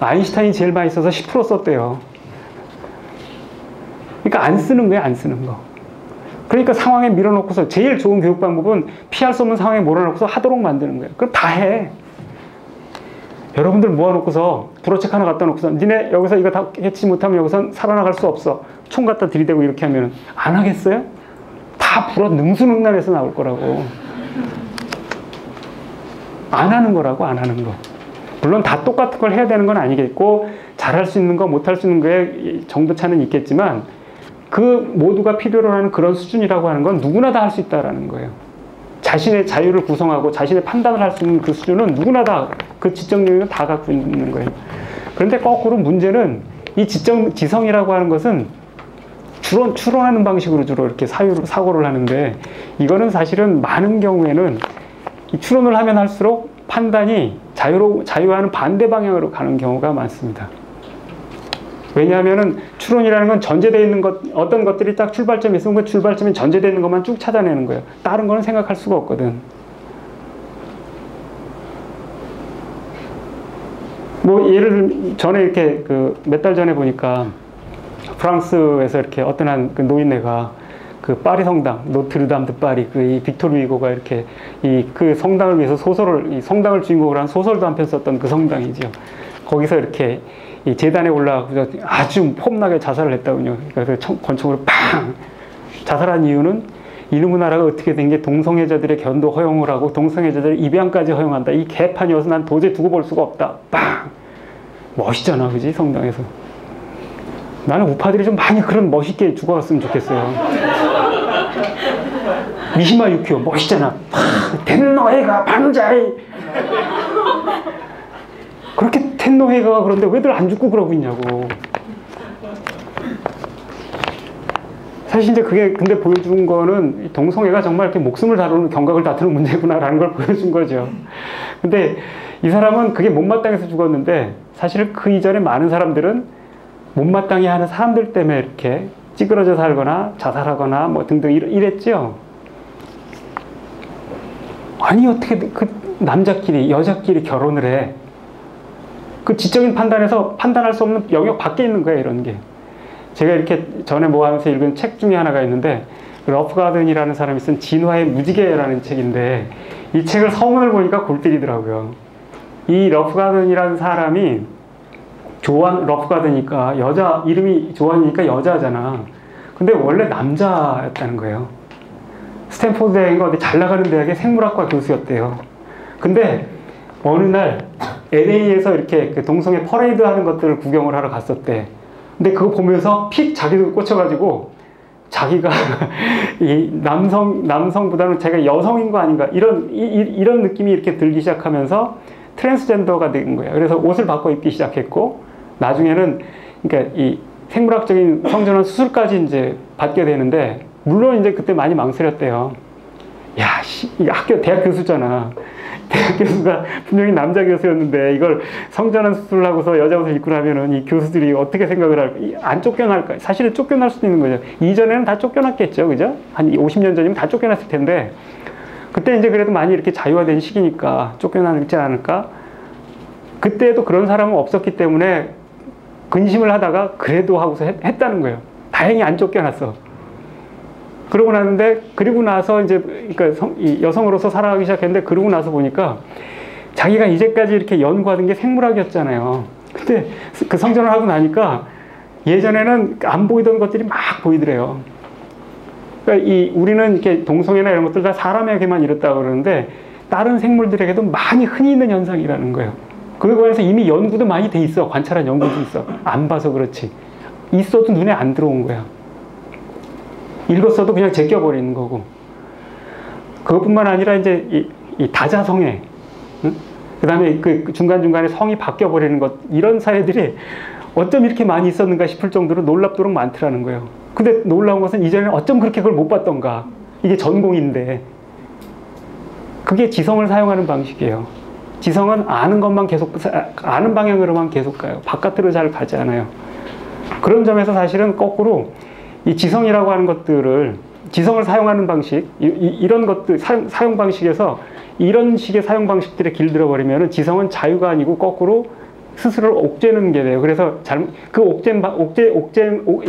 Speaker 1: 아인슈타인이 제일 많이 써서 10% 썼대요. 그러니까 안 쓰는 거예요, 안 쓰는 거. 그러니까 상황에 밀어넣고서 제일 좋은 교육 방법은 피할 수 없는 상황에 몰아넣고서 하도록 만드는 거예요. 그럼 다 해. 여러분들 모아놓고서 불어책 하나 갖다 놓고서 니네 여기서 이거 다 해치 못하면 여기선 살아나갈 수 없어. 총 갖다 들이대고 이렇게 하면 안 하겠어요? 다 불어 능수능란해서 나올 거라고. 안 하는 거라고, 안 하는 거. 물론 다 똑같은 걸 해야 되는 건 아니겠고 잘할 수 있는 거, 못할 수 있는 거에 정도 차는 있겠지만 그 모두가 필요로 하는 그런 수준이라고 하는 건 누구나 다 할 수 있다라는 거예요. 자신의 자유를 구성하고 자신의 판단을 할 수 있는 그 수준은 누구나 다 그 지적 능력을 다 갖고 있는 거예요. 그런데 거꾸로 문제는 이 지성이라고 하는 것은 추론하는 방식으로 주로 이렇게 사고를 하는데 이거는 사실은 많은 경우에는 이 추론을 하면 할수록 판단이 자유와는 반대 방향으로 가는 경우가 많습니다. 왜냐하면은 추론이라는 건 전제되어 있는 어떤 것들이 딱 출발점이 있으면 그 출발점에 전제되어 있는 것만 쭉 찾아내는 거예요. 다른 거는 생각할 수가 없거든. 뭐 예를 전에 이렇게 몇 달 전에 보니까 프랑스에서 이렇게 어떤 한 노인네가 파리 성당, 노트르담 드 파리, 이 빅토르 위고가 이렇게 그 성당을 위해서 이 성당을 주인공으로 한 소설도 한 편 썼던 그 성당이죠. 거기서 이렇게 이 재단에 올라가서 아주 폼나게 자살을 했다군요. 그래서 권총으로 팡! 자살한 이유는 이놈의 나라가 어떻게 된 게 동성애자들의 견도 허용을 하고 동성애자들의 입양까지 허용한다. 이 개판이어서 난 도저히 두고 볼 수가 없다. 빵! 멋있잖아, 그지? 성당에서. 나는 우파들이 좀 많이 그런 멋있게 죽어갔으면 좋겠어요. 미시마 유키오 멋있잖아. 텐노헤가 반자이. 그렇게 텐노헤가 그런데 왜들 안 죽고 그러고 있냐고. 사실 이제 그게 근데 보여준 거는 동성애가 정말 이렇게 목숨을 다루는 경각을 다투는 문제구나라는 걸 보여준 거죠. 근데 이 사람은 그게 못마땅해서 죽었는데 사실 그 이전에 많은 사람들은 못마땅해 하는 사람들 때문에 이렇게 찌그러져 살거나 자살하거나 뭐 등등 이랬죠. 아니 어떻게 그 남자끼리 여자끼리 결혼을 해. 그 지적인 판단에서 판단할 수 없는 영역 밖에 있는 거예요, 이런 게. 제가 이렇게 전에 뭐 하면서 읽은 책 중에 하나가 있는데 러프 가든이라는 사람이 쓴 진화의 무지개라는 책인데 이 책을 서문을 보니까 골 때리더라고요. 이 러프 가든이라는 사람이 러프 가든이니까 여자 이름이 조안이니까 여자잖아. 근데 원래 남자였다는 거예요. 스탠포드 대학인가 어디 잘 나가는 대학의 생물학과 교수였대요. 근데 어느 날 LA에서 이렇게 그 동성애 퍼레이드 하는 것들을 구경을 하러 갔었대. 근데 그거 보면서 픽 자기도 꽂혀가지고 자기가 이 남성보다는 자기가 여성인 거 아닌가 이런 느낌이 이렇게 들기 시작하면서 트랜스젠더가 된 거예요. 그래서 옷을 바꿔 입기 시작했고 나중에는 그러니까 이 생물학적인 성전환 수술까지 이제 받게 되는데 물론 이제 그때 많이 망설였대요. 야, 이 대학 교수잖아. 대학 교수가 분명히 남자 교수였는데 이걸 성전환 수술을 하고서 여자 옷을 입고 나면은 이 교수들이 어떻게 생각을 할까? 안 쫓겨날까? 사실은 쫓겨날 수도 있는 거죠. 이전에는 다 쫓겨났겠죠, 그죠? 한 50년 전이면 다 쫓겨났을 텐데 그때 이제 그래도 많이 이렇게 자유화된 시기니까 쫓겨나지 않을까? 그때도 그런 사람은 없었기 때문에 근심을 하다가 그래도 하고서 했다는 거예요. 다행히 안 쫓겨났어. 그리고 나서 이제, 그러니까 여성으로서 살아가기 시작했는데, 그러고 나서 보니까 자기가 이제까지 이렇게 연구하던 게 생물학이었잖아요. 근데 그 성전을 하고 나니까 예전에는 안 보이던 것들이 막 보이더래요. 그러니까 우리는 이렇게 동성애나 이런 것들 다 사람에게만 이렇다고 그러는데, 다른 생물들에게도 많이 흔히 있는 현상이라는 거예요. 그거에 관해서 이미 연구도 많이 돼 있어. 관찰한 연구도 있어. 안 봐서 그렇지. 있어도 눈에 안 들어온 거야. 읽었어도 그냥 제껴버리는 거고. 그것뿐만 아니라 이제 이 다자성애, 응? 그 다음에 그 중간중간에 성이 바뀌어버리는 것, 이런 사례들이 어쩜 이렇게 많이 있었는가 싶을 정도로 놀랍도록 많더라는 거예요. 근데 놀라운 것은 이전에는 어쩜 그렇게 그걸 못 봤던가. 이게 전공인데. 그게 지성을 사용하는 방식이에요. 지성은 아는 것만 계속, 아는 방향으로만 계속 가요. 바깥으로 잘 가지 않아요. 그런 점에서 사실은 거꾸로 이 지성이라고 하는 것들을, 지성을 사용하는 방식, 이런 것들, 사용 방식에서 이런 식의 사용 방식들에 길들어 버리면 지성은 자유가 아니고 거꾸로 스스로를 옥죄는 게 돼요. 그래서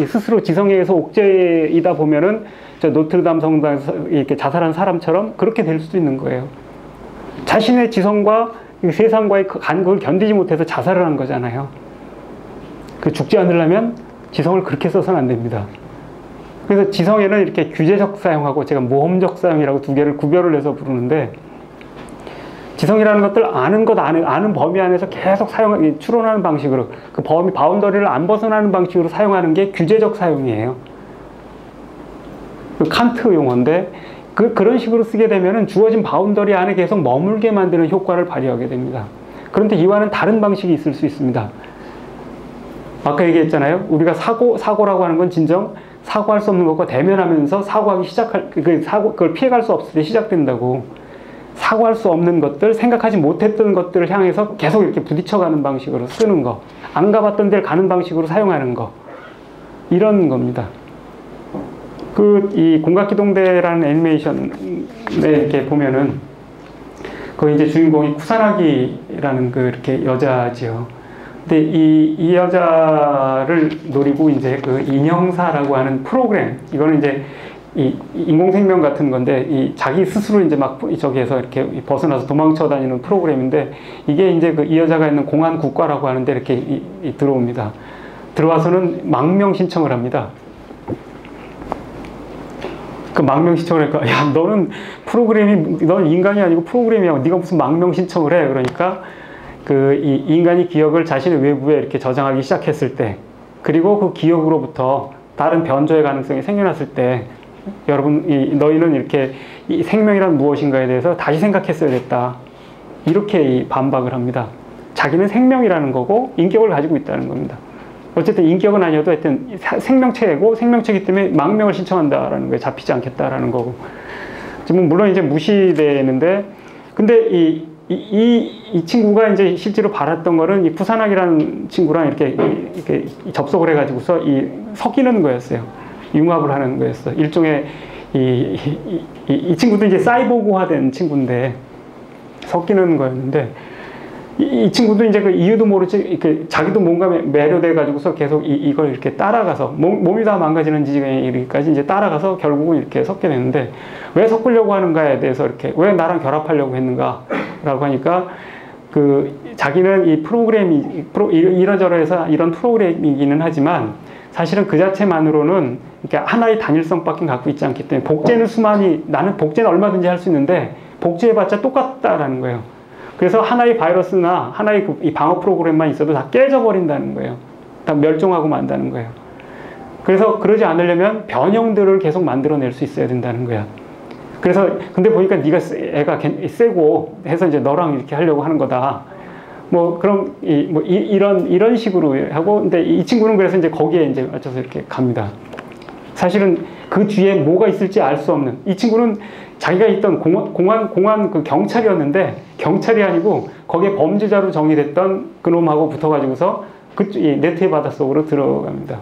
Speaker 1: 스스로 지성에 의해서 옥죄이다 보면은 저 노트르담 성당에서 이렇게 자살한 사람처럼 그렇게 될 수도 있는 거예요. 자신의 지성과 세상과의 간극을 견디지 못해서 자살을 한 거잖아요. 죽지 않으려면 지성을 그렇게 써서는 안 됩니다. 그래서 지성에는 이렇게 규제적 사용하고 제가 모험적 사용이라고 두 개를 구별을 해서 부르는데, 지성이라는 것들 아는 범위 안에서 계속 추론하는 방식으로, 그 바운더리를 안 벗어나는 방식으로 사용하는 게 규제적 사용이에요. 그 칸트 용어인데, 그런 식으로 쓰게 되면은 주어진 바운더리 안에 계속 머물게 만드는 효과를 발휘하게 됩니다. 그런데 이와는 다른 방식이 있을 수 있습니다. 아까 얘기했잖아요. 우리가 사고라고 하는 건 진정 사고할 수 없는 것과 대면하면서 그걸 피해갈 수 없을 때 시작된다고. 사고할 수 없는 것들, 생각하지 못했던 것들을 향해서 계속 이렇게 부딪혀가는 방식으로 쓰는 거. 안 가봤던 데를 가는 방식으로 사용하는 거. 이런 겁니다. 이 공각기동대라는 애니메이션에 이렇게 보면은, 거기 이제 주인공이 쿠사나기라는 이렇게 여자지요. 근데 이 여자를 노리고 이제 그 인형사라고 하는 프로그램, 이거는 이제 이 인공생명 같은 건데, 자기 스스로 이제 막 저기에서 이렇게 벗어나서 도망쳐 다니는 프로그램인데, 이게 이제 이 여자가 있는 공안 국가라고 하는데 이렇게 들어옵니다. 들어와서는 망명 신청을 합니다. 그 망명 신청을 하니까, 야, 너는 인간이 아니고 프로그램이야. 네가 무슨 망명 신청을 해. 그러니까, 이 인간이 기억을 자신의 외부에 이렇게 저장하기 시작했을 때, 그리고 그 기억으로부터 다른 변조의 가능성이 생겨났을 때, 여러분, 너희는 이렇게 이 생명이란 무엇인가에 대해서 다시 생각했어야 됐다. 이렇게 반박을 합니다. 자기는 생명이라는 거고, 인격을 가지고 있다는 겁니다. 어쨌든 인격은 아니어도 하여튼 생명체이고, 생명체이기 때문에 망명을 신청한다라는 거에 잡히지 않겠다라는 거고. 지금 물론 이제 무시되는데, 근데 이 친구가 이제 실제로 바랐던 거는 이 쿠사나기라는 친구랑 이렇게 접속을 해가지고서 섞이는 거였어요. 융합을 하는 거였어. 일종의 이 친구도 이제 사이보그화된 친구인데 섞이는 거였는데, 이 친구도 이제 그 이유도 모르지, 자기도 뭔가 매료돼가지고서 계속 이걸 이렇게 따라가서, 몸이 다 망가지는 지경까지 이제 따라가서 결국은 이렇게 섞게 되는데, 왜 섞으려고 하는가에 대해서 왜 나랑 결합하려고 했는가라고 하니까, 자기는 이 프로그램이, 이러저러해서 이런 프로그램이기는 하지만, 사실은 그 자체만으로는 이렇게 하나의 단일성밖에 갖고 있지 않기 때문에, 나는 복제는 얼마든지 할 수 있는데, 복제해봤자 똑같다라는 거예요. 그래서 하나의 바이러스나 하나의 이 방어 프로그램만 있어도 다 깨져버린다는 거예요. 다 멸종하고 만다는 거예요. 그래서 그러지 않으려면 변형들을 계속 만들어낼 수 있어야 된다는 거야. 그래서 근데 보니까 네가 애가 세고 해서 이제 너랑 이렇게 하려고 하는 거다. 그럼 이런 식으로 하고, 근데 이 친구는 그래서 이제 거기에 이제 맞춰서 이렇게 갑니다. 사실은 그 뒤에 뭐가 있을지 알 수 없는, 이 친구는 자기가 있던 공안 그 경찰이었는데, 경찰이 아니고 거기에 범죄자로 정의됐던 그놈하고 붙어가지고서 이 네트의 바닷속으로 들어갑니다.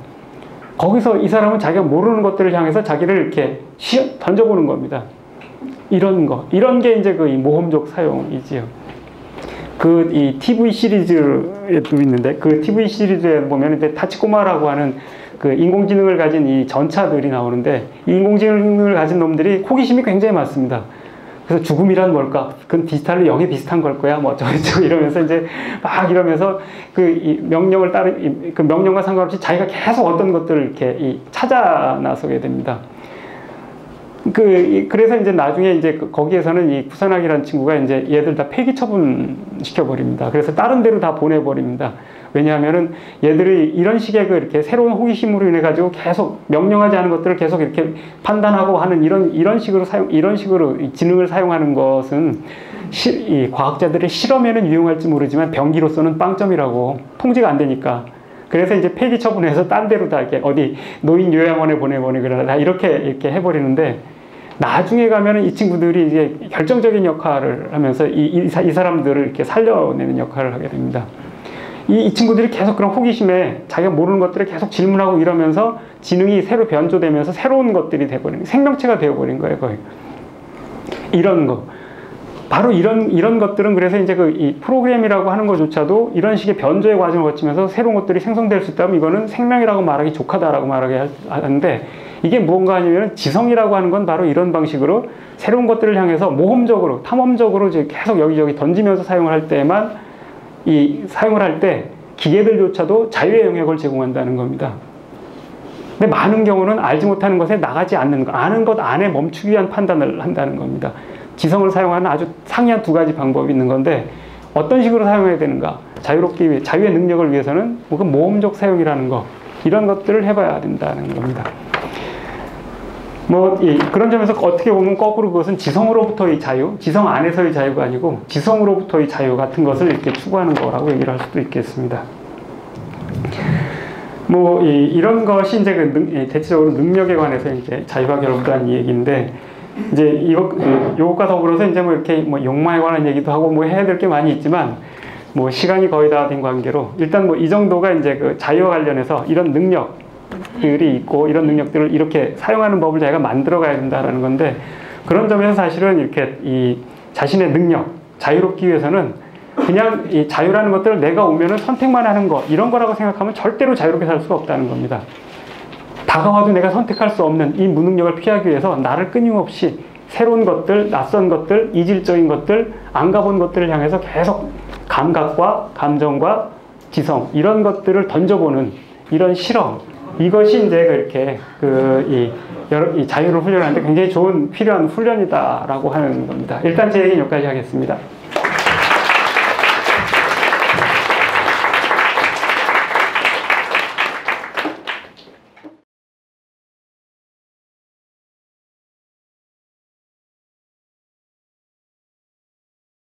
Speaker 1: 거기서 이 사람은 자기가 모르는 것들을 향해서 자기를 이렇게 던져보는 겁니다. 이런 게 이제 그 이 모험적 사용이지요. 그 이 TV 시리즈에도 있는데 그 TV 시리즈에 보면 이제 타치코마라고 하는 그 인공지능을 가진 이 전차들이 나오는데 이 인공지능을 가진 놈들이 호기심이 굉장히 많습니다. 그래서 죽음이란 뭘까? 그건 디지털로 0에 비슷한 걸 거야. 뭐 어쩌고저쩌고 이러면서 이제 막 이러면서 그 명령을 그 명령과 상관없이 자기가 계속 어떤 것들을 이렇게 찾아 나서게 됩니다. 그래서 이제 나중에 이제 거기에서는 이 쿠사나기라는 친구가 이제 얘들 다 폐기 처분시켜버립니다. 그래서 다른 데로 다 보내버립니다. 왜냐하면은 얘들이 이런 식의 이렇게 새로운 호기심으로 인해가지고 계속 명령하지 않은 것들을 계속 이렇게 판단하고 하는 이런 식으로 지능을 사용하는 것은 이 과학자들의 실험에는 유용할지 모르지만 병기로서는 빵점이라고 통제가 안 되니까. 그래서 이제 폐기 처분해서 딴 데로 다 이렇게 어디 노인 요양원에 보내거나 다 이렇게 해버리는데 나중에 가면은 이 친구들이 이제 결정적인 역할을 하면서 이 사람들을 이렇게 살려내는 역할을 하게 됩니다. 이 친구들이 계속 그런 호기심에 자기가 모르는 것들을 계속 질문하고 이러면서 지능이 새로 변조되면서 새로운 것들이 돼버린, 생명체가 되어버린 거예요, 거의. 이런 거. 바로 이런 것들은 그래서 이제 이 프로그램이라고 하는 것조차도 이런 식의 변조의 과정을 거치면서 새로운 것들이 생성될 수 있다면 이거는 생명이라고 말하기 족하다라고 말하게 하는데 이게 뭔가 아니면 지성이라고 하는 건 바로 이런 방식으로 새로운 것들을 향해서 모험적으로, 탐험적으로 이제 계속 여기저기 던지면서 사용을 할 때만 사용을 할 때 기계들조차도 자유의 영역을 제공한다는 겁니다. 근데 많은 경우는 알지 못하는 것에 나가지 않는 거, 아는 것 안에 멈추기 위한 판단을 한다는 겁니다. 지성을 사용하는 아주 상이한 두 가지 방법이 있는 건데 어떤 식으로 사용해야 되는가? 자유의 능력을 위해서는 혹은 모험적 사용이라는 거 이런 것들을 해봐야 된다는 겁니다. 그런 점에서 어떻게 보면 거꾸로 그것은 지성으로부터의 자유, 지성 안에서의 자유가 아니고 지성으로부터의 자유 같은 것을 이렇게 추구하는 거라고 얘기를 할 수도 있겠습니다. 이런 것이 이제 대체적으로 능력에 관해서 이제 자유와 결부한 얘기인데 이제 이것과 더불어서 이제 이렇게 욕망에 관한 얘기도 하고 해야 될 게 많이 있지만 시간이 거의 다 된 관계로 일단 이 정도가 이제 그 자유와 관련해서 이런 능력들이 있고 이런 능력들을 이렇게 사용하는 법을 자기가 만들어 가야 된다라는 건데 그런 점에서 사실은 이렇게 이 자신의 능력, 자유롭기 위해서는 그냥 이 자유라는 것들을 내가 오면은 선택만 하는 거 이런 거라고 생각하면 절대로 자유롭게 살 수가 없다는 겁니다. 다가와도 내가 선택할 수 없는 이 무능력을 피하기 위해서 나를 끊임없이 새로운 것들, 낯선 것들, 이질적인 것들, 안 가본 것들을 향해서 계속 감각과 감정과 지성 이런 것들을 던져보는 이런 실험 이것이 이제 이렇게 이 자유를 훈련하는데 굉장히 필요한 훈련이다라고 하는 겁니다. 일단 제 얘기는 여기까지 하겠습니다.